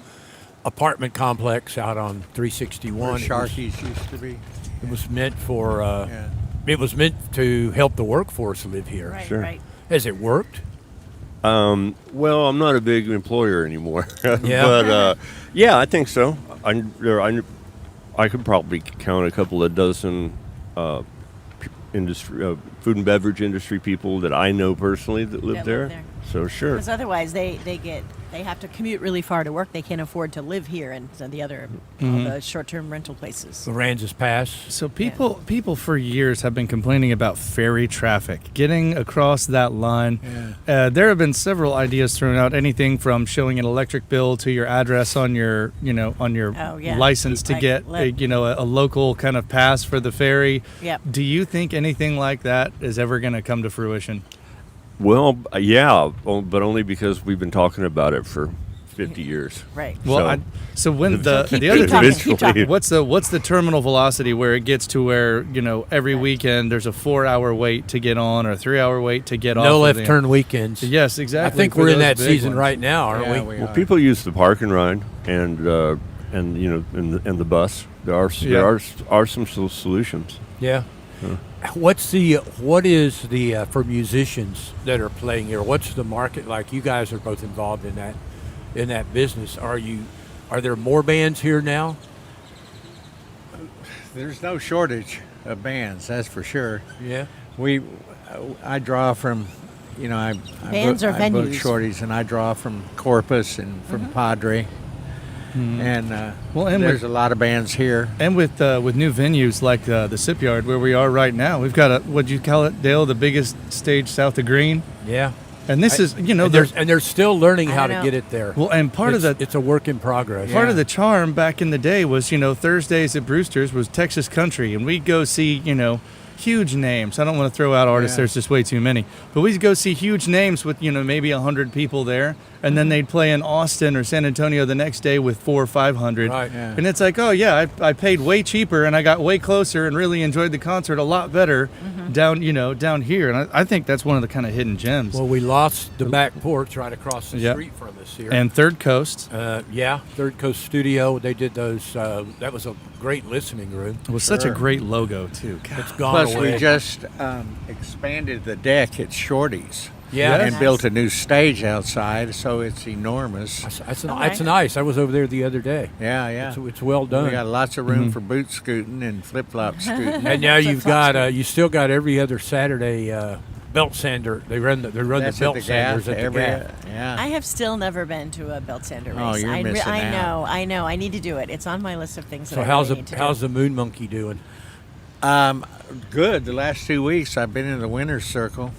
apartment complex out on 361. Where It was- Sharky's used to be. It was meant for. Yeah. It was meant to help the workforce live here. Right. Sure. Right. Has it worked? Well, I'm not a big employer anymore. Yeah. But I think so. I could probably count a couple of dozen industry, food and beverage industry people that I know personally that live That there. live there. So sure. Because otherwise, they have to commute really far to work. They can't afford to live here, and so the other all the short-term rental places. Lorenzo's Pass. So people for years have been complaining about ferry traffic, getting across that line. Yeah. There have been several ideas thrown out, anything from showing an electric bill to your address on your, Oh, yeah. license to Like, get, a local kind of pass for the ferry. Yep. Do you think anything like that is ever going to come to fruition? Well, yeah, but only because we've been talking about it for 50 years. Right. Well, so when the keep other talking, thing keep talking. what's the terminal velocity where it gets to where every weekend there's a 4-hour wait to get on or a 3-hour wait to get off? No of left turn weekends. Yes, I exactly. think for we're in those that big season ones. right now, aren't Yeah, we? we Well, are. people use the park and ride and the bus. There are some solutions. Yeah. What is the for musicians that are playing here? What's the market like? You guys are both involved in that business. Are there more bands here now? There's no shortage of bands, that's for sure. Yeah. I draw from, Bands or I book venues? shorties, and I draw from Corpus and from Padre. and Well, and there's with- a lot of bands here. And with new venues like the Sipyard where we are right now, we've got what'd you call it, Dale? The biggest stage south of Green. Yeah. And this is, and there's they're still learning I how don't to know. get it there. well, and part of it's a work in progress. Part of the charm back in the day was, Thursdays at Brewster's was Texas country, and we'd go see, huge names. I don't want to throw out artists. Yeah. There's just way too many. But we'd go see huge names with, maybe 100 people there, and then they'd play in Austin or San Antonio the next day with 400 or 500. Right. Yeah. And it's like, oh yeah, I paid way cheaper and I got way closer and really enjoyed the concert a lot better down here. And I think that's one of the kind of hidden gems. Well, we lost the back porch right across the Yep. street from us here. And Third Coast Third Coast Studio. They did those. That was a great listening room. was such a great logo too. God. It's gone Plus, away. we just expanded the deck at Shorty's. Yeah. And Nice. built a new stage outside, so it's enormous. That's Okay. nice. I was over there the other day. Yeah, yeah. It's well done. We got lots of room for boot scooting and flip flop scooting. And now you've got you still got every other Saturday belt sander. They run the That's belt at the sanders Gaff, at the every, Gaff. yeah. I have still never been to a belt sander race. Oh, you're missing I know, out. I know. I need to do it. It's on my list of things that So I how's really need to how's do. the Moon Monkey doing? Good. The last 2 weeks I've been in the winner's circle.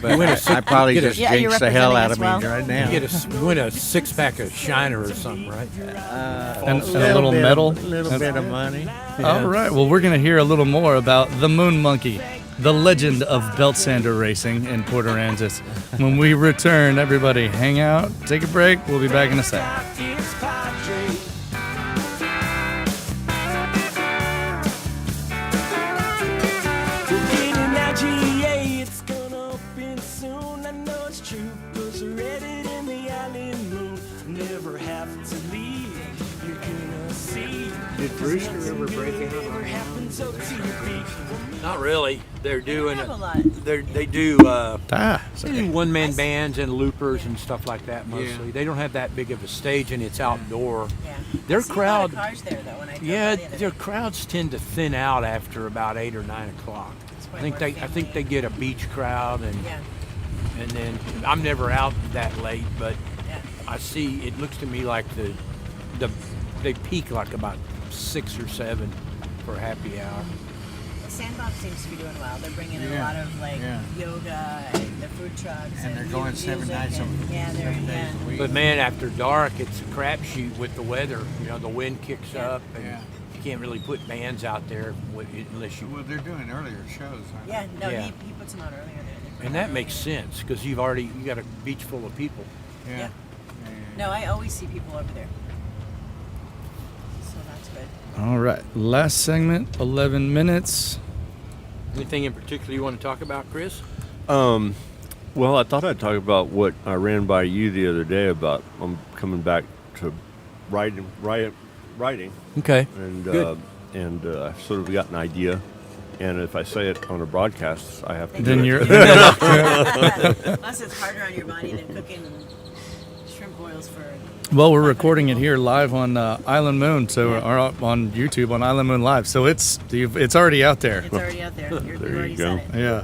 But You win a I six- probably get a- just Yeah, you're jinxed the hell out representing of me as well. right now. You get you win a 6-pack of Shiner or something, right? And a little medal. A little bit of money. All right. Well, we're going to hear a little more about the Moon Monkey, the legend of belt sander racing in Port Aransas. When we return, everybody hang out, take a break. We'll be back in a sec. It's gonna open soon. I know it's true. 'Cause Reddit and the island moon never have to leave. You're gonna see. Did Brewster ever break out? Whatever happens up to your peak. Not really. They're doing have a lot. They do they do one-man bands and loopers and stuff like that mostly. They don't have that big of a stage and it's outdoor. Yeah. Their I see crowd, a lot of cars there though when I drove yeah, by the other their day. crowds tend to thin out after about 8 or 9 o'clock. I think they get a beach crowd Yeah. and then I'm never out that late, but Yeah. I see it looks to me like they peak like about 6 or 7 for happy hour. The Sandbox seems to be doing well. They're bringing in a Yeah. lot of Yeah. yoga and the food trucks And they're mu- going 7 music nights and, yeah, they're 7 days yeah. a week. But man, after dark, it's a crapshoot with the weather. You know, the wind kicks up, and Yeah. you can't really put bands out there unless you. Well, they're doing earlier shows. Aren't Yeah, no, Yeah. he puts them on earlier there. And that makes sense because you got a beach full of people. they? Yeah. Yeah. No, I always see people over there. So that's good. All right. Last segment, 11 minutes. Anything in particular you want to talk about, Chris? Well, I thought I'd talk about what I ran by you the other day about I'm coming back to writing, Okay. and Good. I sort of got an idea. And if I say it on a broadcast, I have to. Then do you're. it. Plus, it's harder on your body than cooking shrimp boils for. Well, we're recording it here live on Island Moon, so or on YouTube on Island Moon Live. So it's already out there. It's already out there. You've There you already go. said it. Yeah.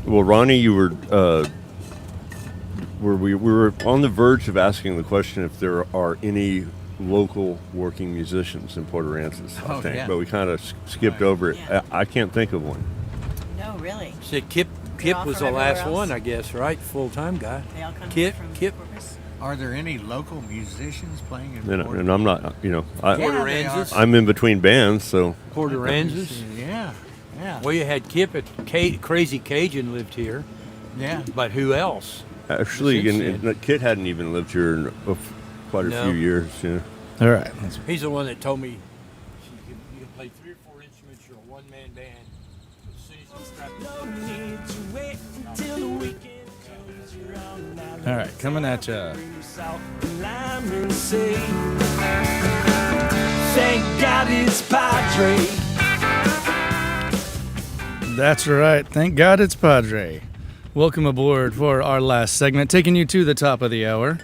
Well, Ronnie, you were we were on the verge of asking the question if there are any local working musicians in Port Aransas, I Oh, think, yeah. but we kind of skipped over it. Yeah. I can't think of one. No, really. Said Kip all was from the last everywhere one, else? I guess, right? Full-time guy. They all come Kip, from Kip. Corpus. Are there any local musicians playing in And, Port? and I'm not, Yeah, Port they Aransas. I'm in between bands, so Port Aransas. Yeah, yeah, Well, you had Kip at Crazy Cajun lived here, yeah. but who else? actually, Since and then. Kit hadn't even lived here in quite a No. few years. Yeah. All right. He's the one that told me you can play 3 or 4 instruments. You're a one-man band. As soon as you strap No need to wait until the weekend comes around. Now All right. Coming at you. South Lime and say, thank God it's Padre. That's right. Thank God it's Padre. Welcome aboard for our last segment, taking you to the top of the hour.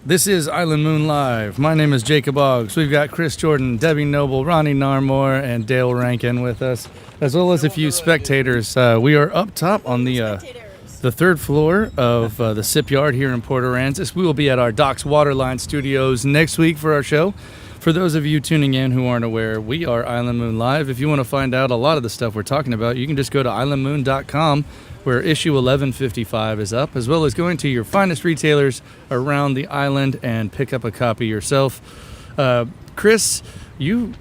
This is Island Moon Live. My name is Jacob Oggs. We've got Chris Jordan, Debbie Noble, Ronnie Narmore, and Dale Rankin with us, as well as a few spectators. We are up top on the the third floor of the Sip Yard here in Port Aransas. We will be at our Docks Waterline Studios next week for our show. For those of you tuning in who aren't aware, we are Island Moon Live. If you want to find out a lot of the stuff we're talking about, you can just go to islandmoon.com, where issue 1155 is up, as well as going to your finest retailers around the island and pick up a copy yourself. Chris, you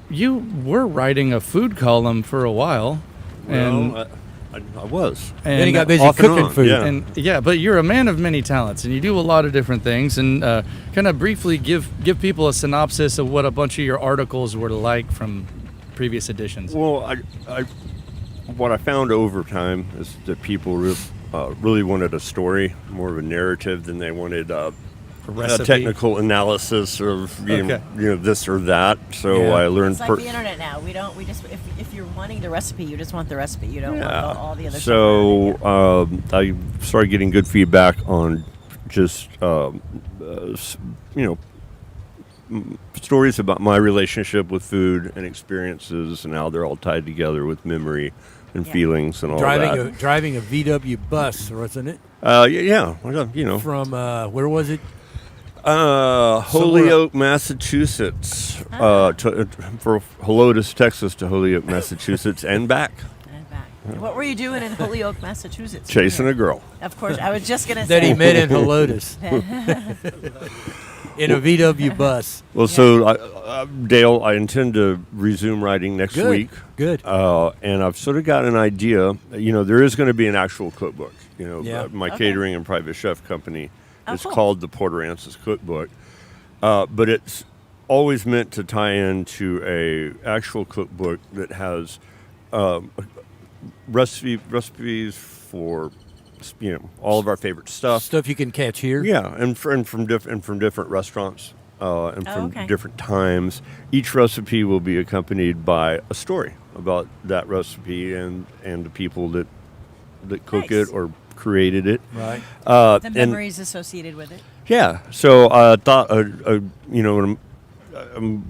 were writing a food column for a while. Well, I was. Then he got busy Off and cooking on, food. yeah. And but you're a man of many talents, and you do a lot of different things. And kind of briefly give people a synopsis of what a bunch of your articles were like from previous editions. Well, what I found over time is that people really wanted a story, more of a narrative, than they wanted a recipe? technical analysis of this or that. So Yeah. I learned. It's like the internet now. We just if you're wanting the recipe, you just want the recipe. You don't want all the other stuff. So I started getting good feedback on just stories about my relationship with food and experiences and how they're all tied together with memory and feelings and all that. Driving a VW bus, wasn't it? Yeah. From where was it? Holyoke, Massachusetts. For Helotes, Texas to Holyoke, Massachusetts, and back. What were you doing in Holyoke, Massachusetts? Chasing a girl. Of course, I was just gonna That say he met in Helotes. In a VW bus. Well, so Dale, I intend to resume writing next week. Good. And I've sort of got an idea. There is going to be an actual cookbook. My catering and private chef company is called the Port Aransas Cookbook, but it's always meant to tie into a actual cookbook that has recipes for all of our favorite stuff you can catch here. Yeah, and from different restaurants and from different times. Each recipe will be accompanied by a story about that recipe and the people that cook it or created it. Right. the memories associated with it. Yeah. So I thought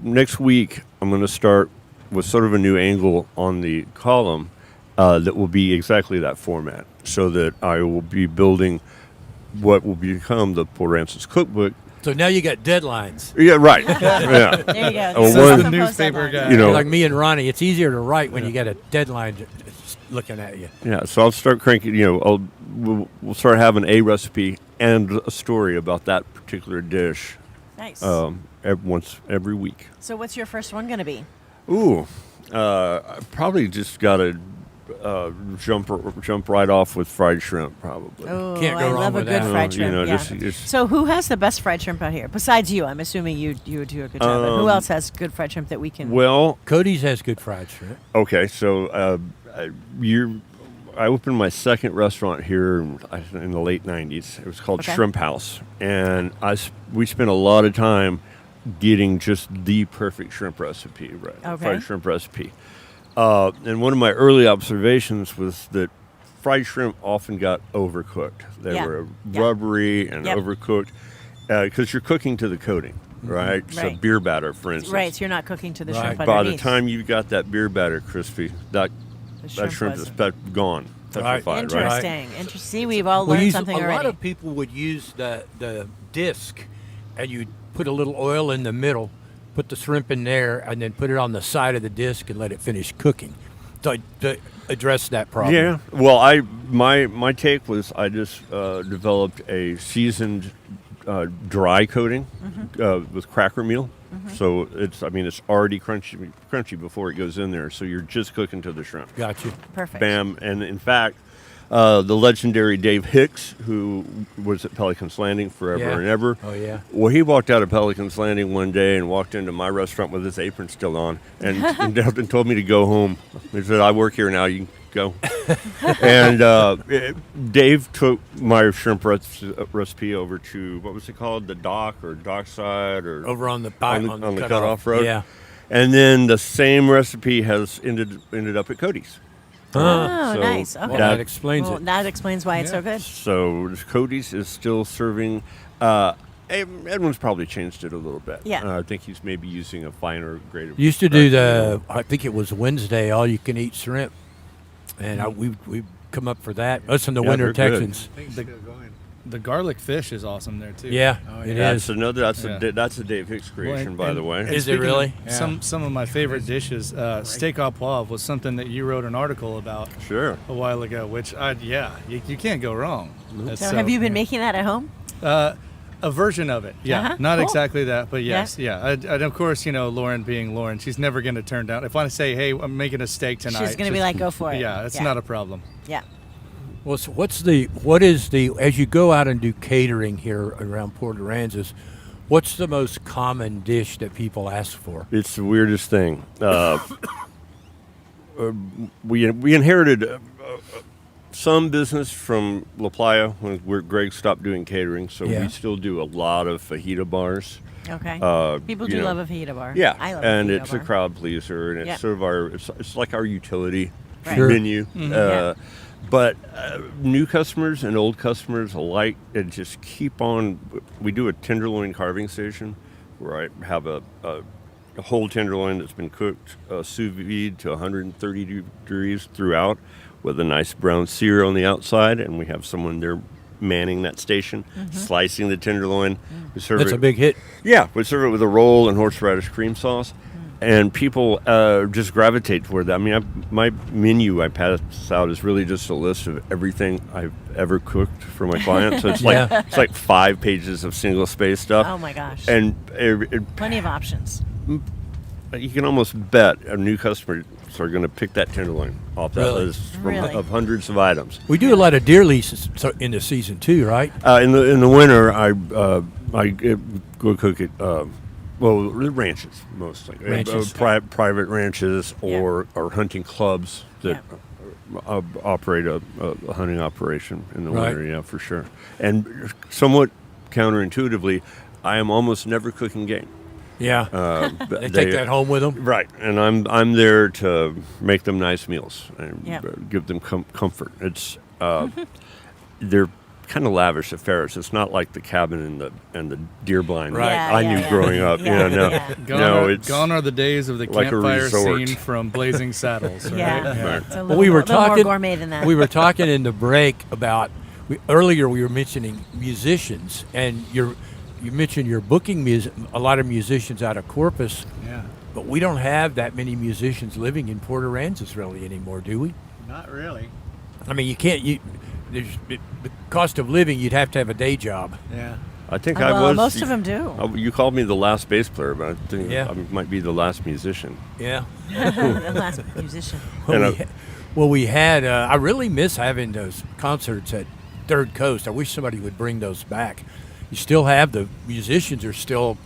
next week I'm going to start with sort of a new angle on the column that will be exactly that format, so that I will be building what will become the Port Aransas Cookbook. So now you got deadlines. Yeah, right. Yeah. There you go. This is the newspaper guy. You're like me and Ronnie. It's easier to write when you got a deadline looking at you. Yeah. So I'll start cranking. We'll start having a recipe and a story about that particular dish. Nice. Every week. So what's your first one going to be? Ooh, I probably just got to jump right off with fried shrimp, probably. Oh, Can't go I wrong love with a good that. fried shrimp. Yeah. So who has the best fried shrimp out here? Besides you, I'm assuming you do a good job. But who else has good fried shrimp that we can? Well, Cody's has good fried shrimp. Okay, so I opened my second restaurant here in the late '90s. It was called Shrimp House, and we spent a lot of time getting just the perfect shrimp recipe, fried shrimp recipe. And one of my early observations was that fried shrimp often got overcooked. They were rubbery and overcooked because you're cooking to the coating, right? So beer batter, for instance. Right, so you're not cooking to the shrimp By underneath. the time you've got that beer batter crispy, that shrimp is gone. Petrified, Interesting. See, we've all learned something already. A lot of people would use the disc, and you'd put a little oil in the middle, put the shrimp in there, and then put it on the side of the disc and let it finish cooking. So to address that problem. Yeah. Well, my take was I just developed a seasoned dry coating with cracker meal. So it's already crunchy before it goes in there. So you're just cooking to the shrimp. Got you. Perfect. Bam. And in fact, the legendary Dave Hicks, who was at Pelican's Landing forever and ever. Oh, yeah. Well, he walked out of Pelican's Landing one day and walked into my restaurant with his apron still on and told me to go home. He said, I work here now, you can go. And Dave took my shrimp recipe over to, what was it called, the dock or dockside? Or over on the cutoff road. Yeah. And then the same recipe has ended up at Cody's. Oh, so nice. Okay. That explains it. That explains why it's so good. So Cody's is still serving. Edwin's probably changed it a little bit. Yeah. I think he's maybe using a finer grade of. Used to do I think it was Wednesday, all you can eat shrimp, and we come up for that. Us and the Yeah, Winter they're good. Texans. The garlic fish is awesome there too. Yeah, it That's is. another. Yeah. That's a Dave Hicks creation, by and- the way. and Is it speaking of really? Some of my favorite dishes, steak au poivre was something that you wrote an article about Sure. a while ago. Which you can't go wrong. That's So have you been making that at home? A version of it, yeah. Uh-huh, Not cool. exactly that, but yes, yeah. And of course, Lauren being Lauren, she's never going to turn down. If I say, hey, I'm making a steak tonight. She's going to be like, go for it. Yeah, it's not a problem. Yeah. Well, so what is the, as you go out and do catering here around Port Aransas, what's the most common dish that people ask for? It's the weirdest thing. We inherited some business from La Playa where Greg stopped doing catering, so Yeah. we still do a lot of fajita bars. Okay. People you do know, love a fajita bar. Yeah, I love and a fajita it's bar. a crowd pleaser, and Yep. it's sort of it's like our utility Right. Sure. menu. Yeah. But new customers and old customers alike, and just keep on. We do a tenderloin carving station where I have a whole tenderloin that's been cooked sous vide to 130 degrees throughout, with a nice brown sear on the outside, and we have someone there manning that station, slicing the tenderloin. We serve That's it, a big hit. Yeah, we serve it with a roll and horseradish cream sauce, and people just gravitate toward that. I mean, my menu I pass out is really just a list of everything I've ever cooked for my clients. So it's like Yeah. it's like 5 pages of single space stuff. Oh my gosh. And Plenty of options. you can almost bet a new customer are going to pick that tenderloin off that Really? list Really? of hundreds of items. We do a lot of deer leases in the season too, right? In the winter, I go cook it. Well, the ranches mostly, Ranches. Private ranches or hunting clubs that operate a hunting operation in the Right. winter. Yeah, for sure. And somewhat counterintuitively, I am almost never cooking game. Yeah. They take that home with them. Right, and I'm there to make them nice meals and Yep. give them comfort. It's they're kind of lavish affairs. It's not like the cabin and the deer blind Right. that I knew growing up. Yeah. No, Yeah. Gone are the days of the like a campfire resort. scene from Blazing Saddles. Right? Yeah. Right. It's a Well, little, we were little talking more gourmet than that. We were talking in the break about earlier. We were mentioning musicians, and you mentioned you're booking a lot of musicians out of Corpus. Yeah. But we don't have that many musicians living in Port Aransas really anymore, do we? Not really. I mean, you can't. The cost of living, you'd have to have a day job. Yeah. I think Oh, I well, was. most of them do. You called me the last bass player, but I think Yeah. I might be the last musician. Yeah. The last musician. We had. I really miss having those concerts at Third Coast. I wish somebody would bring those back. You still have the musicians are still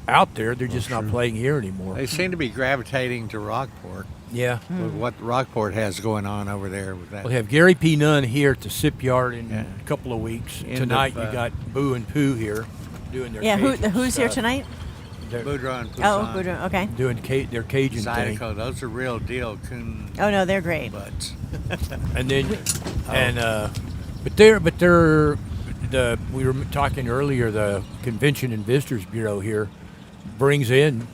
out there. They're just not playing here anymore. They seem to be gravitating to Rockport. Yeah. With what Rockport has going on over there with that. We'll have Gary P. Nunn here at the Sip Yard in Yeah. a couple of weeks. End Tonight of, you got Boo and Pooh here doing their Yeah, Cajun who's here stuff. tonight? They're Boudreaux and Oh, Poussin. Boudreaux, okay. doing their Cajun thing. Zydeco, those are real deal coon Oh no, they're great. butts. And then, we were talking earlier. The Convention and Visitors Bureau here brings in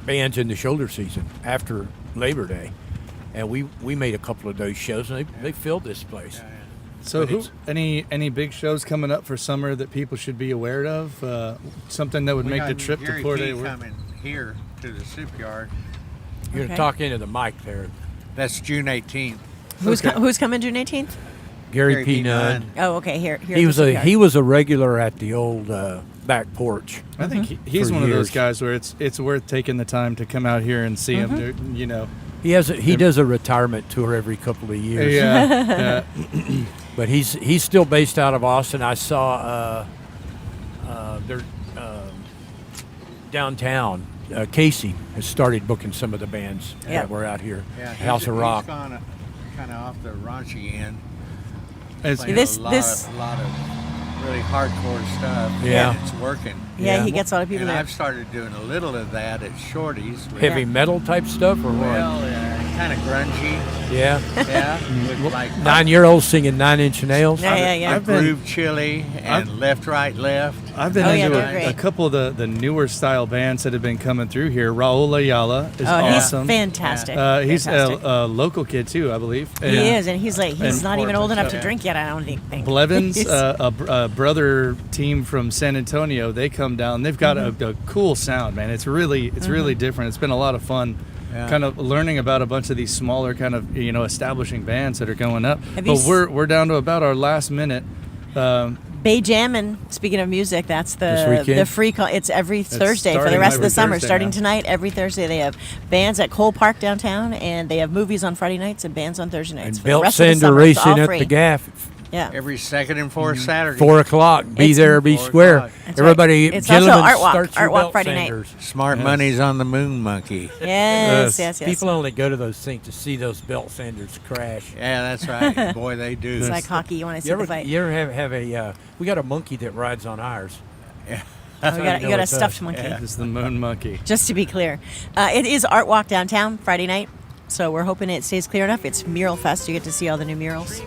bands in the shoulder season after Labor Day, and we made a couple of those shows, and they filled this place. So, But any big shows coming up for summer that people should be aware of? Something that would We make the got trip Gary to Port P. A. coming here to the soup yard. You're Okay. gonna talk into the mic there, That's June 18th. Who's coming June 18th? Gary P. Nunn. Oh, okay. Here. He was a regular at the old back porch. I think he's for one of those years. guys where it's worth taking the time to come out here and see him. You know. He does a retirement tour every couple of years. Yeah. But he's still based out of Austin. I saw they're downtown. Casey has started booking some of the bands that were out here. Yeah, House of Rock. He's gone kind of off the raunchy end. It's- Playing This- a lot, this- of, lot of really hardcore stuff. Yeah. And it's working. Yeah, Yeah. he gets a lot of people And there. I've started doing a little of that at Shorty's. with- Heavy metal type stuff or what? Well, kind of grungy. Yeah. Yeah. With like 9-year-olds singing 9 Inch Nails. I've Groove Chili and Left, Right, Left. I've been into a couple of the newer style bands that have been coming through here. Raul Ayala is awesome. He's fantastic. He's fantastic. a local kid too, I believe. He is, and he's not even old enough to drink yet. I don't think. Blevins, a brother team from San Antonio, they come down. They've got a cool sound, man. It's really different. It's been a lot of fun. Yeah. Kind of learning about a bunch of these smaller kind of establishing bands that are going up. But we're down to about our last minute. Bay Jammin', speaking of music, that's the free call. It's every Thursday for the rest of the summer. Starting tonight, every Thursday they have bands at Cole Park downtown, and they have movies on Friday nights and bands on Thursday nights. And belt sander racing at the Gaff. Yeah. Every second and fourth Saturday. 4 o'clock. Be there, be square. Everybody, It's also gentlemen, Art Walk Friday night. Smart money's on the Moon Monkey. Yes. People only go to those things to see those belt sanders crash. Yeah, that's right. Boy, they do. It's like hockey. You want to see the fight. You ever have a? We got a monkey that rides on ours. Yeah. You got a stuffed monkey. Yeah. It's the Moon Monkey. Just to be clear, it is Art Walk downtown Friday night, so we're hoping it stays clear enough. It's Mural Fest. You get to see all the new murals.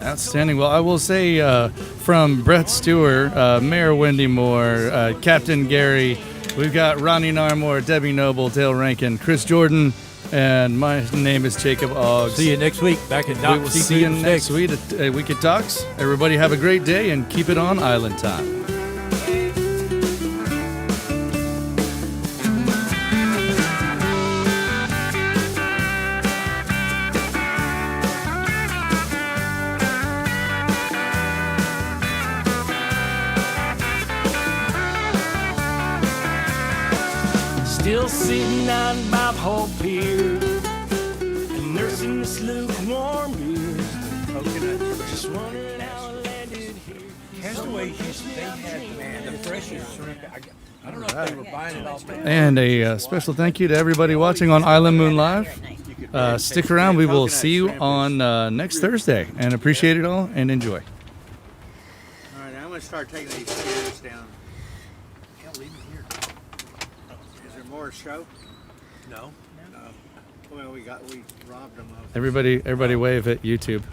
Outstanding. Well, I will say from Brett Stewart, Mayor Wendy Moore, Captain Gary, we've got Ronnie Narmore, Debbie Noble, Dale Rankin, Chris Jordan, and my name is Jacob Oggs. See you next week back at Doc. We will see you next week at Week at Talks. Everybody have a great day and keep it on Island Time. Still sitting on Bob Hope Pier and nursing this lukewarm beer. Just wondering how I landed here. Castaway Houston, they had the freshest shrimp. I don't know if they were buying it off. And a special thank you to everybody watching on Island Moon Live. Stick around. We will see you on next Thursday. And appreciate it all and enjoy. All right, I'm going to start taking these chairs down. Is there more show? No. Well, we robbed them of. Everybody wave at YouTube.